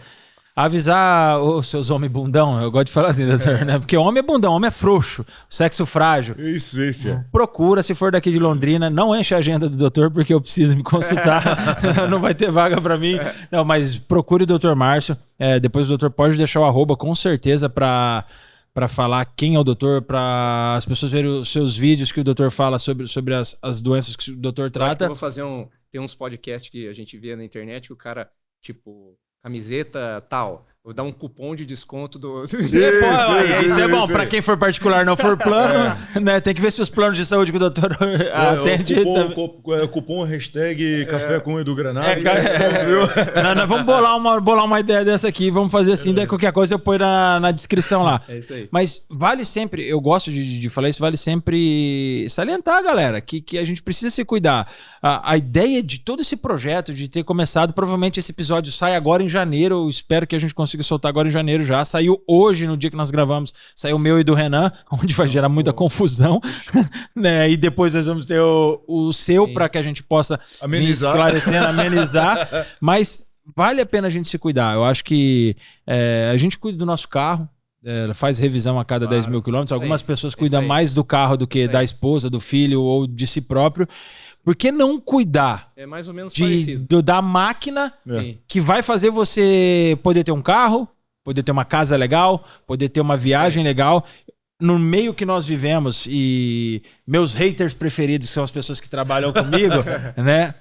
Avisar os seus homens bundão, eu gosto de falar assim, doutor, né? Porque homem é bundão, homem é frouxo, sexo frágil. Isso. Procura, se for daqui de Londrina, não enche a agenda do doutor, porque eu preciso me consultar, não vai ter vaga para mim. Não, mas procure o doutor Márcio, depois o doutor pode deixar o arroba, com certeza, para falar quem é o doutor, para as pessoas verem os seus vídeos que o doutor fala sobre as doenças que o doutor trata. Eu vou fazer tem uns podcasts que a gente vê na internet que o cara, tipo... camiseta tal, vou dar um cupom de desconto do... Isso é bom, para quem for particular não for plano, né? Tem que ver se os planos de saúde que o doutor atende... Cupom hashtag café com Edu Granada. Não, vamos bolar uma ideia dessa aqui, vamos fazer assim, daí qualquer coisa eu ponho na descrição lá. É isso aí. Mas vale sempre, eu gosto de falar isso, vale sempre salientar, galera, que a gente precisa se cuidar. A ideia de todo esse projeto, de ter começado, provavelmente esse episódio sai agora em janeiro, eu espero que a gente consiga soltar agora em janeiro já. Saiu hoje, no dia que nós gravamos, saiu o meu e do Renan, onde vai gerar muita confusão, né? E depois nós vamos ter o seu para que a gente possa amenizar, esclarecendo, amenizar. Mas vale a pena a gente se cuidar. Eu acho que a gente cuida do nosso carro, faz revisão a cada 10 mil quilômetros. Algumas pessoas cuidam mais do carro do que da esposa, do filho ou de si próprio. Por que não cuidar é mais ou menos parecido da máquina que vai fazer você poder ter um carro, poder ter uma casa legal, poder ter uma viagem legal? No meio que nós vivemos, e meus haters preferidos, que são as pessoas que trabalham comigo, né?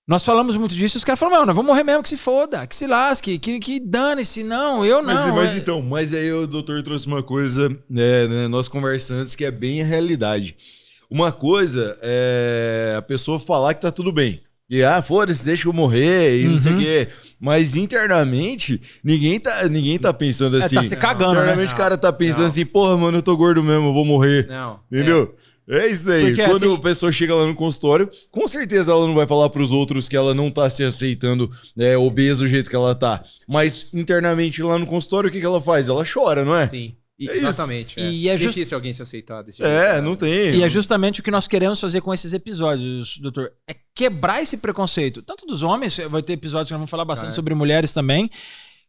Nós falamos muito disso, os caras falam, nós vamos morrer mesmo, que se foda, que se lasque, que dane-se, não, eu não. Mas aí o doutor trouxe uma coisa, né, nós conversantes, que é bem a realidade. Uma coisa é a pessoa falar que tá tudo bem. E, foda-se, deixa eu morrer e não sei o quê. Mas internamente, ninguém tá pensando assim. Tá se cagando, internamente o cara tá pensando assim, porra, mano, eu tô gordo mesmo, eu vou morrer. Não. Entendeu? É isso aí. Porque, quando assim, a pessoa chega lá no consultório, com certeza ela não vai falar pros outros que ela não tá se aceitando obesa do jeito que ela tá. Mas internamente lá no consultório, o que ela faz? Ela chora, não é? Sim. Exatamente. E é difícil alguém se aceitar desse jeito. Não tem. E é justamente o que nós queremos fazer com esses episódios, doutor. É quebrar esse preconceito. Tanto dos homens, vai ter episódios que nós vamos falar bastante sobre mulheres também.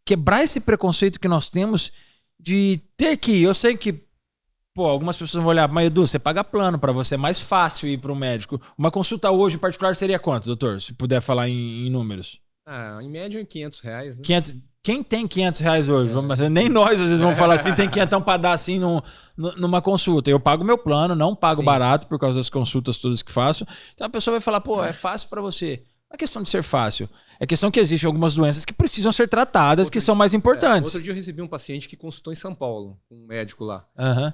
Quebrar esse preconceito que nós temos de ter que... Eu sei que, algumas pessoas vão olhar, mas Edu, você paga plano, pra você é mais fácil ir para um médico. Uma consulta hoje em particular seria quanto, doutor? Se puder falar em números. Em média, R$500, né? 500... Quem tem R$500 hoje? Nem nós, às vezes, vamos falar assim, tem 500 para dar assim numa consulta. Eu pago meu plano, não pago barato por causa das consultas todas que faço. Então a pessoa vai falar, é fácil para você. Não é questão de ser fácil. É questão que existem algumas doenças que precisam ser tratadas, que são mais importantes. Outro dia eu recebi um paciente que consultou em São Paulo, um médico lá.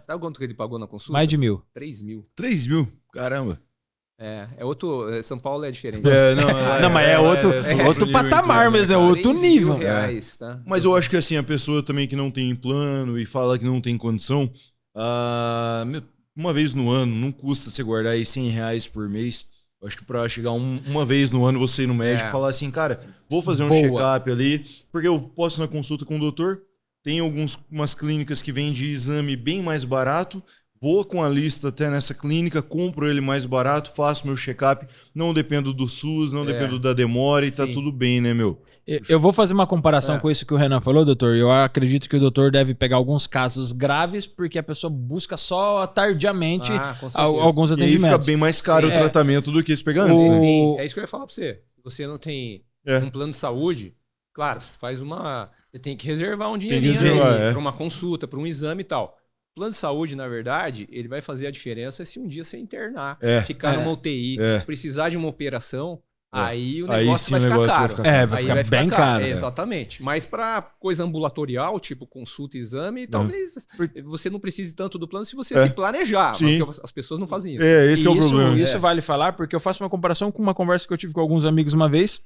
Sabe quanto que ele pagou na consulta? Mais de 1.000. 3.000. 3.000? Caramba. São Paulo é diferente. Mas é outro patamar mesmo, é outro nível. R$3.000, tá? Mas eu acho que assim, a pessoa também que não tem plano e fala que não tem condição, uma vez no ano, não custa você guardar aí R$100 por mês. Eu acho que pra chegar uma vez no ano você ir no médico e falar assim, cara, vou fazer um check-up ali, porque eu posso ir na consulta com o doutor, Tem umas clínicas que vendem exame bem mais barato. Vou com a lista até nessa clínica, compro ele mais barato, faço meu check-up, não dependo do SUS, não dependo da demora e tá tudo bem, né, meu? Eu vou fazer uma comparação com isso que o Renan falou, doutor. Eu acredito que o doutor deve pegar alguns casos graves porque a pessoa busca só tardiamente alguns atendimentos. E aí fica bem mais caro o tratamento do que se pegar antes. Sim, é isso que eu ia falar pra você. Se você não tem um plano de saúde, claro, você faz você tem que reservar um dinheirinho para uma consulta, para um exame e tal. Plano de saúde, na verdade, ele vai fazer a diferença se um dia você internar, ficar numa UTI, precisar de uma operação, aí o negócio vai ficar caro. Vai ficar bem caro. Exatamente. Mas para coisa ambulatorial, tipo consulta e exame, talvez você não precise tanto do plano se você se planejar. Porque as pessoas não fazem isso. Esse é o problema. Isso vale falar porque eu faço uma comparação com uma conversa que eu tive com alguns amigos uma vez,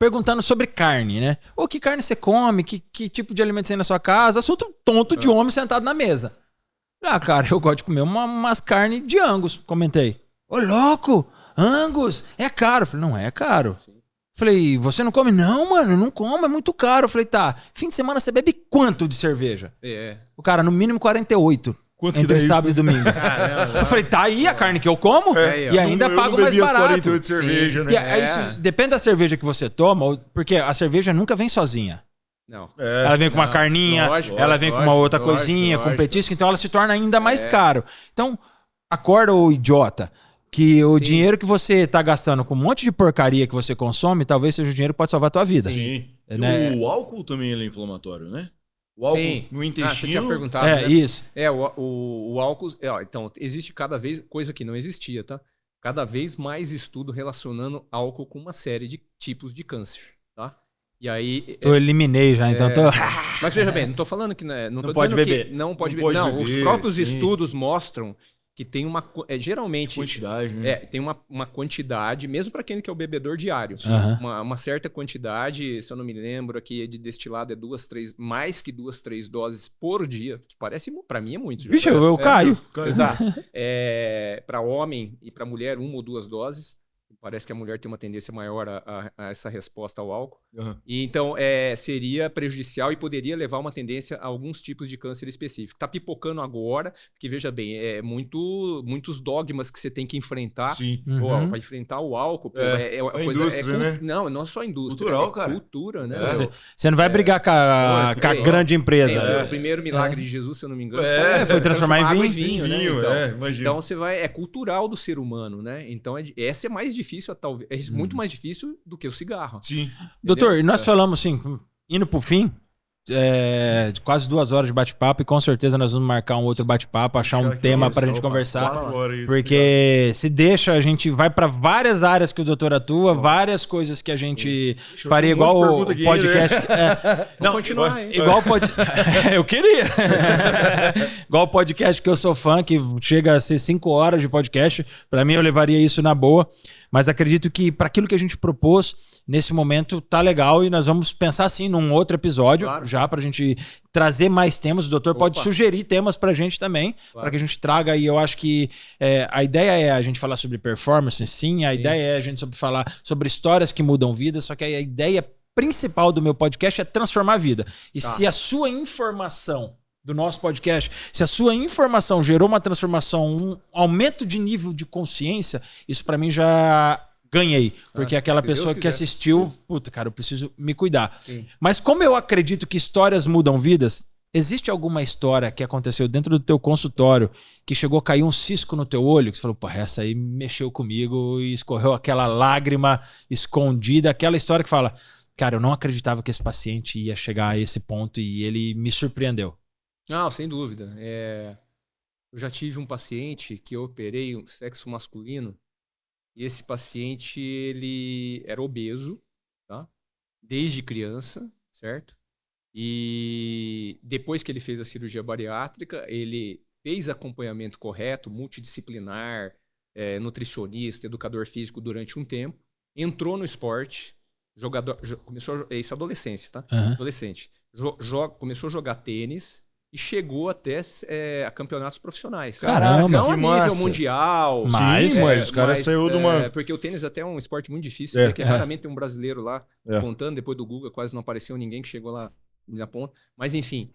perguntando sobre carne, né? Ou que carne você come, que tipo de alimento você tem na sua casa. Assunto tonto de homem sentado na mesa. Cara, eu gosto de comer umas carnes de Angus, comentei. Ô, louco, Angus, é caro. Eu falei, não é caro. Sim. Falei, você não come? Não, mano, não como, é muito caro. Eu falei, tá, fim de semana você bebe quanto de cerveja? O cara, no mínimo 48. Quanto entre sábado e domingo. Caramba, eu falei, tá aí a carne que eu como e ainda pago mais barato. 48 de cerveja, né? Isso, depende da cerveja que você toma, porque a cerveja nunca vem sozinha. Não. Ela vem com uma carninha, ela vem com uma outra coisinha, com petisco, então ela se torna ainda mais caro. Então, acorda, ô idiota, que o dinheiro que você tá gastando com um monte de porcaria que você consome, talvez seja o dinheiro que pode salvar a tua vida. Sim. Né? O álcool também é inflamatório, né? O álcool no intestino. Você tinha perguntado, né? Isso. O álcool... então, existe cada vez... Coisa que não existia, tá? Cada vez mais estudo relacionando álcool com uma série de tipos de câncer, tá? E aí... Eu eliminei já, então tô... Mas veja bem, não tô falando que... Não tô pode dizendo beber. Que não pode beber. Não, os próprios estudos mostram que tem uma... geralmente... Quantidade, né? Tem uma quantidade, mesmo para quem que é o bebedor diário. Uma certa quantidade, se eu não me lembro aqui, de destilado é 2, 3... Mais que 2, 3 doses por dia. Que parece... Para mim é muito. Vixe, eu caio. Exato. Para homem e para mulher, 1 ou 2 doses. Parece que a mulher tem uma tendência maior a essa resposta ao álcool. E então, seria prejudicial e poderia levar uma tendência a alguns tipos de câncer específico. Tá pipocando agora, porque veja bem, muitos dogmas que você tem que enfrentar. Sim. Vai enfrentar o álcool. A coisa, indústria, né? Não só a indústria. Cultural, cara. Cultura, né? Você não vai brigar com a grande empresa. O primeiro milagre de Jesus, se eu não me engano, foi transformar em vinho, né? Então você vai... É cultural do ser humano, né? Então, essa é mais difícil, talvez, muito mais difícil do que o cigarro. Sim. Doutor, nós falamos assim, indo pro fim, de quase 2 horas de bate-papo, e com certeza nós vamos marcar um outro bate-papo, achar um tema pra gente conversar. Porque se deixa, a gente vai pra várias áreas que o doutor atua, várias coisas que a gente faria igual o podcast. Não, continuar, hein? Igual eu queria. Igual o podcast que eu sou fã, que chega a ser 5 horas de podcast. Pra mim, eu levaria isso na boa. Mas acredito que para aquilo que a gente propôs, nesse momento tá legal e nós vamos pensar assim num outro episódio, já pra gente trazer mais temas. O doutor pode sugerir temas pra gente também, para que a gente traga. E eu acho que a ideia é a gente falar sobre performance, sim, a ideia é a gente falar sobre histórias que mudam vidas, só que a ideia principal do meu podcast é transformar a vida. E se a sua informação do nosso podcast, se a sua informação gerou uma transformação, um aumento de nível de consciência, isso pra mim já ganhei. Porque aquela pessoa que assistiu, puta, cara, eu preciso me cuidar. Sim. Mas como eu acredito que histórias mudam vidas, existe alguma história que aconteceu dentro do teu consultório que chegou a cair um cisco no teu olho, que você falou, pô, essa aí mexeu comigo e escorreu aquela lágrima escondida, aquela história que fala, cara, eu não acreditava que esse paciente ia chegar a esse ponto e ele me surpreendeu. Não, sem dúvida. Eu já tive um paciente que eu operei um sexo masculino e esse paciente, ele era obeso, tá? Desde criança, certo? E depois que ele fez a cirurgia bariátrica, ele fez acompanhamento correto, multidisciplinar, nutricionista, educador físico durante um tempo, entrou no esporte, começou isso adolescência, tá? Adolescente. Começou a jogar tênis e chegou até a campeonatos profissionais. Caramba, não a nível mundial. Mas os caras saiu de uma... Porque o tênis até é um esporte muito difícil, porque raramente tem um brasileiro lá contando. Depois do Guga quase não apareceu ninguém que chegou lá na ponta. Mas enfim,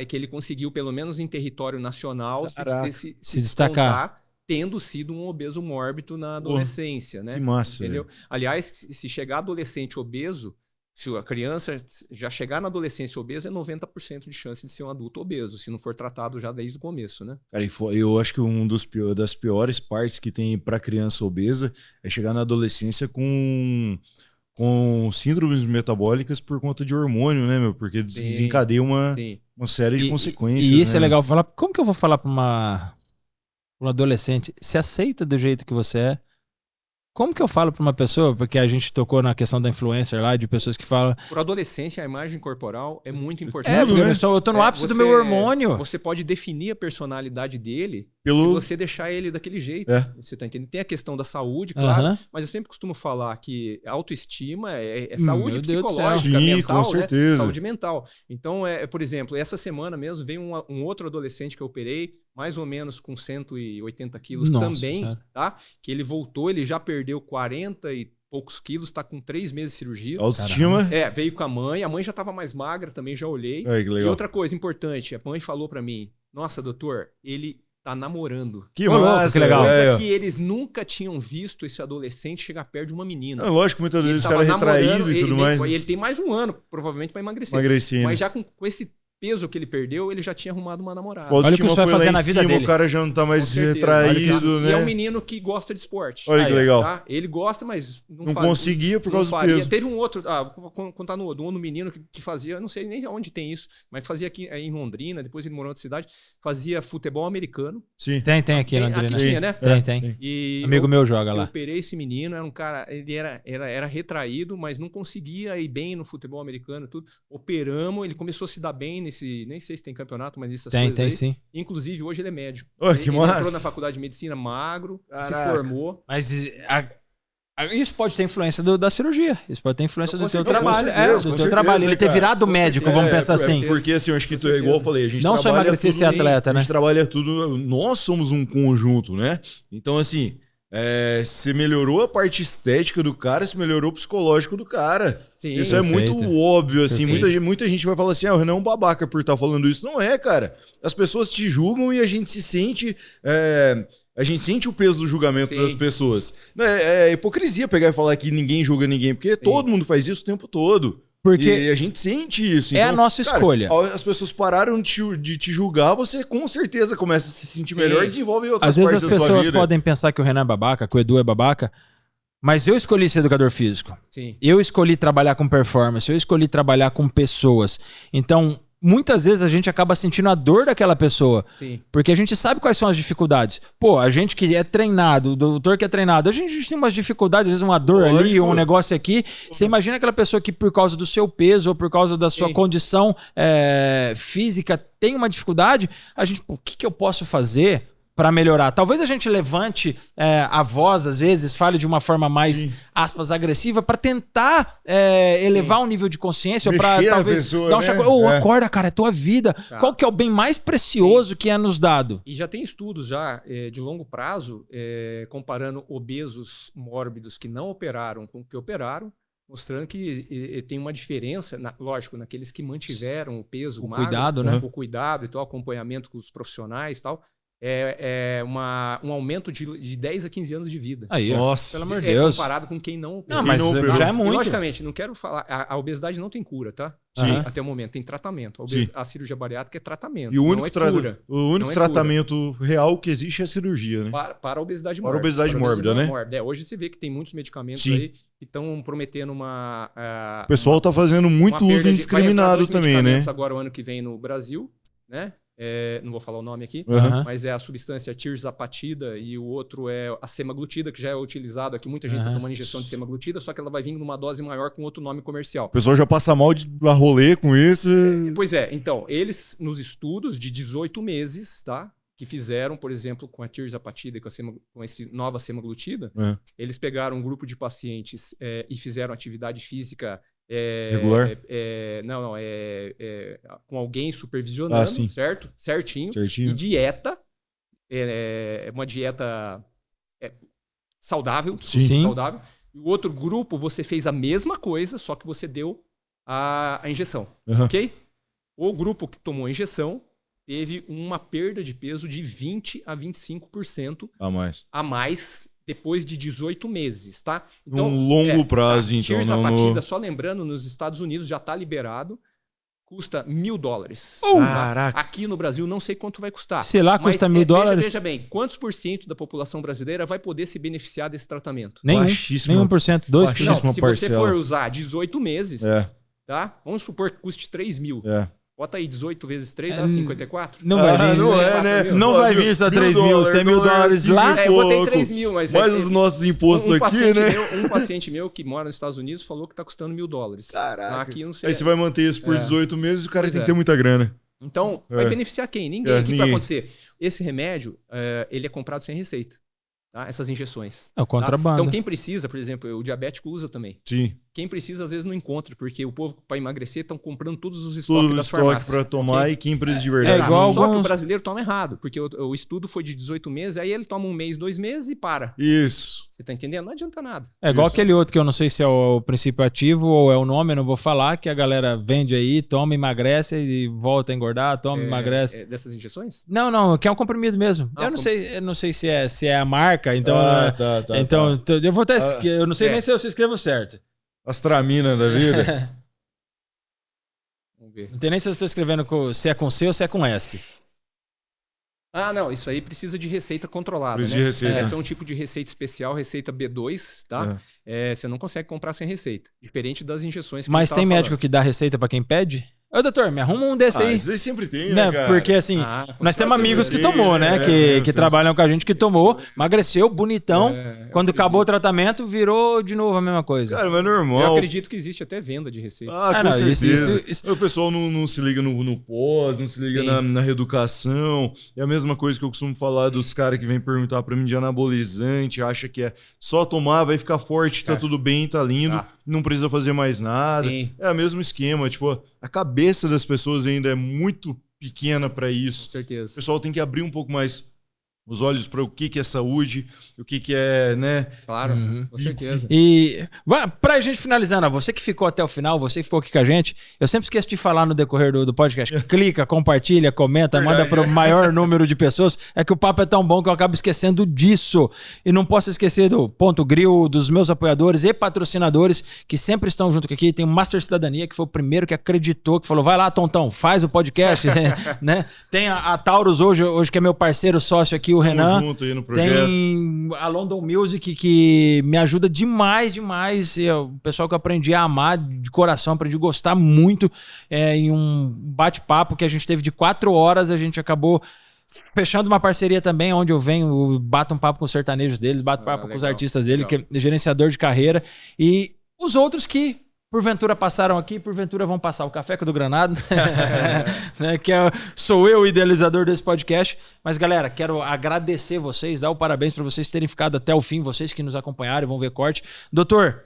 que ele conseguiu, pelo menos em território nacional, se destacar, tendo sido um obeso mórbido na adolescência, né? Que massa. Entendeu? Aliás, se chegar adolescente obeso, se a criança já chegar na adolescência obesa, é 90% de chance de ser um adulto obeso, se não for tratado já desde o começo, né? Cara, eu acho que das piores partes que tem para criança obesa é chegar na adolescência com síndromes metabólicas por conta de hormônio, né, meu? Porque desencadeia uma série de consequências. E isso né? é legal falar. Como que eu vou falar para um adolescente? Se aceita do jeito que você é. Como que eu falo para uma pessoa, porque a gente tocou na questão da influencer lá, de pessoas que falam... Por adolescência, a imagem corporal é muito importante. Porque eu tô no ápice do meu hormônio. Você pode definir a personalidade dele se você deixar ele daquele jeito. Você tá entendendo? Tem a questão da saúde, claro, mas eu sempre costumo falar que autoestima é saúde psicológica, mental, com certeza. Né? Saúde mental. Então, por exemplo, essa semana mesmo veio um outro adolescente que eu operei, mais ou menos com 180 quilos também, senhora. tá? Que ele voltou, ele já perdeu 40 e poucos quilos, tá com 3 meses de cirurgia. Autoestima? Veio com a mãe já tava mais magra, também já olhei. Ai, que legal. E outra coisa importante, a mãe falou pra mim, nossa, doutor, ele tá namorando. Que massa, que legal. Coisa que eles nunca tinham visto esse adolescente chegar perto de uma menina. Lógico, muitas vezes o cara é retraído e tudo mais. E ele tem mais um ano, provavelmente, pra emagrecer. Mas já com esse peso que ele perdeu, ele já tinha arrumado uma namorada. Olha o que isso vai fazer na vida dele. O cara já não tá mais retraído, né? E é um menino que gosta de esporte. Olha que legal. Tá? Ele gosta, mas não conseguia por causa do peso. Teve um outro, vou contar do outro menino que fazia, não sei nem onde tem isso, mas fazia aqui em Londrina, depois ele morou em outra cidade, fazia futebol americano. Sim. Tem aqui em Londrina. Aqui tinha, né? Tem. E amigo meu joga lá. Eu operei esse menino, era um cara, ele era retraído, mas não conseguia ir bem no futebol americano, tudo. Operamos, ele começou a se dar bem nesse, nem sei se tem campeonato, mas essas coisas aí. Sim. Inclusive, hoje ele é médico. Que ele massa. entrou na faculdade de medicina magro, Caraca. se formou. Mas isso pode ter influência da cirurgia. Isso pode ter influência do seu trabalho. Certeza, do seu trabalho. Ele ter virado médico, vamos pensar assim. Porque assim, eu acho que igual eu falei, a gente não só emagrecer e ser atleta, né? A gente trabalha tudo, nós somos um conjunto, né? Então assim, você melhorou a parte estética do cara, você melhorou o psicológico do cara. Sim, isso é muito óbvio, assim. Muita gente vai falar assim, o Renan é um babaca por estar falando isso. Não é, cara. As pessoas te julgam e a gente se sente... A gente sente o peso do julgamento das pessoas. É hipocrisia pegar e falar que ninguém julga ninguém, porque todo mundo faz isso o tempo todo. Porque e a gente sente isso. Então, a nossa escolha. As pessoas pararam de te julgar, você com certeza começa a se sentir melhor e desenvolve outras partes da sua vida. Às vezes as pessoas podem pensar que o Renan é babaca, que o Edu é babaca, mas eu escolhi ser educador físico. Sim. Eu escolhi trabalhar com performance, eu escolhi trabalhar com pessoas. Então, muitas vezes a gente acaba sentindo a dor daquela pessoa. Sim. Porque a gente sabe quais são as dificuldades. Pô, a gente que é treinado, o doutor que é treinado, a gente tem umas dificuldades, às vezes uma dor ali, um negócio aqui. Você imagina aquela pessoa que por causa do seu peso ou por causa da sua condição física tem uma dificuldade. A gente, o que eu posso fazer para melhorar? Talvez a gente levante a voz, às vezes, fale de uma forma mais, aspas, agressiva, para tentar elevar o nível de consciência, ou para talvez pessoa, dar um chacoalhão. Acorda, cara, é tua vida. Tá. Qual que é o bem mais precioso que é nos dado? E já tem estudos já de longo prazo, comparando obesos mórbidos que não operaram com que operaram, mostrando que tem uma diferença, lógico, naqueles que mantiveram o peso magro, cuidado, né? O cuidado e tal, acompanhamento com os profissionais e tal. Um aumento de 10 a 15 anos de vida. Aí, nossa, pelo amor de Deus. Comparado com quem não Não, mas já é muito. E, logicamente, não quero falar... A obesidade não tem cura, tá? Sim. Até o momento. Tem tratamento. A cirurgia bariátrica é tratamento. E o único, não é cura. O único tratamento real que existe é a cirurgia, né? Para a obesidade mórbida. Para a obesidade mórbida, né? Hoje você vê que tem muitos medicamentos aí que estão prometendo uma... o pessoal está fazendo muito uso indiscriminado também, né? Agora, o ano que vem no Brasil, né? Não vou falar o nome aqui, mas é a substância tirzapatida e o outro é a semaglutida, que já é utilizado aqui. Muita gente está tomando injeção de semaglutida, só que ela vai vir numa dose maior com outro nome comercial. O pessoal já passa mal de rolê com isso. Pois então, eles nos estudos de 18 meses, tá? Que fizeram, por exemplo, com a tirzapatida e com essa nova semaglutida, eles pegaram um grupo de pacientes e fizeram atividade física regular? Com alguém supervisionando, certo? Certinho. E dieta, uma dieta saudável, saudável. E o outro grupo, você fez a mesma coisa, só que você deu a injeção, Uhum. ok? O grupo que tomou a injeção teve uma perda de peso de 20 a 25% a mais depois de 18 meses, tá? Então, longo prazo, então. Tirzepatida, só lembrando, nos Estados Unidos já está liberado, custa $1.000. Caraca. Aqui no Brasil não sei quanto vai custar. Sei lá, custa $1.000. Veja bem, quantos por cento da população brasileira vai poder se beneficiar desse tratamento? Nenhum 1%, 2%. Não, se você for usar 18 meses, tá? Vamos supor que custe 3 mil. Bota aí 18 vezes 3 dá 54. Não vai vir. Não é, né? Não vai vir só 3 mil, se é $1.000 lá. Eu botei 3 mil, mas... Mais os nossos impostos aqui, né? Um paciente meu que mora nos Estados Unidos falou que tá custando $1.000. Caraca. Aqui não sei. Aí você vai manter isso por 18 meses e o cara tem que ter muita grana. Então, vai beneficiar quem? Ninguém. O que vai acontecer? Esse remédio, ele é comprado sem receita. Tá? Essas injeções. É o contrabando. Tá? Então, quem precisa, por exemplo, o diabético usa também. Sim. Quem precisa, às vezes, não encontra, porque o povo, para emagrecer, estão comprando todos os estoques das farmácias. Para tomar e quem precisa de verdade. Igual Só que o brasileiro toma errado, porque o estudo foi de 18 meses, aí ele toma 1 mês, 2 meses e para. Isso. Você tá entendendo? Não adianta nada. É igual aquele outro que eu não sei se é o princípio ativo ou é o nome, eu não vou falar, que a galera vende aí, toma, emagrece e volta a engordar, toma, emagrece. Dessas injeções? Não, que é um comprimido mesmo. Eu não sei se é a marca, então... então, eu vou até... eu não sei nem se eu escrevo certo. Astramina da vida. Vamos ver. Não tem nem se eu estou escrevendo se é com C ou se é com S. Ah, não, isso aí precisa de receita controlada, Precisa né? de receita. Esse é um tipo de receita especial, receita B2, tá? Você não consegue comprar sem receita, diferente das injeções que Mas tem médico que dá receita para quem pede? Ô, doutor, me arruma um desse aí. Isso aí sempre tem, né, cara? Porque assim, nós temos amigos que tomou, né? Que trabalham com a gente, que tomou, emagreceu, bonitão. Quando acabou o tratamento, virou de novo a mesma coisa. Cara, mas é normal. Eu acredito que existe até venda de receita. Com certeza. O pessoal não se liga no pós, não se liga na reeducação. É a mesma coisa que eu costumo falar dos caras que vêm perguntar pra mim de anabolizante, acha que é só tomar, vai ficar forte, tá tudo bem, tá lindo, não precisa fazer mais nada. Sim. É o mesmo esquema, tipo, a cabeça das pessoas ainda é muito pequena pra isso. Com certeza. O pessoal tem que abrir um pouco mais os olhos para o que é saúde, o que é, né? Claro, com certeza. E pra gente finalizando, você que ficou até o final, você que ficou aqui com a gente, eu sempre esqueço de falar no decorrer do podcast. Clica, compartilha, comenta, manda para o maior número de pessoas. É que o papo é tão bom que eu acabo esquecendo disso. E não posso esquecer do Ponto Grill, dos meus apoiadores e patrocinadores que sempre estão junto aqui. Tem o Master Cidadania, que foi o primeiro que acreditou, que falou, vai lá, Tontão, faz o podcast. né? Tem a Taurus hoje, que é meu parceiro sócio aqui, o Renan. Junto aí no projeto. Tem a London Music, que me ajuda demais. O pessoal que eu aprendi a amar de coração, aprendi a gostar muito em um bate-papo que a gente teve de 4 horas. A gente acabou fechando uma parceria também, onde eu venho, bato um papo com os sertanejos deles, bato papo com os artistas dele, que é gerenciador de carreira. E os outros que porventura passaram aqui, porventura vão passar. O Café com o do Granado, né, sou eu o idealizador desse podcast. Mas, galera, quero agradecer vocês, dar o parabéns para vocês terem ficado até o fim, vocês que nos acompanharam e vão ver corte. Doutor,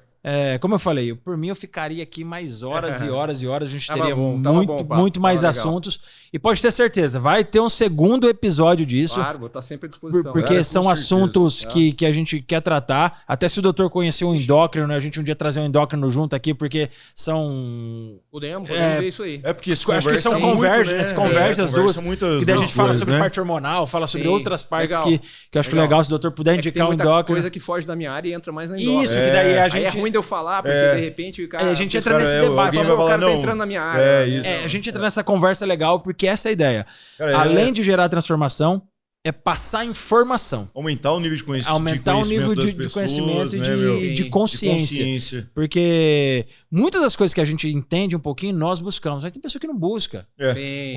como eu falei, por mim eu ficaria aqui mais horas e horas e horas, a gente teria muito mais assuntos. E pode ter certeza, vai ter um segundo episódio disso. Claro, vou estar sempre à disposição. Porque são assuntos que a gente quer tratar. Até se o doutor conhecer um endócrino, né, a gente um dia trazer um endócrino junto aqui, porque são... Podemos ver isso aí. É porque acho que são convergem, convergem as duas. E daí a gente fala sobre parte hormonal, fala sobre outras partes que eu acho legal se o doutor puder indicar um endócrino. Coisa que foge da minha área e entra mais na endócrino. Isso, que daí a gente... Aí é ruim de eu falar, porque de repente o cara... a gente entra nesse debate. O cara tá entrando na minha área. A gente entra nessa conversa legal, porque essa é a ideia. Cara, além de gerar transformação, é passar informação. Aumentar o nível de conhecimento. Aumentar o nível de conhecimento e de consciência. Porque muitas das coisas que a gente entende um pouquinho, nós buscamos. Mas tem pessoa que não busca.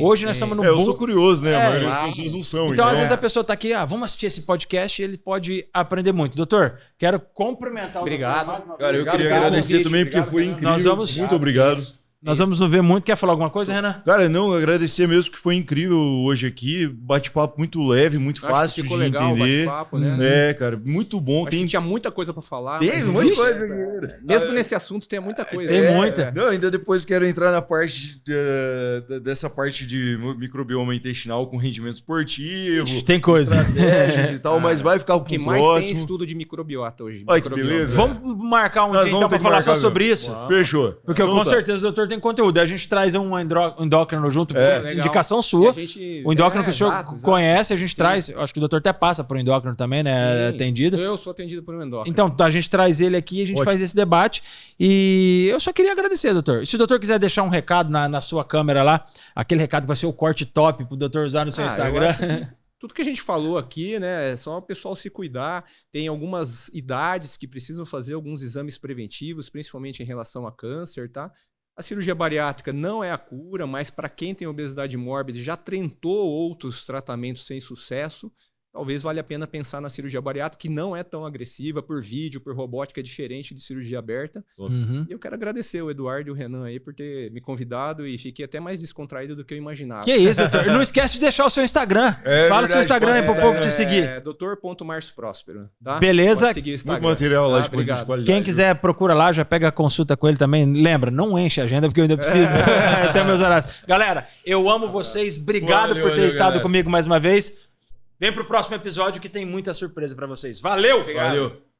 Hoje nós estamos no eu sou curioso, né? A maioria das pessoas não são. Então, às vezes a pessoa tá aqui, vamos assistir esse podcast e ele pode aprender muito. Doutor, quero cumprimentar o doutor. Cara, eu queria agradecer também, porque foi incrível. Muito obrigado. Nós vamos nos ver muito. Quer falar alguma coisa, Renan? Cara, não, agradecer mesmo, que foi incrível hoje aqui. Bate-papo muito leve, muito fácil de entender. Né? Cara, muito bom. Acho que tinha muita coisa pra falar. Tem muita coisa. Mesmo nesse assunto tem muita coisa. Tem muita. Não, ainda depois quero entrar na parte dessa parte de microbioma intestinal com rendimento esportivo. Tem coisa. Estratégias e tal, mas vai ficar o que mais tem estudo de microbiota hoje. Olha que beleza. Vamos marcar um dia então pra falar só sobre isso? Fechou. Porque com certeza o doutor tem tem conteúdo. A gente traz um endócrino junto, indicação sua. O endócrino que o senhor conhece, a gente traz. Acho que o doutor até passa por um endócrino também, né? Atendido. Eu sou atendido por um endócrino. Então, a gente traz ele aqui, a gente faz esse debate. E eu só queria agradecer, doutor. Se o doutor quiser deixar um recado na sua câmera lá, aquele recado vai ser o corte top pro doutor usar no seu Instagram. Tudo que a gente falou aqui, né, é só o pessoal se cuidar. Tem algumas idades que precisam fazer alguns exames preventivos, principalmente em relação a câncer, tá? A cirurgia bariátrica não é a cura, mas para quem tem obesidade mórbida e já tentou outros tratamentos sem sucesso, talvez valha a pena pensar na cirurgia bariátrica, que não é tão agressiva, por vídeo, por robótica, é diferente de cirurgia aberta. E eu quero agradecer o Eduardo e o Renan aí por ter me convidado e fiquei até mais descontraído do que eu imaginava. Que isso, doutor. Não esquece de deixar o seu Instagram. Fala o seu Instagram aí pro povo te seguir. Dr.marciopróspero, tá? Beleza. Pode seguir o Instagram. Muito material lá de qualidade. Quem quiser, procura lá, já pega a consulta com ele também. Lembra, não enche a agenda, porque eu ainda preciso até meus horários. Galera, eu amo vocês. Obrigado por ter estado comigo mais uma vez. Vem pro próximo episódio que tem muita surpresa pra vocês. Valeu! Valeu!